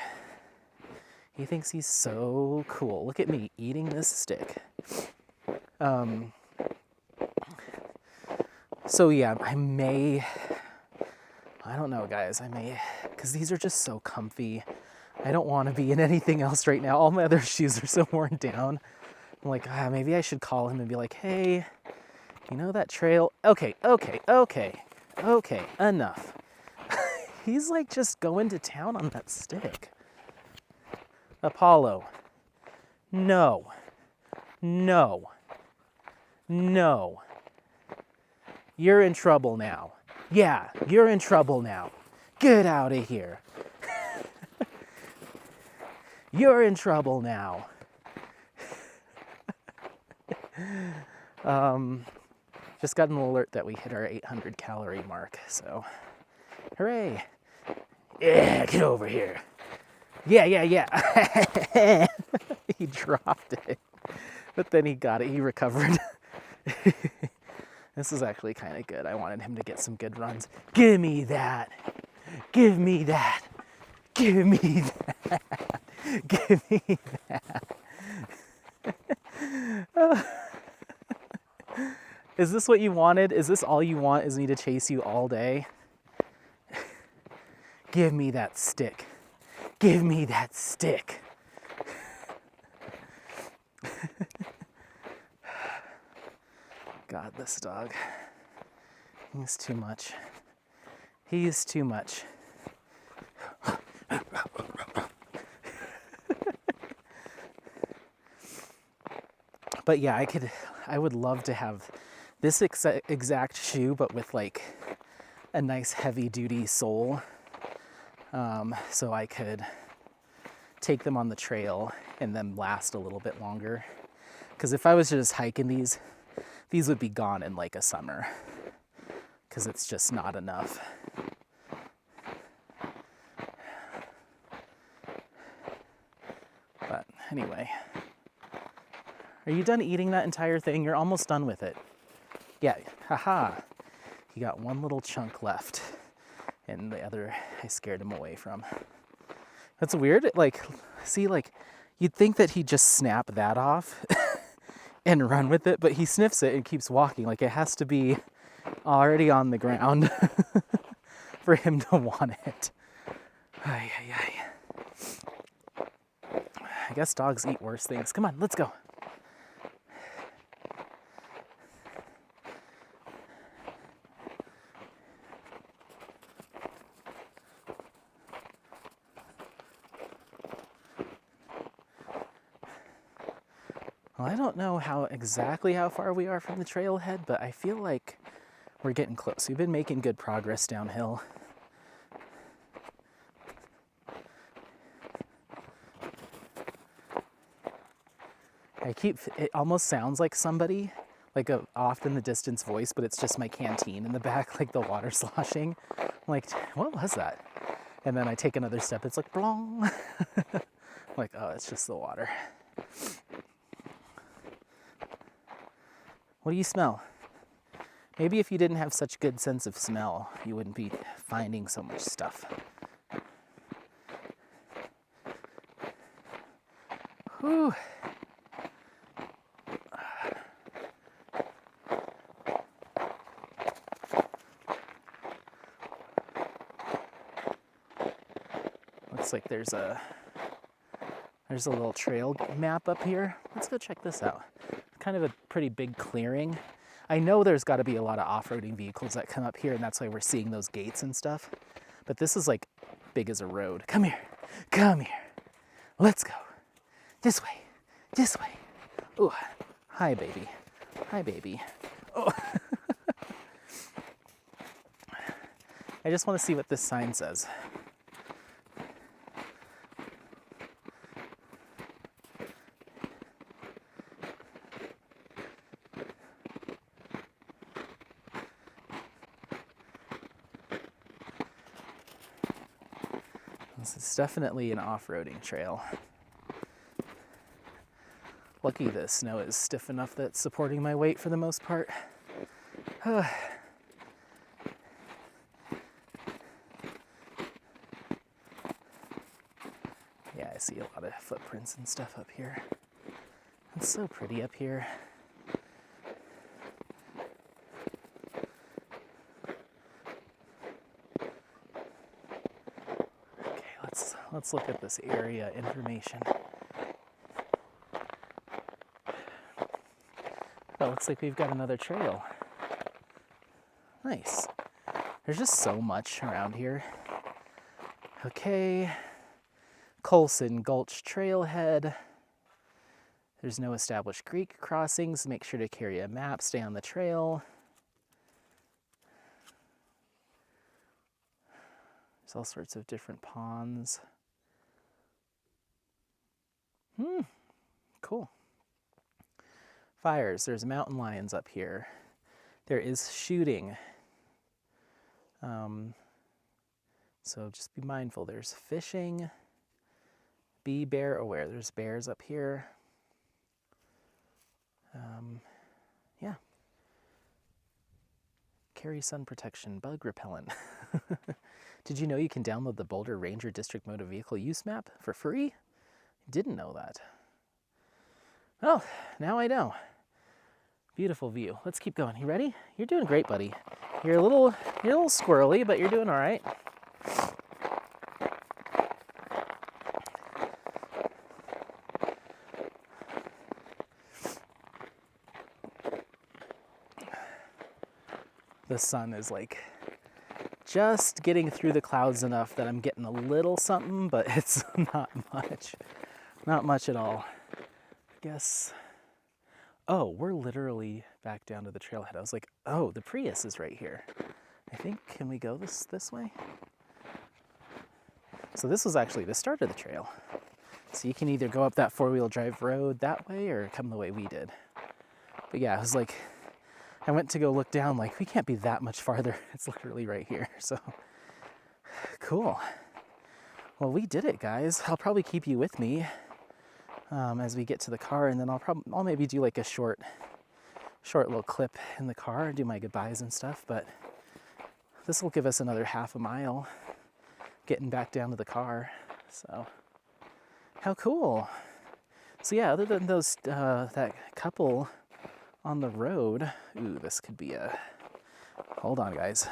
He thinks he's so cool. Look at me eating this stick. So yeah, I don't know, guys. Because these are just so comfy. I don't want to be in anything else right now. All my other shoes are so worn down. I'm like, maybe I should call him and be like, hey, that trail? Okay, enough. He's like just going to town on that stick. Apollo. No. You're in trouble now. Yeah, you're in trouble now. Get out of here. You're in trouble now. Just got an alert that we hit our 800 calorie mark, so hooray. Yeah, get over here. Yeah. He dropped it, but then he got it. He recovered. This is actually kind of good. I wanted him to get some good runs. Give me that. Give me that. Give me that. Give me that. Is this what you wanted? Is this all you want, is me to chase you all day? Give me that stick. Give me that stick. God, this dog. He's too much. He's too much. But yeah, I would love to have this exact shoe, but with like a nice heavy duty sole. So I could take them on the trail and then last a little bit longer. Because if I was just hiking these would be gone in like a summer. Because it's just not enough. But anyway. Are you done eating that entire thing? You're almost done with it. Yeah, haha. You got one little chunk left. And the other I scared him away from. That's weird. Like, see, like, you'd think that he'd just snap that off and run with it, but he sniffs it and keeps walking. Like, it has to be already on the ground for him to want it. Ay, ay, ay. I guess dogs eat worse things. Come on, let's go. Well, I don't know exactly how far we are from the trailhead, but I feel like we're getting close. We've been making good progress downhill. It almost sounds like somebody, like a off in the distance voice, but it's just my canteen in the back, like the water sloshing. I'm like, what was that? And then I take another step, it's like, blong. I'm like, oh, it's just the water. What do you smell? Maybe if you didn't have such good sense of smell, you wouldn't be finding so much stuff. Whew. Looks like there's a little trail map up here. Let's go check this out. Kind of a pretty big clearing. I know there's got to be a lot of off-roading vehicles that come up here, and that's why we're seeing those gates and stuff. But this is like big as a road. Come here. Come here. Let's go. This way. This way. Oh, hi, baby. Hi, baby. Oh. I just want to see what this sign says. This is definitely an off-roading trail. Lucky the snow is stiff enough that it's supporting my weight for the most part. Yeah, I see a lot of footprints and stuff up here. It's so pretty up here. Let's look at this area information. Oh, looks like we've got another trail. Nice. There's just so much around here. Okay. Coulson Gulch trailhead. There's no established creek crossings. Make sure to carry a map. Stay on the trail. There's all sorts of different ponds. Cool. Fires. There's mountain lions up here. There is shooting. So just be mindful. There's fishing. Be bear aware. There's bears up here. Yeah. Carry sun protection, bug repellent. Did you know you can download the Boulder Ranger District Motor Vehicle Use Map for free? Didn't know that. Well, now I know. Beautiful view. Let's keep going. You ready? You're doing great, buddy. You're a little squirrely, but you're doing all right. the sun is like just getting through the clouds enough that I'm getting a little something, but it's not much. Not much at all. I guess. Oh, we're literally back down to the trailhead. I was like, oh, the Prius is right here. I think, can we go this way? So this was actually the start of the trail. So you can either go up that four-wheel drive road that way or come the way we did. But yeah, I was like, I went to go look down, like, we can't be that much farther. It's literally right here, so cool. Well, we did it, guys. I'll probably keep you with me as we get to the car, and then I'll maybe do like a short little clip in the car, do my goodbyes and stuff, but this will give us another half a mile getting back down to the car, so how cool. So yeah, other than those, that couple on the road, ooh, this could be hold on guys,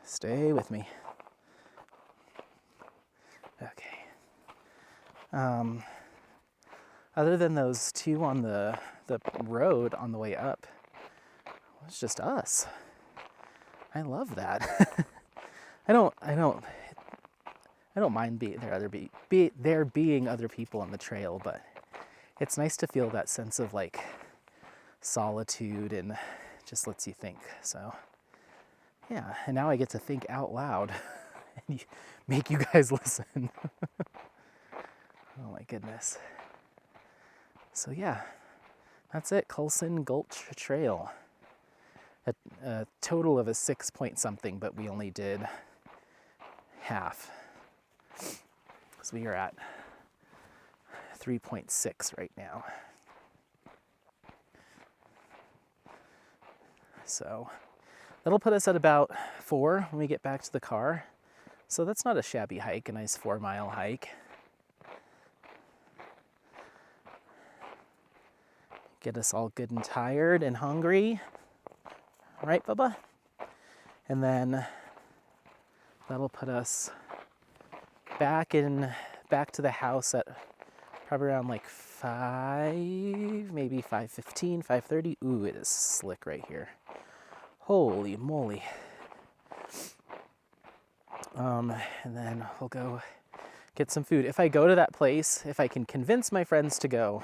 stay with me. Okay. Other than those two on the road on the way up, it's just us. I love that. I don't mind there being other people on the trail, but it's nice to feel that sense of like solitude and just lets you think. So yeah, and now I get to think out loud and make you guys listen. Oh my goodness. So yeah, that's it. Coulson Gulch Trail. A total of a 6 point something, but we only did half. So we are at 3.6 right now. So that'll put us at about 4 when we get back to the car. So that's not a shabby hike, a nice 4-mile hike. Get us all good and tired and hungry. All right, Bubba? And then that'll put us back to the house at probably around like 5, maybe 5:15, 5:30. Ooh, it is slick right here. Holy moly. And then we'll go get some food. If I go to that place, if I can convince my friends to go,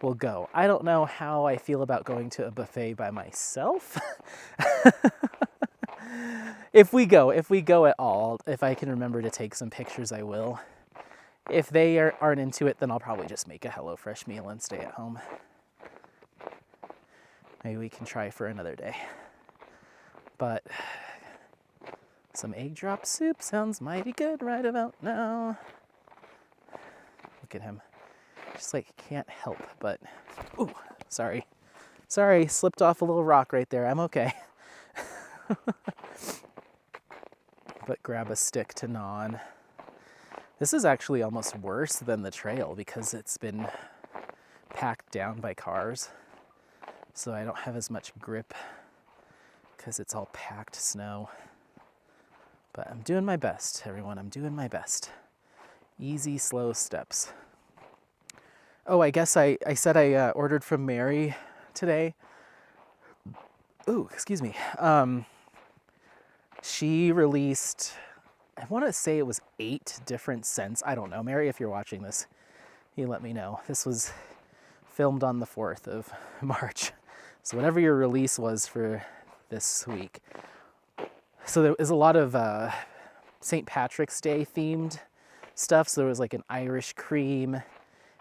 we'll go. I don't know how I feel about going to a buffet by myself. If we go at all, if I can remember to take some pictures, I will. If they aren't into it, then I'll probably just make a HelloFresh meal and stay at home. Maybe we can try for another day. But some egg drop soup sounds mighty good right about now. Look at him. Just like can't help but, ooh, sorry, slipped off a little rock right there. I'm okay. But grab a stick to gnaw on. This is actually almost worse than the trail because it's been packed down by cars. So I don't have as much grip because it's all packed snow. But I'm doing my best, everyone. I'm doing my best. Easy, slow steps. Oh, I guess I said I ordered from Mary today. Ooh, excuse me. She released, I want to say it was 8 different scents. I don't know. Mary, if you're watching this, you let me know. This was filmed on the 4th of March. So whatever your release was for this week. So there was a lot of St. Patrick's Day themed stuff. So there was like an Irish cream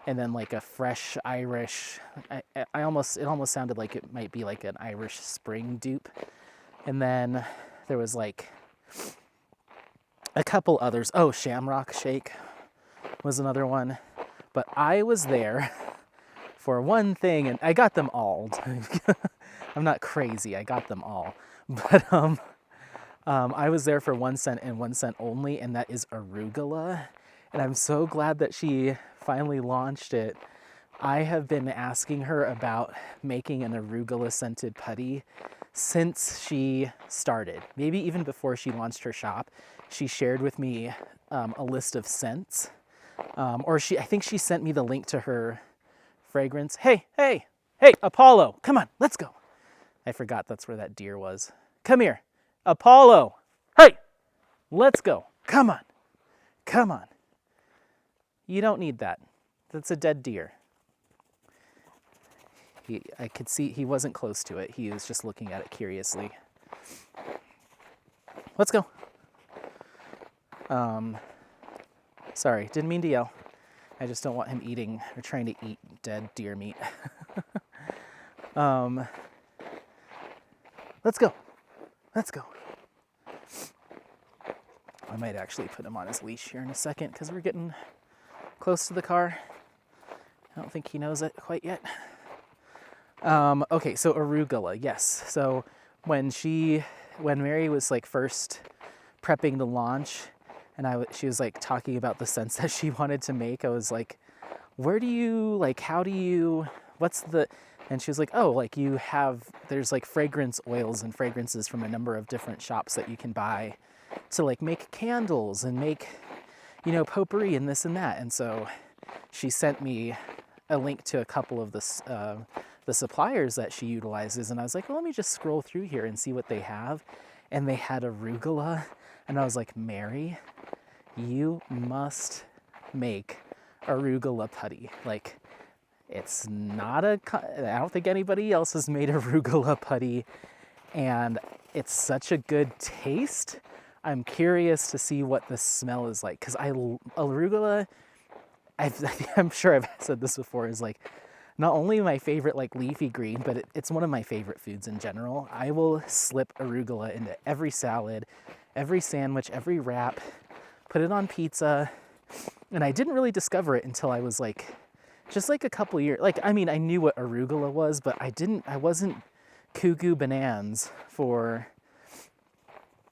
and then like a fresh Irish, it almost sounded like it might be like an Irish spring dupe. And then there was like a couple others. Oh, Shamrock Shake was another one. But I was there for one thing and I got them all. I'm not crazy, I got them all. But I was there for 1 cent and 1 cent only, and that is arugula. And I'm so glad that she finally launched it. I have been asking her about making an arugula scented putty since she started. Maybe even before she launched her shop. She shared with me a list of scents. I think she sent me the link to her fragrance. Hey, Apollo, come on, let's go. I forgot that's where that deer was. come here. Apollo, hey, let's go. Come on, come on. You don't need that. That's a dead deer. I could see he wasn't close to it. He was just looking at it curiously. Let's go. Sorry, didn't mean to yell. I just don't want him eating or trying to eat dead deer meat. Let's go. Let's go. I might actually put him on his leash here in a second because we're getting close to the car. I don't think he knows it quite yet. Okay, so arugula, yes. So when Mary was like first prepping the launch, and she was like talking about the scents that she wanted to make, I was like, and she was like, oh, like there's like fragrance oils and fragrances from a number of different shops that you can buy to like make candles and make, potpourri and this and that. And so she sent me a link to a couple of the suppliers that she utilizes. And I was like, well, let me just scroll through here and see what they have. And they had arugula. And I was like, Mary, you must make arugula putty. Like, it's not I don't think anybody else has made arugula putty. And it's such a good taste. I'm curious to see what the smell is like. Because arugula, I'm sure I've said this before, is like not only my favorite like leafy green, but it's one of my favorite foods in general. I will slip arugula into every salad, every sandwich, every wrap, put it on pizza. And I didn't really discover it until I was like, just like a couple years, like, I mean, I knew what arugula was, but I wasn't cuckoo bananas for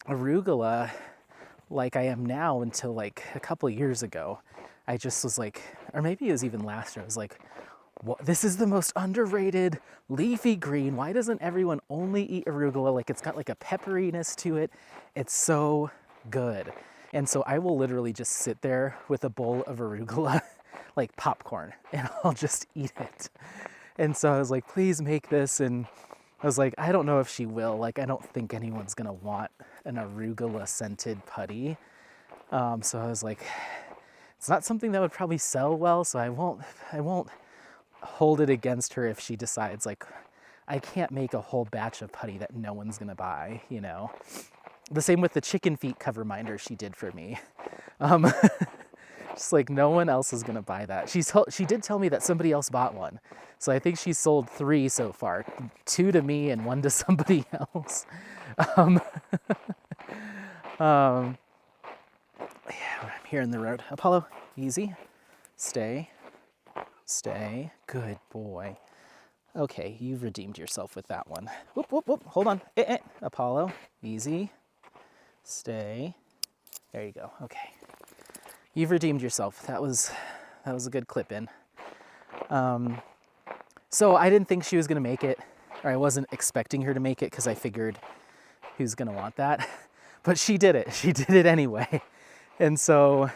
arugula like I am now until like a couple years ago. I just was like, or maybe it was even last year, I was like, this is the most underrated leafy green. Why doesn't everyone only eat arugula? Like, it's got like a pepperiness to it. It's so good. And so I will literally just sit there with a bowl of arugula, like popcorn, and I'll just eat it. And so I was like, please make this. And I was like, I don't know if she will. Like, I don't think anyone's gonna want an arugula scented putty. So I was like, it's not something that would probably sell well. So I won't hold it against her if she decides like, I can't make a whole batch of putty that no one's gonna buy, The same with the chicken feet cover minder she did for me. Just like, no one else is gonna buy that. She did tell me that somebody else bought one. So I think she sold 3 so far, 2 to me and 1 to somebody else. Yeah, I'm here in the road. Apollo, easy, stay, good boy. Okay, you've redeemed yourself with that one. Whoop, whoop, whoop, hold on. Apollo, easy, stay. There you go, okay. You've redeemed yourself. That was a good clip in. So I didn't think she was gonna make it, or I wasn't expecting her to make it because I figured who's gonna want that, but she did it. She did it anyway. And so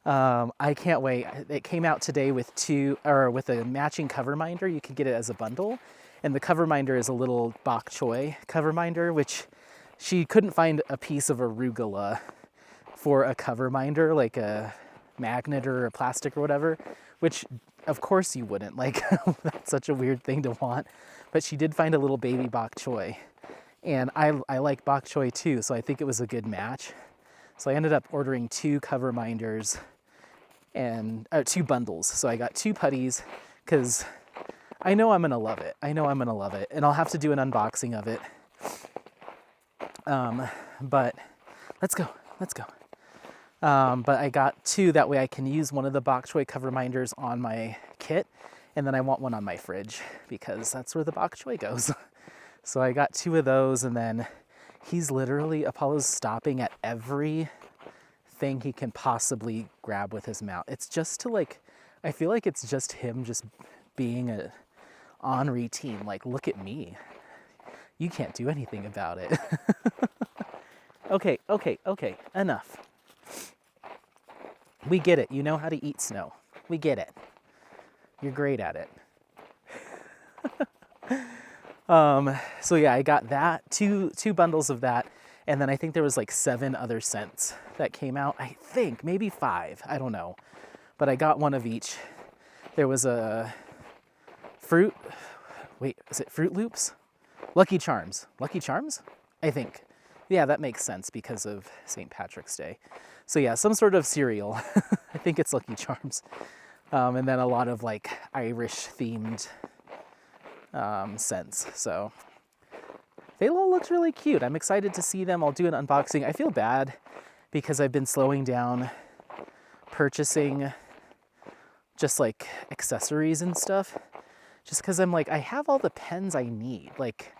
I can't wait. It came out today with a matching cover minder. You can get it as a bundle. And the cover minder is a little bok choy cover minder, which she couldn't find a piece of arugula for a cover minder, like a magnet or a plastic or whatever, which of course you wouldn't. Like, that's such a weird thing to want. But she did find a little baby bok choy. And I like bok choy too, so I think it was a good match. So I ended up ordering 2 cover minders and 2 bundles. So I got 2 putties because I know I'm gonna love it. And I'll have to do an unboxing of it. But let's go. But I got 2, that way I can use one of the bok choy cover minders on my kit, and then I want one on my fridge because that's where the bok choy goes. So I got 2 of those, and then Apollo's stopping at every thing he can possibly grab with his mouth. It's just I feel like it's just him just being a ornery teen. Like, look at me. You can't do anything about it. Okay, enough. We get it. You know how to eat snow. We get it. You're great at it. So yeah, I got that, two bundles of that, and then I think there was like 7 other scents that came out. I think maybe 5, I don't know, but I got one of each. There was a fruit. Wait, is it Fruit Loops? Lucky Charms. Lucky Charms? I think. Yeah, that makes sense because of St. Patrick's Day. So yeah, some sort of cereal. I think it's Lucky Charms. And then a lot of like Irish themed scents. So they all look really cute. I'm excited to see them. I'll do an unboxing. I feel bad because I've been slowing down purchasing just like accessories and stuff. Just because I'm like, I have all the pens I need. Like,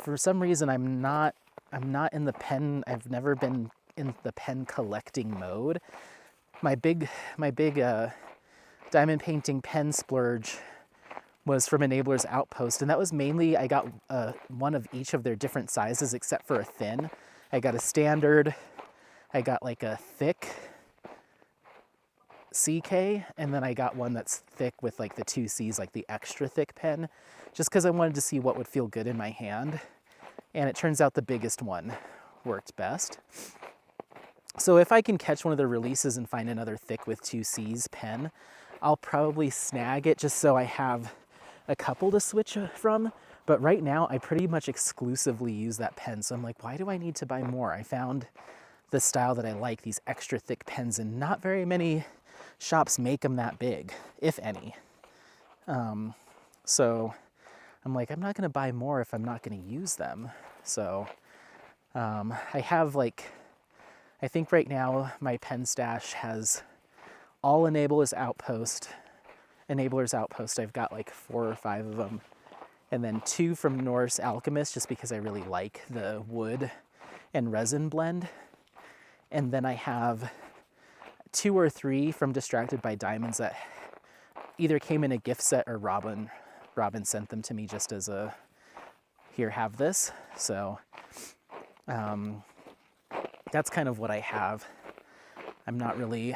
for some reason, I'm not in the pen. I've never been in the pen collecting mode. My big diamond painting pen splurge was from Enabler's Outpost, and that was mainly I got one of each of their different sizes except for a thin. I got a standard. I got like a thick CK, and then I got one that's thick with like the 2 C's, like the extra thick pen, just because I wanted to see what would feel good in my hand. And it turns out the biggest one worked best. So if I can catch one of the releases and find another thick with 2 C's pen, I'll probably snag it just so I have a couple to switch from. But right now I pretty much exclusively use that pen. So I'm like, why do I need to buy more? I found the style that I like, these extra thick pens, and not very many shops make them that big, if any. So I'm like, I'm not going to buy more if I'm not going to use them. So I have like, I think right now my pen stash has all Enabler's Outpost. I've got like 4 or 5 of them. And then 2 from Norse Alchemist, just because I really like the wood and resin blend. And then I have 2 or 3 from Distracted by Diamonds that either came in a gift set or Robin sent them to me just as a, here, have this. So that's kind of what I have. I'm not really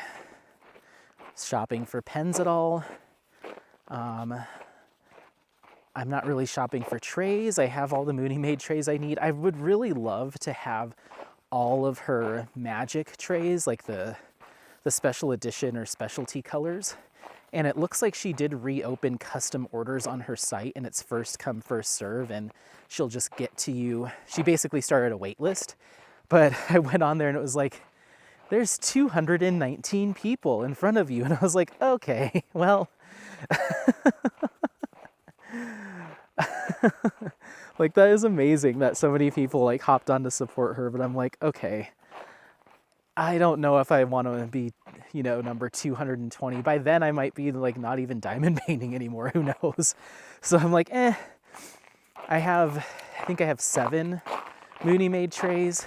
shopping for pens at all. I'm not really shopping for trays. I have all the Mooney Made trays I need. I would really love to have all of her magic trays, like the special edition or specialty colors. And it looks like she did reopen custom orders on her site, and it's first come, first serve, and she'll just get to you. She basically started a wait list, but I went on there and it was like, there's 219 people in front of you. And I was like, okay, well, like that is amazing that so many people like hopped on to support her, but I'm like, okay, I don't know if I want to be, number 220. By then I might be like not even diamond painting anymore. Who knows? So I'm like, I think I have 7 Mooney Made trays.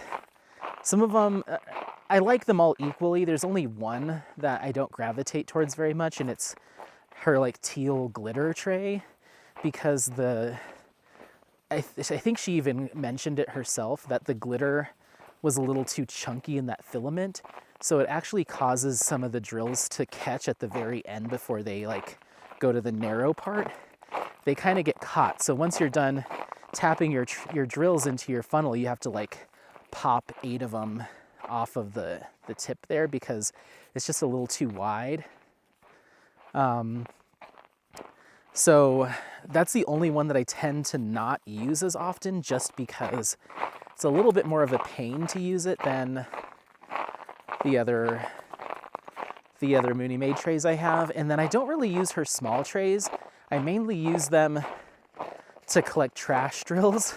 Some of them, I like them all equally. There's only one that I don't gravitate towards very much, and it's her like teal glitter tray, because I think she even mentioned it herself that the glitter was a little too chunky in that filament, so it actually causes some of the drills to catch at the very end before they like go to the narrow part. They kind of get caught. So once you're done tapping your drills into your funnel, you have to like pop 8 of them off of the tip there because it's just a little too wide. So that's the only one that I tend to not use as often, just because it's a little bit more of a pain to use it than the other Mooney Made trays I have. And then I don't really use her small trays. I mainly use them to collect trash drills,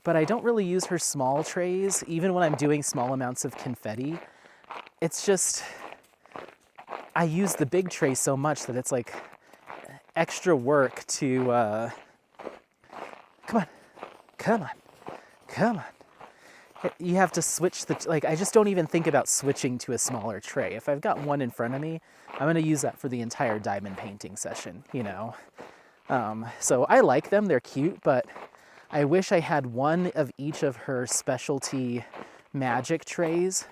but I don't really use her small trays, even when I'm doing small amounts of confetti. It's just, I use the big tray so much that it's like extra work to, come on. You have to switch I just don't even think about switching to a smaller tray. If I've got one in front of me, I'm going to use that for the entire diamond painting session, So I like them, they're cute, but I wish I had one of each of her specialty magic trays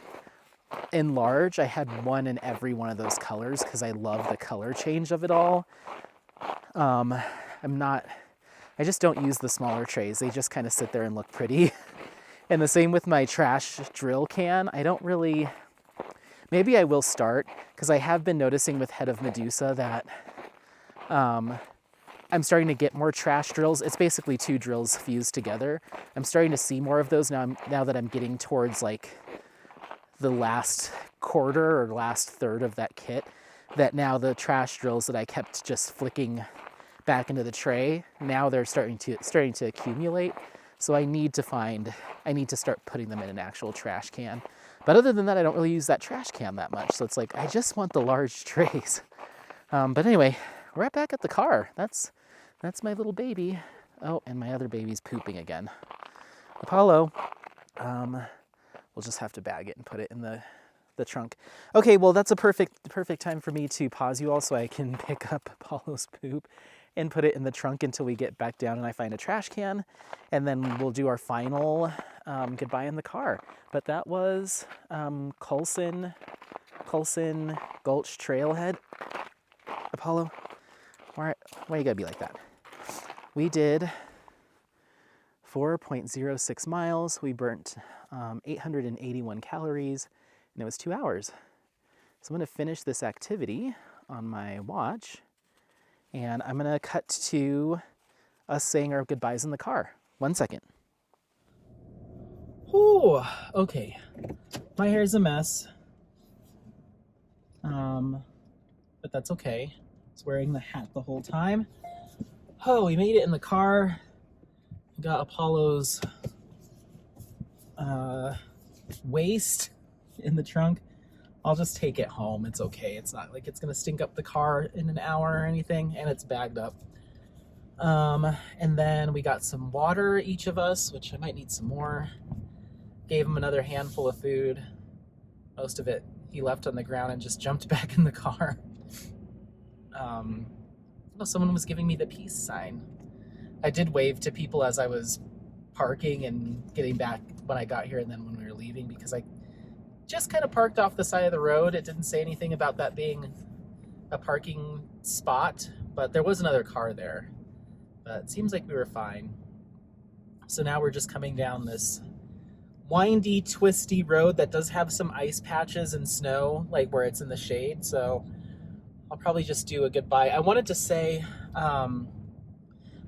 in large. I had one in every one of those colors because I love the color change of it all. I I just don't use the smaller trays. They just kind of sit there and look pretty. And the same with my trash drill can. I don't really, maybe I will start, because I have been noticing with Head of Medusa that I'm starting to get more trash drills. It's basically 2 drills fused together. I'm starting to see more of those now that I'm getting towards like the last quarter or last third of that kit, that now the trash drills that I kept just flicking back into the tray, now they're starting to accumulate. So I need to start putting them in an actual trash can. But other than that, I don't really use that trash can that much. So it's like, I just want the large trays. But anyway, we're right back at the car. That's my little baby. Oh, and my other baby's pooping again. Apollo. We'll just have to bag it and put it in the trunk. Okay, well, that's a perfect time for me to pause you all so I can pick up Apollo's poop and put it in the trunk until we get back down and I find a trash can. And then we'll do our final goodbye in the car. But that was Coulson Gulch Trailhead. Apollo, why you gotta be like that? We did 4.06 miles. We burnt 881 calories, and it was 2 hours. So I'm gonna finish this activity on my watch, and I'm gonna cut to us saying our goodbyes in the car. 1 second. Oh, okay. My hair's a mess. But that's okay. I was wearing the hat the whole time. Oh, we made it in the car. We got Apollo's waste in the trunk. I'll just take it home. It's okay. It's not like it's gonna stink up the car in an hour or anything, and it's bagged up. And then we got some water, each of us, which I might need some more. Gave him another handful of food. Most of it he left on the ground and just jumped back in the car. Oh, someone was giving me the peace sign. I did wave to people as I was parking and getting back when I got here and then when we were leaving, because I just kind of parked off the side of the road. It didn't say anything about that being a parking spot, but there was another car there. But it seems like we were fine. So now we're just coming down this windy, twisty road that does have some ice patches and snow, like where it's in the shade. So I'll probably just do a goodbye. I wanted to say,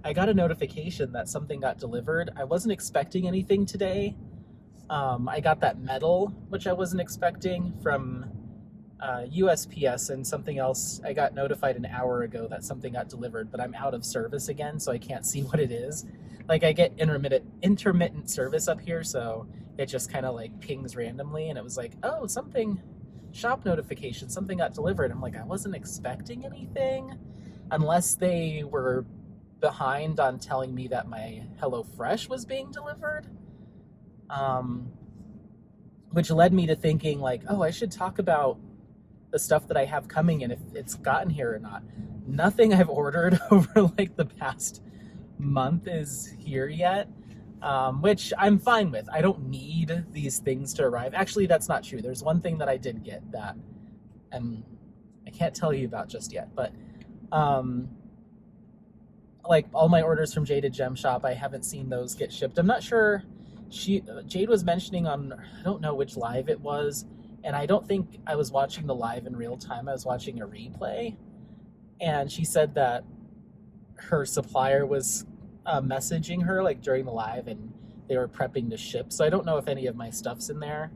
I got a notification that something got delivered. I wasn't expecting anything today. I got that medal, which I wasn't expecting, from USPS, and something else. I got notified an hour ago that something got delivered, but I'm out of service again, so I can't see what it is. Like, I get intermittent service up here, so it just kind of like pings randomly, and it was like, oh, something, shop notification, something got delivered. I'm like, I wasn't expecting anything, unless they were behind on telling me that my HelloFresh was being delivered. Which led me to thinking like, oh, I should talk about the stuff that I have coming and if it's gotten here or not. Nothing I've ordered over like the past month is here yet, which I'm fine with. I don't need these things to arrive. Actually, that's not true. There's one thing that I did get that I can't tell you about just yet, but like all my orders from Jade Gem Shop, I haven't seen those get shipped. I'm not sure. Jade was mentioning on, I don't know which live it was, and I don't think I was watching the live in real time. I was watching a replay, and she said that her supplier was messaging her like during the live, and they were prepping to ship. So I don't know if any of my stuff's in there,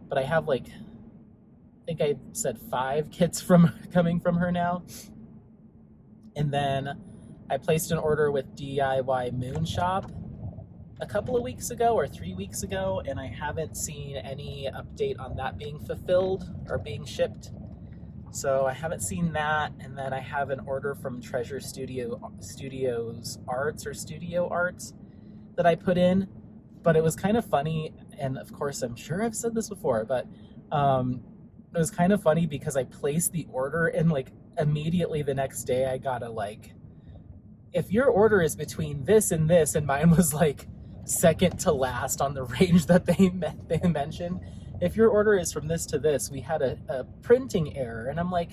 but I have like, I think I said 5 kits coming from her now. And then I placed an order with DIY Moon Shop a couple of weeks ago or 3 weeks ago, and I haven't seen any update on that being fulfilled or being shipped. So I haven't seen that. And then I have an order from Treasure Studios Arts or Studio Arts that I put in, but it was kind of funny. And of course, I'm sure I've said this before, but it was kind of funny because I placed the order and like immediately the next day I got a like, if your order is between this, and mine was like second to last on the range that they mentioned. If your order is from this to this, we had a printing error. And I'm like,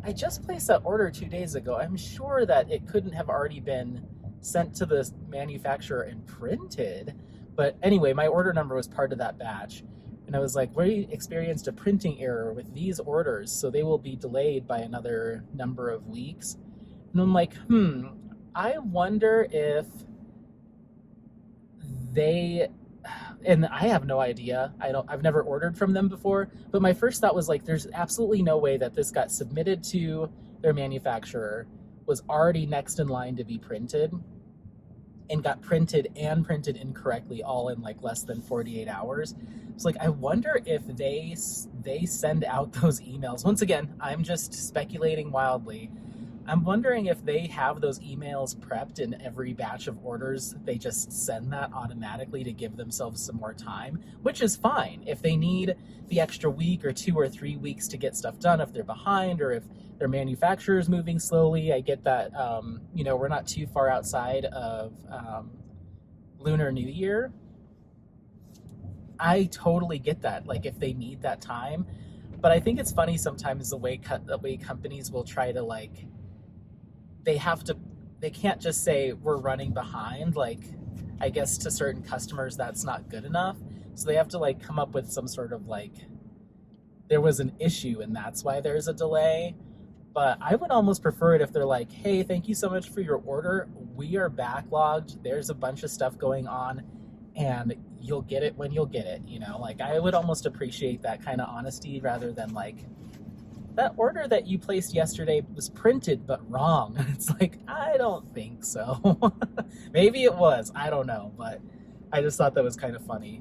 I just placed that order 2 days ago. I'm sure that it couldn't have already been sent to the manufacturer and printed. But anyway, my order number was part of that batch. And I was like, we experienced a printing error with these orders, so they will be delayed by another number of weeks. And I'm like, I wonder if they, and I have no idea. I've never ordered from them before, but my first thought was like, there's absolutely no way that this got submitted to their manufacturer, was already next in line to be printed, and got printed and printed incorrectly all in like less than 48 hours. It's like, I wonder if they send out those emails. Once again, I'm just speculating wildly. I'm wondering if they have those emails prepped in every batch of orders. They just send that automatically to give themselves some more time, which is fine. If they need the extra week or 2 or 3 weeks to get stuff done, if they're behind or if their manufacturer is moving slowly, I get that. We're not too far outside of Lunar New Year. I totally get that. Like, if they need that time, but I think it's funny sometimes the way companies will try to, like, they can't just say we're running behind. Like, I guess to certain customers that's not good enough. So they have to like come up with some sort of like, there was an issue and that's why there's a delay. But I would almost prefer it if they're like, hey, thank you so much for your order. We are backlogged. There's a bunch of stuff going on and you'll get it when you'll get it. Like, I would almost appreciate that kind of honesty rather than like, that order that you placed yesterday was printed but wrong. It's like, I don't think so. Maybe it was, I don't know, but I just thought that was kind of funny.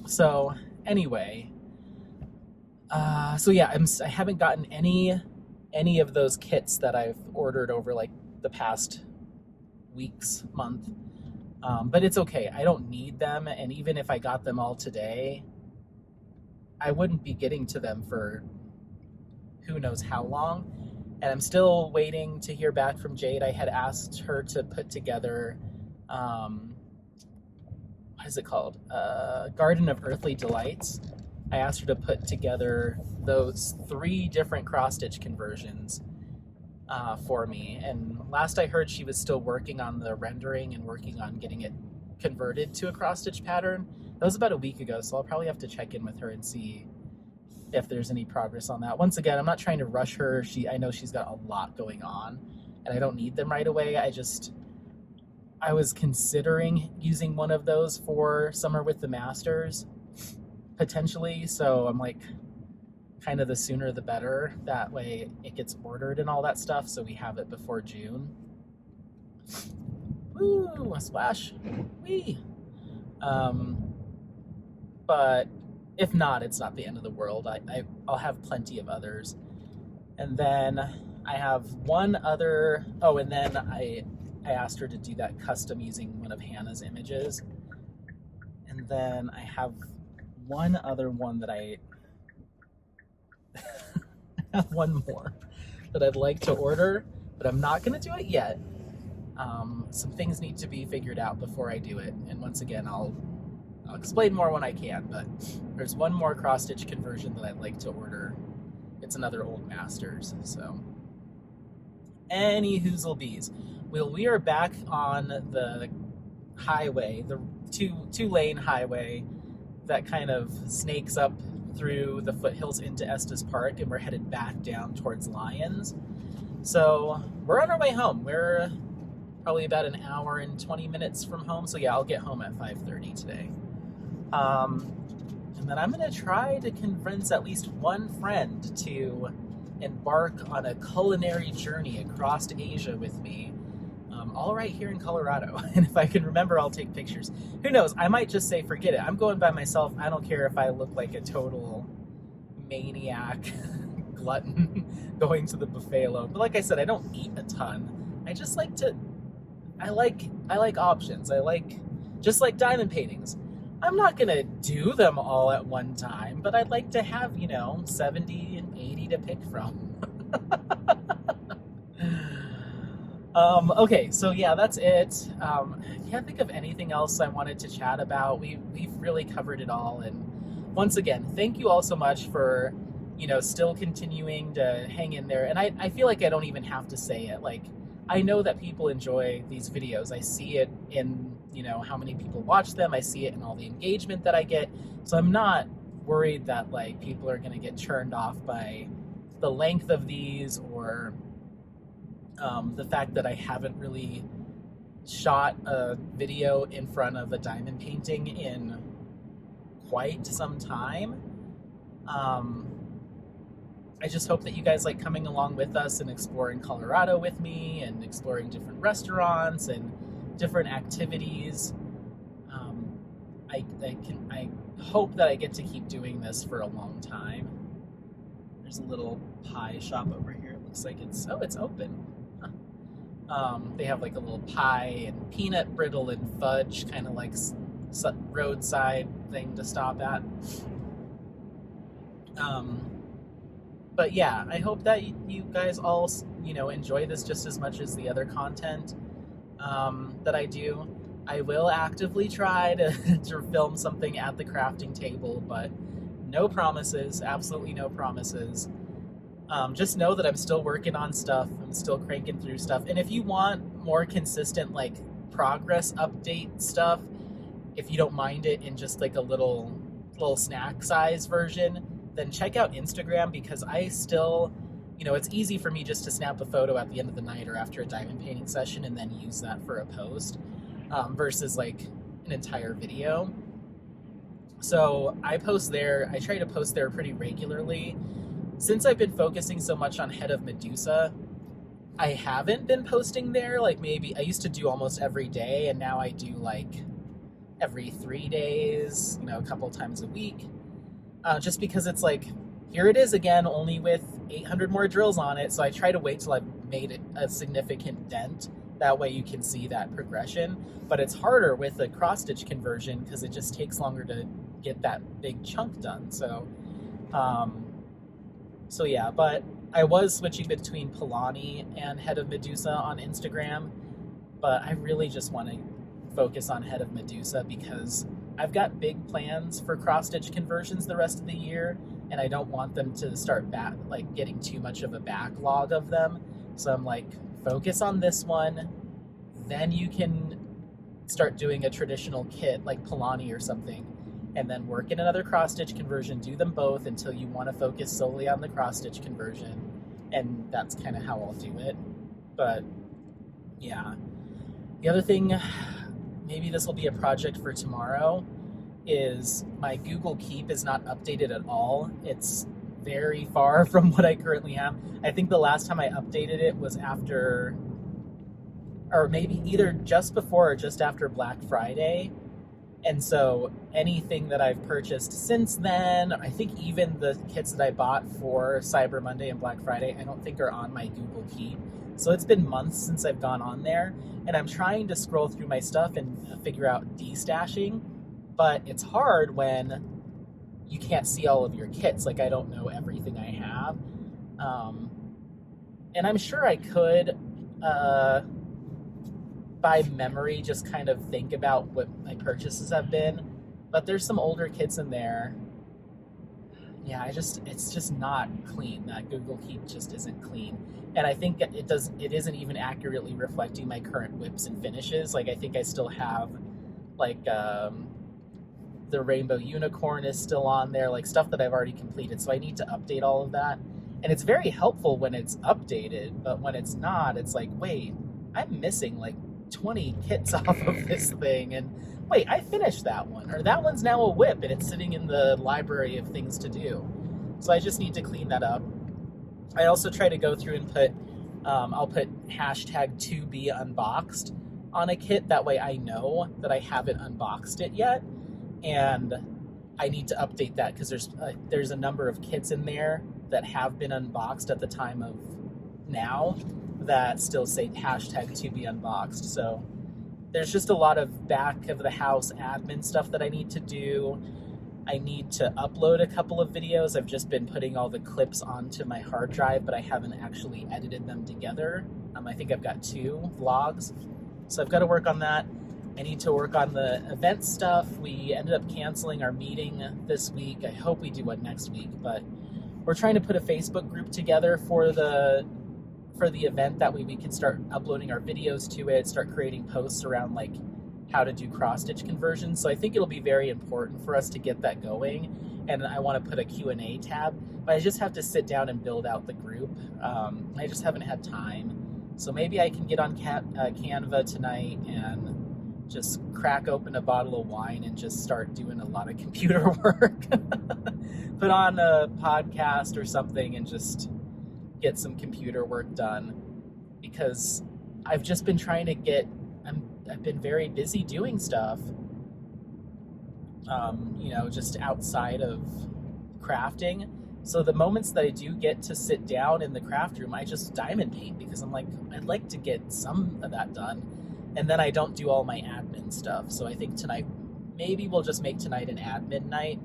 So anyway, so yeah, I haven't gotten any of those kits that I've ordered over like the past weeks, month. But it's okay. I don't need them. And even if I got them all today, I wouldn't be getting to them for who knows how long. And I'm still waiting to hear back from Jade. I had asked her to put together, what is it called? Garden of Earthly Delights. I asked her to put together those 3 different cross-stitch conversions for me. And last I heard, she was still working on the rendering and working on getting it converted to a cross-stitch pattern. That was about a week ago, so I'll probably have to check in with her and see if there's any progress on that. Once again, I'm not trying to rush her. I know she's got a lot going on, and I don't need them right away. I was considering using one of those for Summer with the Masters, potentially, so I'm like, kind of the sooner the better. That way it gets ordered and all that stuff, so we have it before June. Woo, a splash. Whee! But if not, it's not the end of the world. I'll have plenty of others. And then I have one other, and then I asked her to do that custom using one of Hana's images. And then I have one other one that I have one more that I'd like to order, but I'm not going to do it yet. Some things need to be figured out before I do it. And once again, I'll explain more when I can, but there's one more cross-stitch conversion that I'd like to order. It's another old Masters, so. Any hoozle bees. Well, we are back on the highway, the two-lane highway that kind of snakes up through the foothills into Estes Park, and we're headed back down towards Lyons. So we're on our way home. We're probably about an hour and 20 minutes from home. So yeah, I'll get home at 5:30 today. And then I'm going to try to convince at least one friend to embark on a culinary journey across Asia with me, all right here in Colorado. And if I can remember, I'll take pictures. Who knows? I might just say, forget it. I'm going by myself. I don't care if I look like a total maniac glutton going to the buffet alone. But like I said, I don't eat a ton. I just like to, I like options. Just like diamond paintings. I'm not going to do them all at one time, but I'd like to have, 70 and 80 to pick from. Okay, so yeah, that's it. I can't think of anything else I wanted to chat about. We've really covered it all. And once again, thank you all so much for, still continuing to hang in there. And I feel like I don't even have to say it. Like, I know that people enjoy these videos. I see it in, how many people watch them. I see it in all the engagement that I get. So I'm not worried that like people are going to get turned off by the length of these, or the fact that I haven't really shot a video in front of a diamond painting in quite some time. I just hope that you guys like coming along with us and exploring Colorado with me, and exploring different restaurants and different activities. I hope that I get to keep doing this for a long time. There's a little pie shop over here. It looks like it's open. Huh. They have like a little pie and peanut brittle and fudge, kind of like roadside thing to stop at. But yeah, I hope that you guys all, enjoy this just as much as the other content that I do. I will actively try to film something at the crafting table, but no promises, absolutely no promises. Just know that I'm still working on stuff. I'm still cranking through stuff. And if you want more consistent, like, progress update stuff, if you don't mind it in just like a little snack size version, then check out Instagram, because I still, it's easy for me just to snap a photo at the end of the night or after a diamond painting session and then use that for a post, versus like an entire video. So I post there. I try to post there pretty regularly. Since I've been focusing so much on Head of Medusa, I haven't been posting there. Like, maybe I used to do almost every day, and now I do like every 3 days, a couple times a week. Just because it's like, here it is again, only with 800 more drills on it. So I try to wait till I've made it a significant dent. That way you can see that progression. But it's harder with a cross-stitch conversion because it just takes longer to get that big chunk done. So yeah, but I was switching between Polani and Head of Medusa on Instagram, but I really just want to focus on Head of Medusa because I've got big plans for cross-stitch conversions the rest of the year, and I don't want them to start getting too much of a backlog of them. So I'm like, focus on this one, then you can start doing a traditional kit like Polani or something, and then work in another cross-stitch conversion, do them both until you want to focus solely on the cross-stitch conversion, and that's kind of how I'll do it. But yeah, the other thing, maybe this will be a project for tomorrow, is my Google Keep is not updated at all. It's very far from what I currently have. I think the last time I updated it was after, or maybe either just before or just after Black Friday. And so anything that I've purchased since then, I think even the kits that I bought for Cyber Monday and Black Friday, I don't think are on my Google Keep. So it's been months since I've gone on there, and I'm trying to scroll through my stuff and figure out destashing, but it's hard when you can't see all of your kits. Like, I don't know everything I have. And I'm sure I could, by memory, just kind of think about what my purchases have been, but there's some older kits in there. Yeah, it's just not clean. That Google Keep just isn't clean. And I think it isn't even accurately reflecting my current whips and finishes. Like, I think I still have, like, the Rainbow Unicorn is still on there, like stuff that I've already completed. So I need to update all of that. And it's very helpful when it's updated, but when it's not, it's like, wait, I'm missing like 20 kits off of this thing. And wait, I finished that one, or that one's now a whip and it's sitting in the library of things to do. So I just need to clean that up. I also try to go through and put, I'll put hashtag to be unboxed on a kit. That way I know that I haven't unboxed it yet. And I need to update that because there's a number of kits in there that have been unboxed at the time of now that still say hashtag to be unboxed. So there's just a lot of back of the house admin stuff that I need to do. I need to upload a couple of videos. I've just been putting all the clips onto my hard drive, but I haven't actually edited them together. I think I've got 2 vlogs, so I've got to work on that. I need to work on the event stuff. We ended up canceling our meeting this week. I hope we do one next week, but we're trying to put a Facebook group together for the for the event. That way we can start uploading our videos to it, start creating posts around like how to do cross-stitch conversions. So I think it'll be very important for us to get that going. And I want to put a Q&A tab, but I just have to sit down and build out the group. I just haven't had time. So maybe I can get on Canva tonight and just crack open a bottle of wine and just start doing a lot of computer work. Put on a podcast or something and just get some computer work done, because I've just been trying to I've been very busy doing stuff, just outside of crafting. So the moments that I do get to sit down in the craft room, I just diamond paint, because I'm like, I'd like to get some of that done. And then I don't do all my admin stuff. So I think tonight, maybe we'll just make tonight an admin night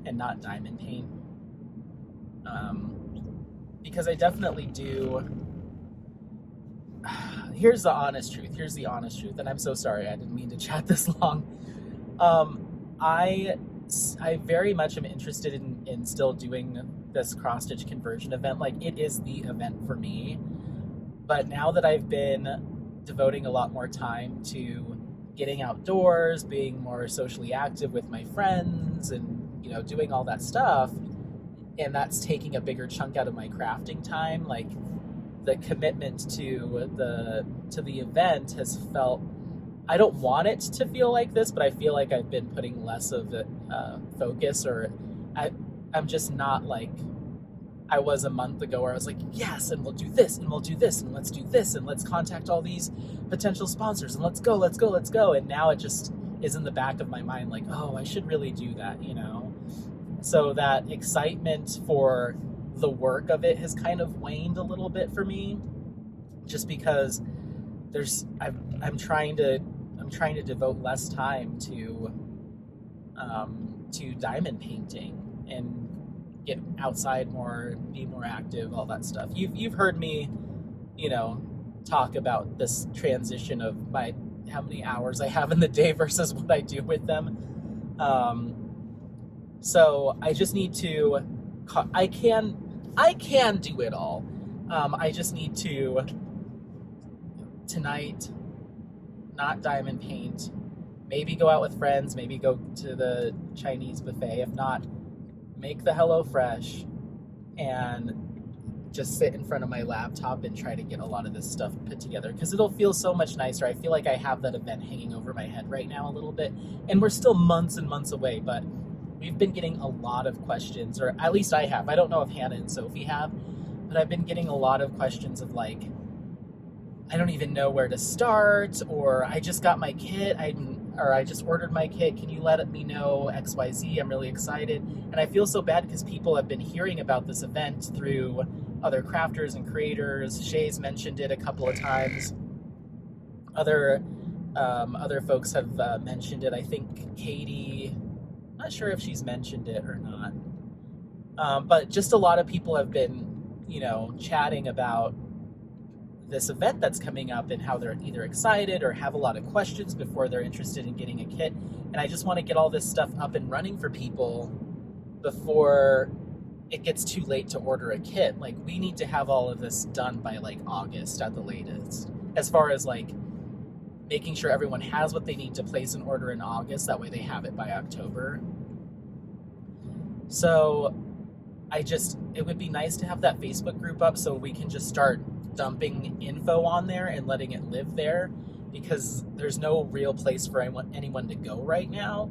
and not diamond paint. Because I definitely do. Here's the honest truth. And I'm so sorry, I didn't mean to chat this long. I very much am interested in still doing this cross-stitch conversion event. Like, it is the event for me. But now that I've been devoting a lot more time to getting outdoors, being more socially active with my friends, and doing all that stuff, and that's taking a bigger chunk out of my crafting time, like the commitment to the event has felt, I don't want it to feel like this, but I feel like I've been putting less of the focus, or I'm just not like I was a month ago, where I was like, yes, and we'll do this, and we'll do this, and let's do this, and let's contact all these potential sponsors, and let's go. And now it just is in the back of my mind, like, oh, I should really do that, So that excitement for the work of it has kind of waned a little bit for me, just because I'm trying to devote less time to diamond painting and get outside more, be more active, all that stuff. You've heard me, talk about this transition of how many hours I have in the day versus what I do with them. So I just need to, I can do it all. I just need to, tonight, not diamond paint, maybe go out with friends, maybe go to the Chinese buffet. If not, make the HelloFresh and just sit in front of my laptop and try to get a lot of this stuff put together, because it'll feel so much nicer. I feel like I have that event hanging over my head right now a little bit, and we're still months and months away, but we've been getting a lot of questions, or at least I have. I don't know if Hannah and Sophie have, but I've been getting a lot of questions of like, I don't even know where to start, or I just got my kit, I just ordered my kit, can you let me know XYZ? I'm really excited. And I feel so bad because people have been hearing about this event through other crafters and creators. Shay's mentioned it a couple of times. Other folks have mentioned it. I think Katie, not sure if she's mentioned it or not. But just a lot of people have been, chatting about this event that's coming up and how they're either excited or have a lot of questions before they're interested in getting a kit. And I just want to get all this stuff up and running for people before it gets too late to order a kit. Like, we need to have all of this done by like August at the latest, as far as like making sure everyone has what they need to place an order in August. That way they have it by October. So it would be nice to have that Facebook group up so we can just start dumping info on there and letting it live there, because there's no real place for anyone to go right now.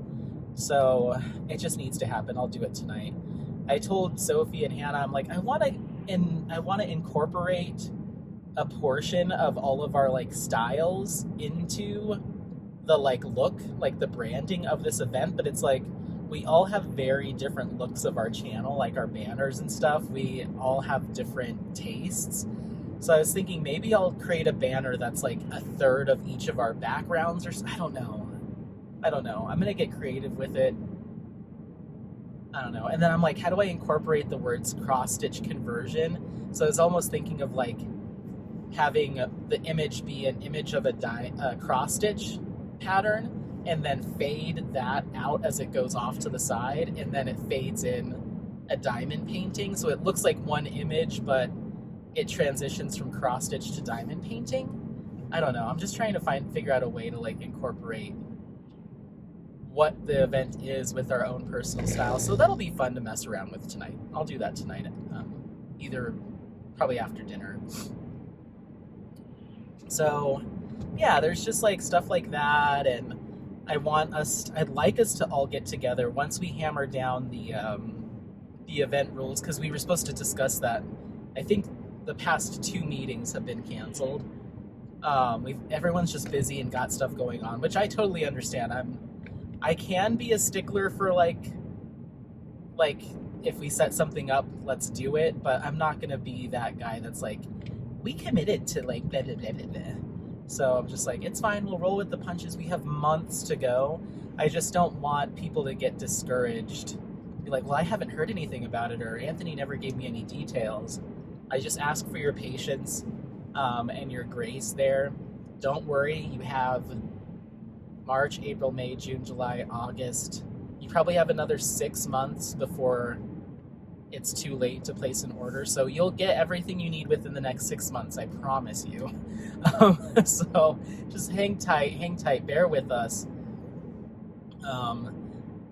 So it just needs to happen. I'll do it tonight. I told Sophie and Hannah, I'm like, I want to incorporate a portion of all of our like styles into the like look, like the branding of this event. But it's like, we all have very different looks of our channel, like our banners and stuff. We all have different tastes. So I was thinking maybe I'll create a banner that's like a third of each of our backgrounds, or I don't know. I'm going to get creative with it. I don't know. And then I'm like, how do I incorporate the words cross-stitch conversion? So I was almost thinking of like having the image be an image of a cross-stitch pattern, and then fade that out as it goes off to the side, and then it fades in a diamond painting. So it looks like one image, but it transitions from cross stitch to diamond painting. I don't know. I'm just trying to figure out a way to like incorporate what the event is with our own personal style. So that'll be fun to mess around with tonight. I'll do that tonight, either probably after dinner. So yeah, there's just like stuff like that, and I'd like us to all get together once we hammer down the event rules, because we were supposed to discuss that. I think the past 2 meetings have been canceled. Everyone's just busy and got stuff going on, which I totally understand. I can be a stickler for like if we set something up, let's do it, but I'm not gonna be that guy that's like, we committed to like blah, blah, blah, blah, blah. So I'm just like, it's fine, we'll roll with the punches. We have months to go. I just don't want people to get discouraged. Be like, well, I haven't heard anything about it, or Anthony never gave me any details. I just ask for your patience and your grace there. Don't worry, you have March, April, May, June, July, August. You probably have another 6 months before it's too late to place an order. So you'll get everything you need within the next 6 months, I promise you. So just hang tight, bear with us.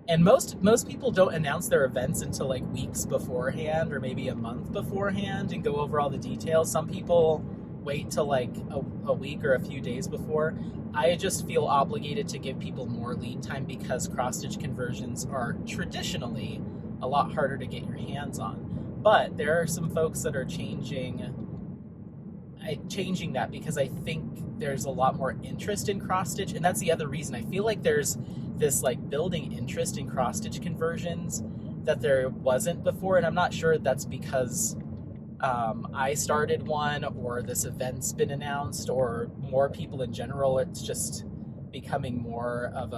And most people don't announce their events until like weeks beforehand, or maybe a month beforehand, and go over all the details. Some people wait till like a week or a few days before. I just feel obligated to give people more lead time, because cross-stitch conversions are traditionally a lot harder to get your hands on. But there are some folks that are changing that, because I think there's a lot more interest in cross-stitch, and that's the other reason. I feel like there's this like building interest in cross-stitch conversions that there wasn't before, and I'm not sure that's because I started one, or this event's been announced, or more people in general. It's just becoming more of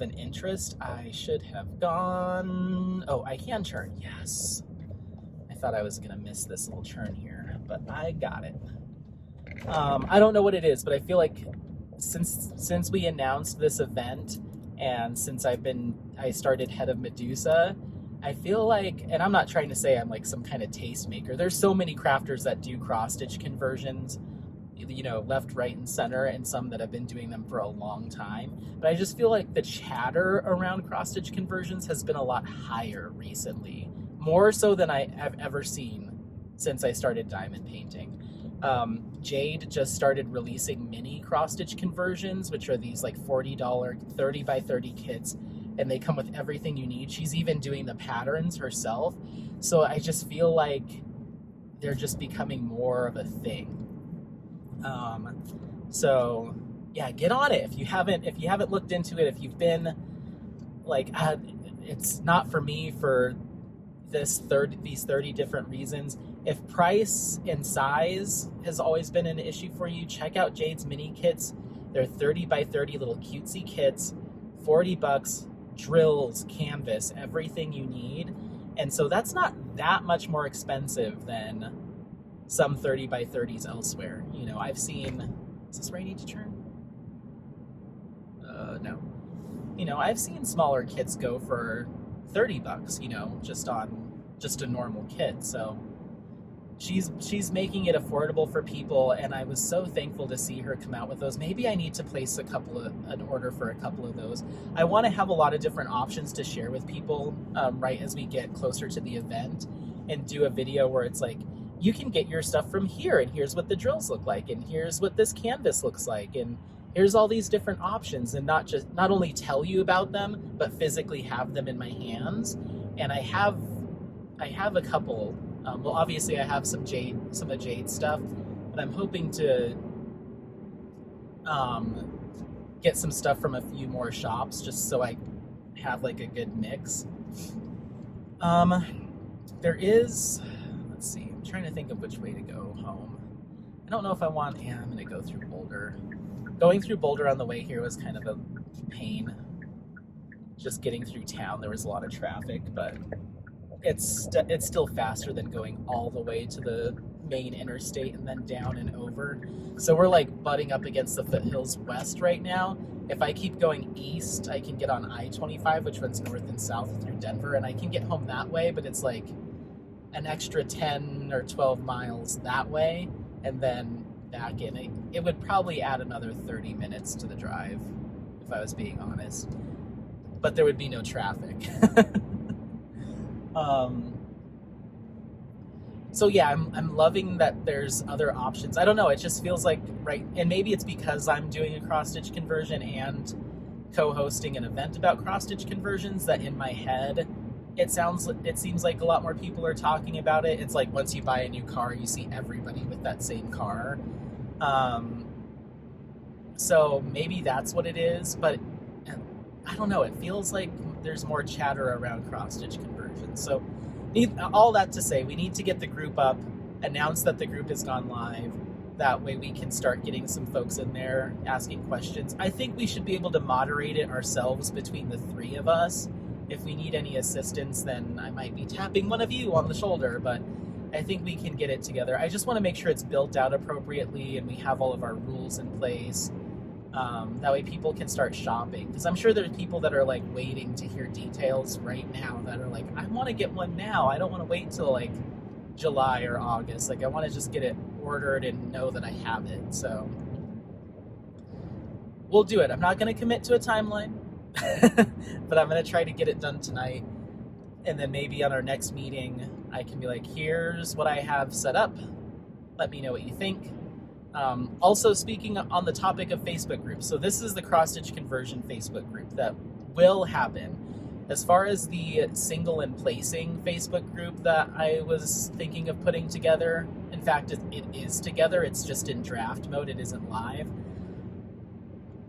an interest. I should have gone. Oh, I can turn. Yes. I thought I was gonna miss this little turn here, but I got it. I don't know what it is, but I feel like since we announced this event, and since I started head of Medusa, I feel like, and I'm not trying to say I'm like some kind of tastemaker. There's so many crafters that do cross-stitch conversions, you know, left, right, and center, and some that have been doing them for a long time. But I just feel like the chatter around cross-stitch conversions has been a lot higher recently, more so than I have ever seen since I started diamond painting. Jade just started releasing mini cross-stitch conversions, which are these like $40 30 by 30 kits, and they come with everything you need. She's even doing the patterns herself. So I just feel like they're just becoming more of a thing. So yeah, get on it. If you haven't looked into it, if you've been like, it's not for me for these 30 different reasons. If price and size has always been an issue for you, check out Jade's mini kits. They're 30 by 30 little cutesy kits, $40, drills, canvas, everything you need. And so that's not that much more expensive than some 30 by 30s elsewhere. You know, I've seen, is this where I need to turn? No. You know, I've seen smaller kits go for $30, you know, just a normal kit. So she's making it affordable for people, and I was so thankful to see her come out with those. Maybe I need to place an order for a couple of those. I want to have a lot of different options to share with people right as we get closer to the event, and do a video where it's like, you can get your stuff from here, and here's what the drills look like, and here's what this canvas looks like, and here's all these different options, and not only tell you about them, but physically have them in my hands. And I have a couple. Well, obviously I have some of Jade's stuff, but I'm hoping to get some stuff from a few more shops, just so I have like a good mix. There is, let's see, I'm trying to think of which way to go home. I don't know if I want, yeah, I'm gonna go through Boulder. Going through Boulder on the way here was kind of a pain. Just getting through town, there was a lot of traffic, but it's still faster than going all the way to the main interstate and then down and over. So we're like butting up against the foothills west right now. If I keep going east, I can get on I-25, which runs north and south through Denver, and I can get home that way, but it's like an extra 10 or 12 miles that way and then back in. It would probably add another 30 minutes to the drive, if I was being honest. But there would be no traffic. So yeah, I'm loving that there's other options. I don't know, it just feels like right, and maybe it's because I'm doing a cross-stitch conversion and co-hosting an event about cross-stitch conversions that in my head it seems like a lot more people are talking about it. It's like once you buy a new car, you see everybody with that same car. So maybe that's what it is, but I don't know. It feels like there's more chatter around cross-stitch conversions. So all that to say, we need to get the group up, announce that the group has gone live. That way we can start getting some folks in there asking questions. I think we should be able to moderate it ourselves between the three of us. If we need any assistance, then I might be tapping one of you on the shoulder, but I think we can get it together. I just want to make sure it's built out appropriately and we have all of our rules in place. That way people can start shopping. Because I'm sure there's people that are like waiting to hear details right now that are like, I want to get one now. I don't want to wait till like July or August. Like I want to just get it ordered and know that I have it. So we'll do it. I'm not going to commit to a timeline, but I'm going to try to get it done tonight. And then maybe on our next meeting, I can be like, here's what I have set up. Let me know what you think. Also, speaking on the topic of Facebook groups, so this is the cross-stitch conversion Facebook group that will happen. As far as the single and placing Facebook group that I was thinking of putting together, in fact, it is together, it's just in draft mode, it isn't live.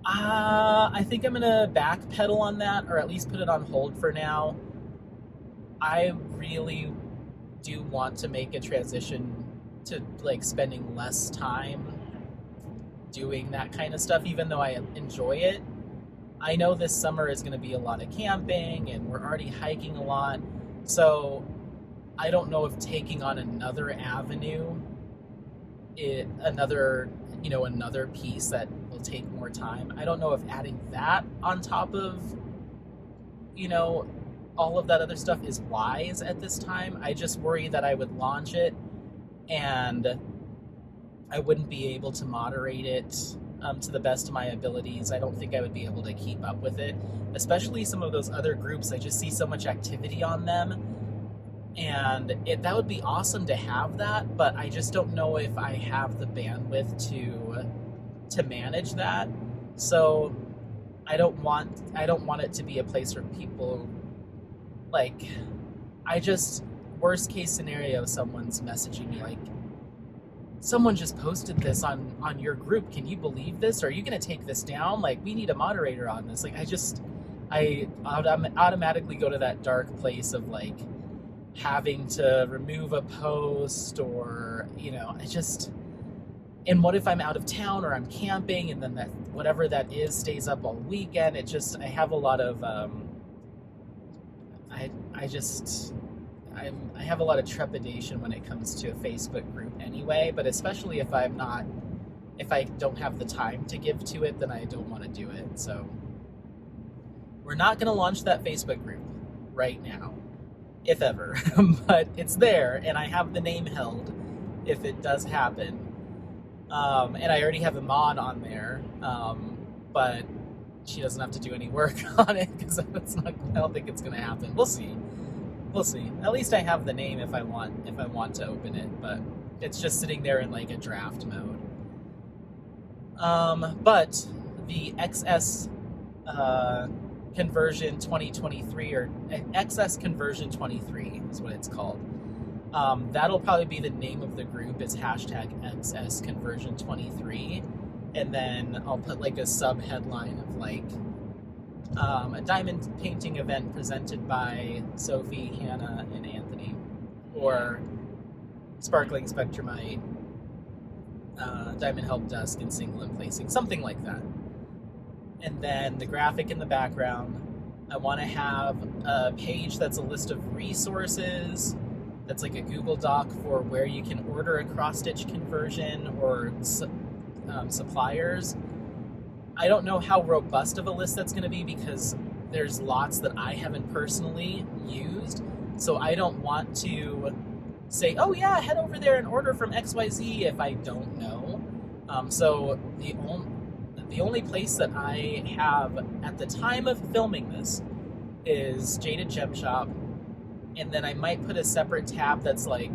I think I'm going to backpedal on that, or at least put it on hold for now. I really do want to make a transition to like spending less time doing that kind of stuff, even though I enjoy it. I know this summer is going to be a lot of camping and we're already hiking a lot. So I don't know if taking on another avenue, another piece that will take more time. I don't know if adding that on top of, all of that other stuff is wise at this time. I just worry that I would launch it and I wouldn't be able to moderate it to the best of my abilities. I don't think I would be able to keep up with it, especially some of those other groups. I just see so much activity on them, and that would be awesome to have that, but I just don't know if I have the bandwidth to manage that. So I don't want it to be a place where people worst case scenario, someone's messaging me like, someone just posted this on your group. Can you believe this? Are you going to take this down? Like, we need a moderator on this. Like, I automatically go to that dark place of like having to remove a post or, and what if I'm out of town or I'm camping and then that whatever that is stays up all weekend? I have a lot of, I have a lot of trepidation when it comes to a Facebook group anyway, but especially if I don't have the time to give to it, then I don't want to do it. So we're not going to launch that Facebook group right now, if ever, but it's there and I have the name held if it does happen. And I already have a mod on there, but she doesn't have to do any work on it because I don't think it's going to happen. We'll see. At least I have the name if I want to open it, but it's just sitting there in like a draft mode. But the XS conversion 2023 or XS conversion 23 is what it's called. That'll probably be the name of the group, is #XS conversion 23, and then I'll put like a sub headline of like a diamond painting event presented by Sophie, Hana, and Anthony, or sparkling spectrumite, diamond help desk, and single and placing, something like that. And then the graphic in the background, I want to have a page that's a list of resources, that's like a Google Doc for where you can order a cross-stitch conversion or suppliers. I don't know how robust of a list that's going to be because there's lots that I haven't personally used. So I don't want to say, oh yeah, head over there and order from XYZ if I don't know. So the only place that I have at the time of filming this is Jaded Gem Shop, and then I might put a separate tab that's like,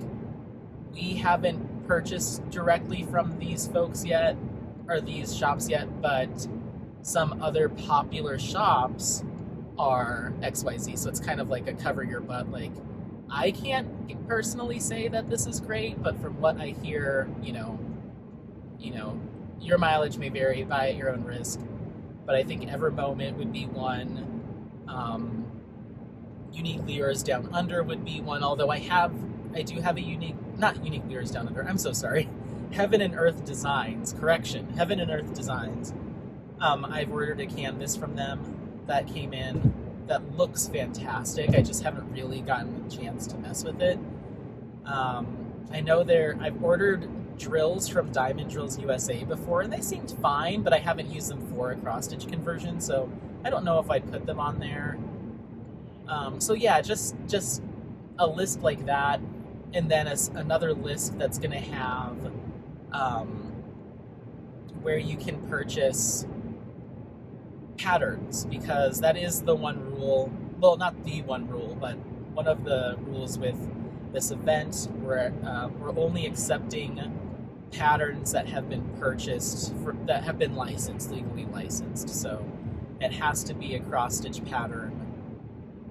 we haven't purchased directly from these folks yet, or these shops yet, but some other popular shops are XYZ. So it's kind of like a cover your butt, like, I can't personally say that this is great, but from what I hear, you know, your mileage may vary, buy at your own risk. But I think Ever Moment would be one. Unique Lures Down Under would be one, although I do have a not Unique Lures Down Under, I'm so sorry. Heaven and Earth Designs, Heaven and Earth Designs. I've ordered a canvas from them that came in that looks fantastic. I just haven't really gotten a chance to mess with it. I know I've ordered drills from Diamond Drills USA before, and they seemed fine, but I haven't used them for a cross-stitch conversion, so I don't know if I'd put them on there. So yeah, just a list like that, and then another list that's going to have where you can purchase patterns, because that is the one rule, well, not the one rule, but one of the rules with this event, where we're only accepting patterns that have been purchased, that have been legally licensed. So it has to be a cross-stitch pattern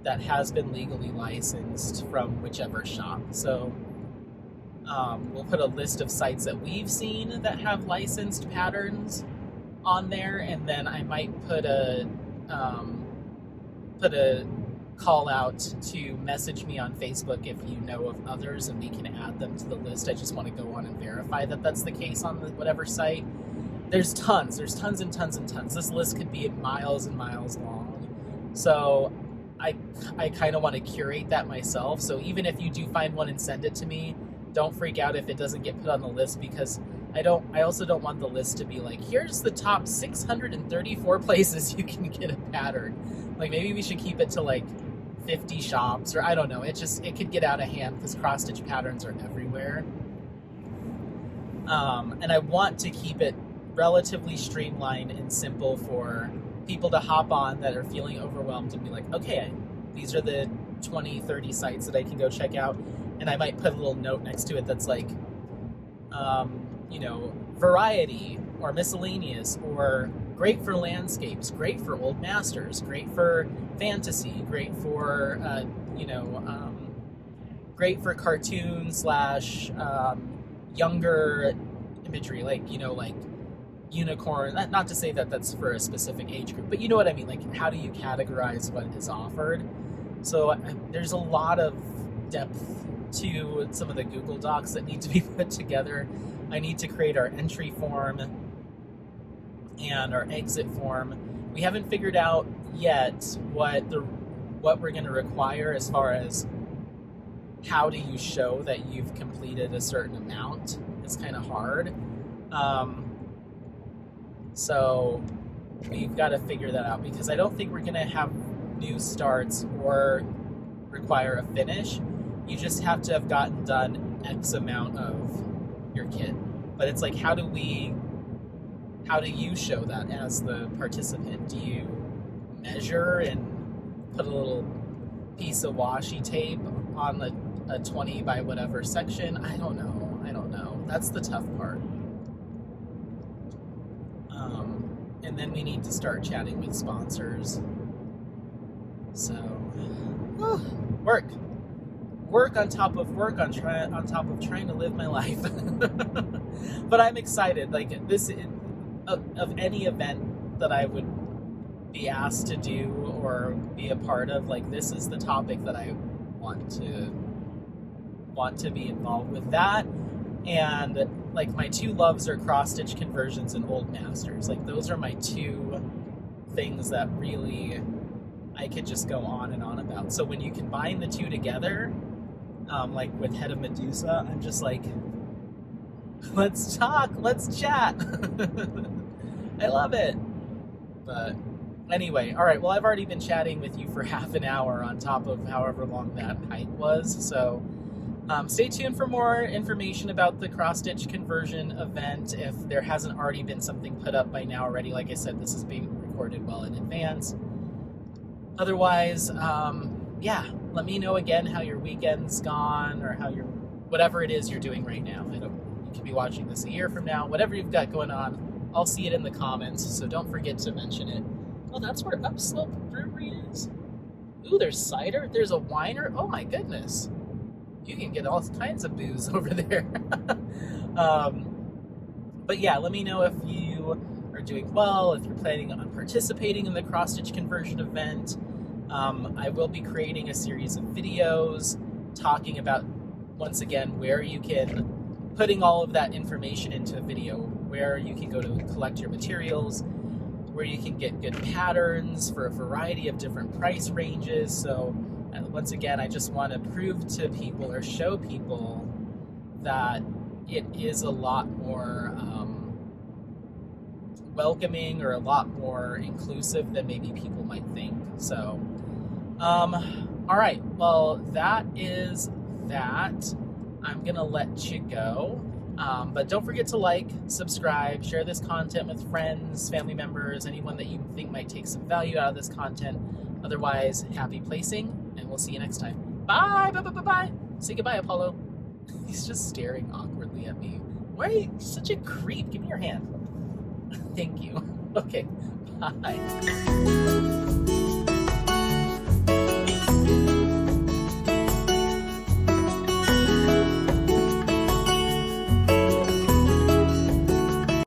that has been legally licensed from whichever shop. So we'll put a list of sites that we've seen that have licensed patterns on there, and then I might put a call out to message me on Facebook if you know of others, and we can add them to the list. I just want to go on and verify that that's the case on whatever site. There's tons and tons and tons. This list could be miles and miles long. So I kind of want to curate that myself. So even if you do find one and send it to me, don't freak out if it doesn't get put on the list, because I also don't want the list to be like, here's the top 634 places you can get a pattern. Like, maybe we should keep it to like 50 shops, or I don't know. It could get out of hand because cross-stitch patterns are everywhere. And I want to keep it relatively streamlined and simple for people to hop on that are feeling overwhelmed and be like, okay, these are the 20, 30 sites that I can go check out. And I might put a little note next to it that's like, variety or miscellaneous, or great for landscapes, great for old masters, great for fantasy, great for, great for cartoon / younger imagery, like unicorn. Not to say that that's for a specific age group, but you know what I mean? Like, how do you categorize what is offered? So there's a lot of depth to some of the Google Docs that need to be put together. I need to create our entry form and our exit form. We haven't figured out yet what we're going to require as far as how do you show that you've completed a certain amount. It's kind of hard. So we've got to figure that out, because I don't think we're going to have new starts or require a finish. You just have to have gotten done X amount of your kit. But it's like, how do you show that as the participant? Do you measure and put a little piece of washi tape on a 20 by whatever section? I don't know. That's the tough part. And then we need to start chatting with sponsors. So, work on top of work on top of trying to live my life. But I'm excited. Like, this, of any event that I would be asked to do or be a part of, like, this is the topic that I want to be involved with. That, and like, my two loves are cross-stitch conversions and old masters. Like, those are my two things that really I could just go on and on about. So when you combine the two together, like with Head of Medusa, I'm just like, let's talk, let's chat. I love it. But anyway, all right, well, I've already been chatting with you for half an hour on top of however long that hike was, so Stay tuned for more information about the cross-stitch conversion event if there hasn't already been something put up by now already. Like I said, this is being recorded well in advance. Otherwise, yeah, let me know again how your weekend's gone, or how whatever it is you're doing right now. You could be watching this a year from now. Whatever you've got going on, I'll see it in the comments, so don't forget to mention it. Oh, that's where Upslope Brewery is. Ooh, there's cider. There's a winer. Oh my goodness. You can get all kinds of booze over there. But yeah, let me know if you are doing well, if you're planning on participating in the cross-stitch conversion event. I will be creating a series of videos talking about, once again, where you can, putting all of that information into a video, where you can go to collect your materials, where you can get good patterns for a variety of different price ranges. So once again, I just want to prove to people, or show people, that it is a lot more welcoming, or a lot more inclusive than maybe people might think. So, all right, well, that is that. I'm gonna let you go. But don't forget to like, subscribe, share this content with friends, family members, anyone that you think might take some value out of this content. Otherwise, happy placing, and we'll see you next time. Bye, bye, bye, bye, bye. Say goodbye, Apollo. He's just staring awkwardly at me. Why are you such a creep? Give me your hand. Thank you. Okay, bye.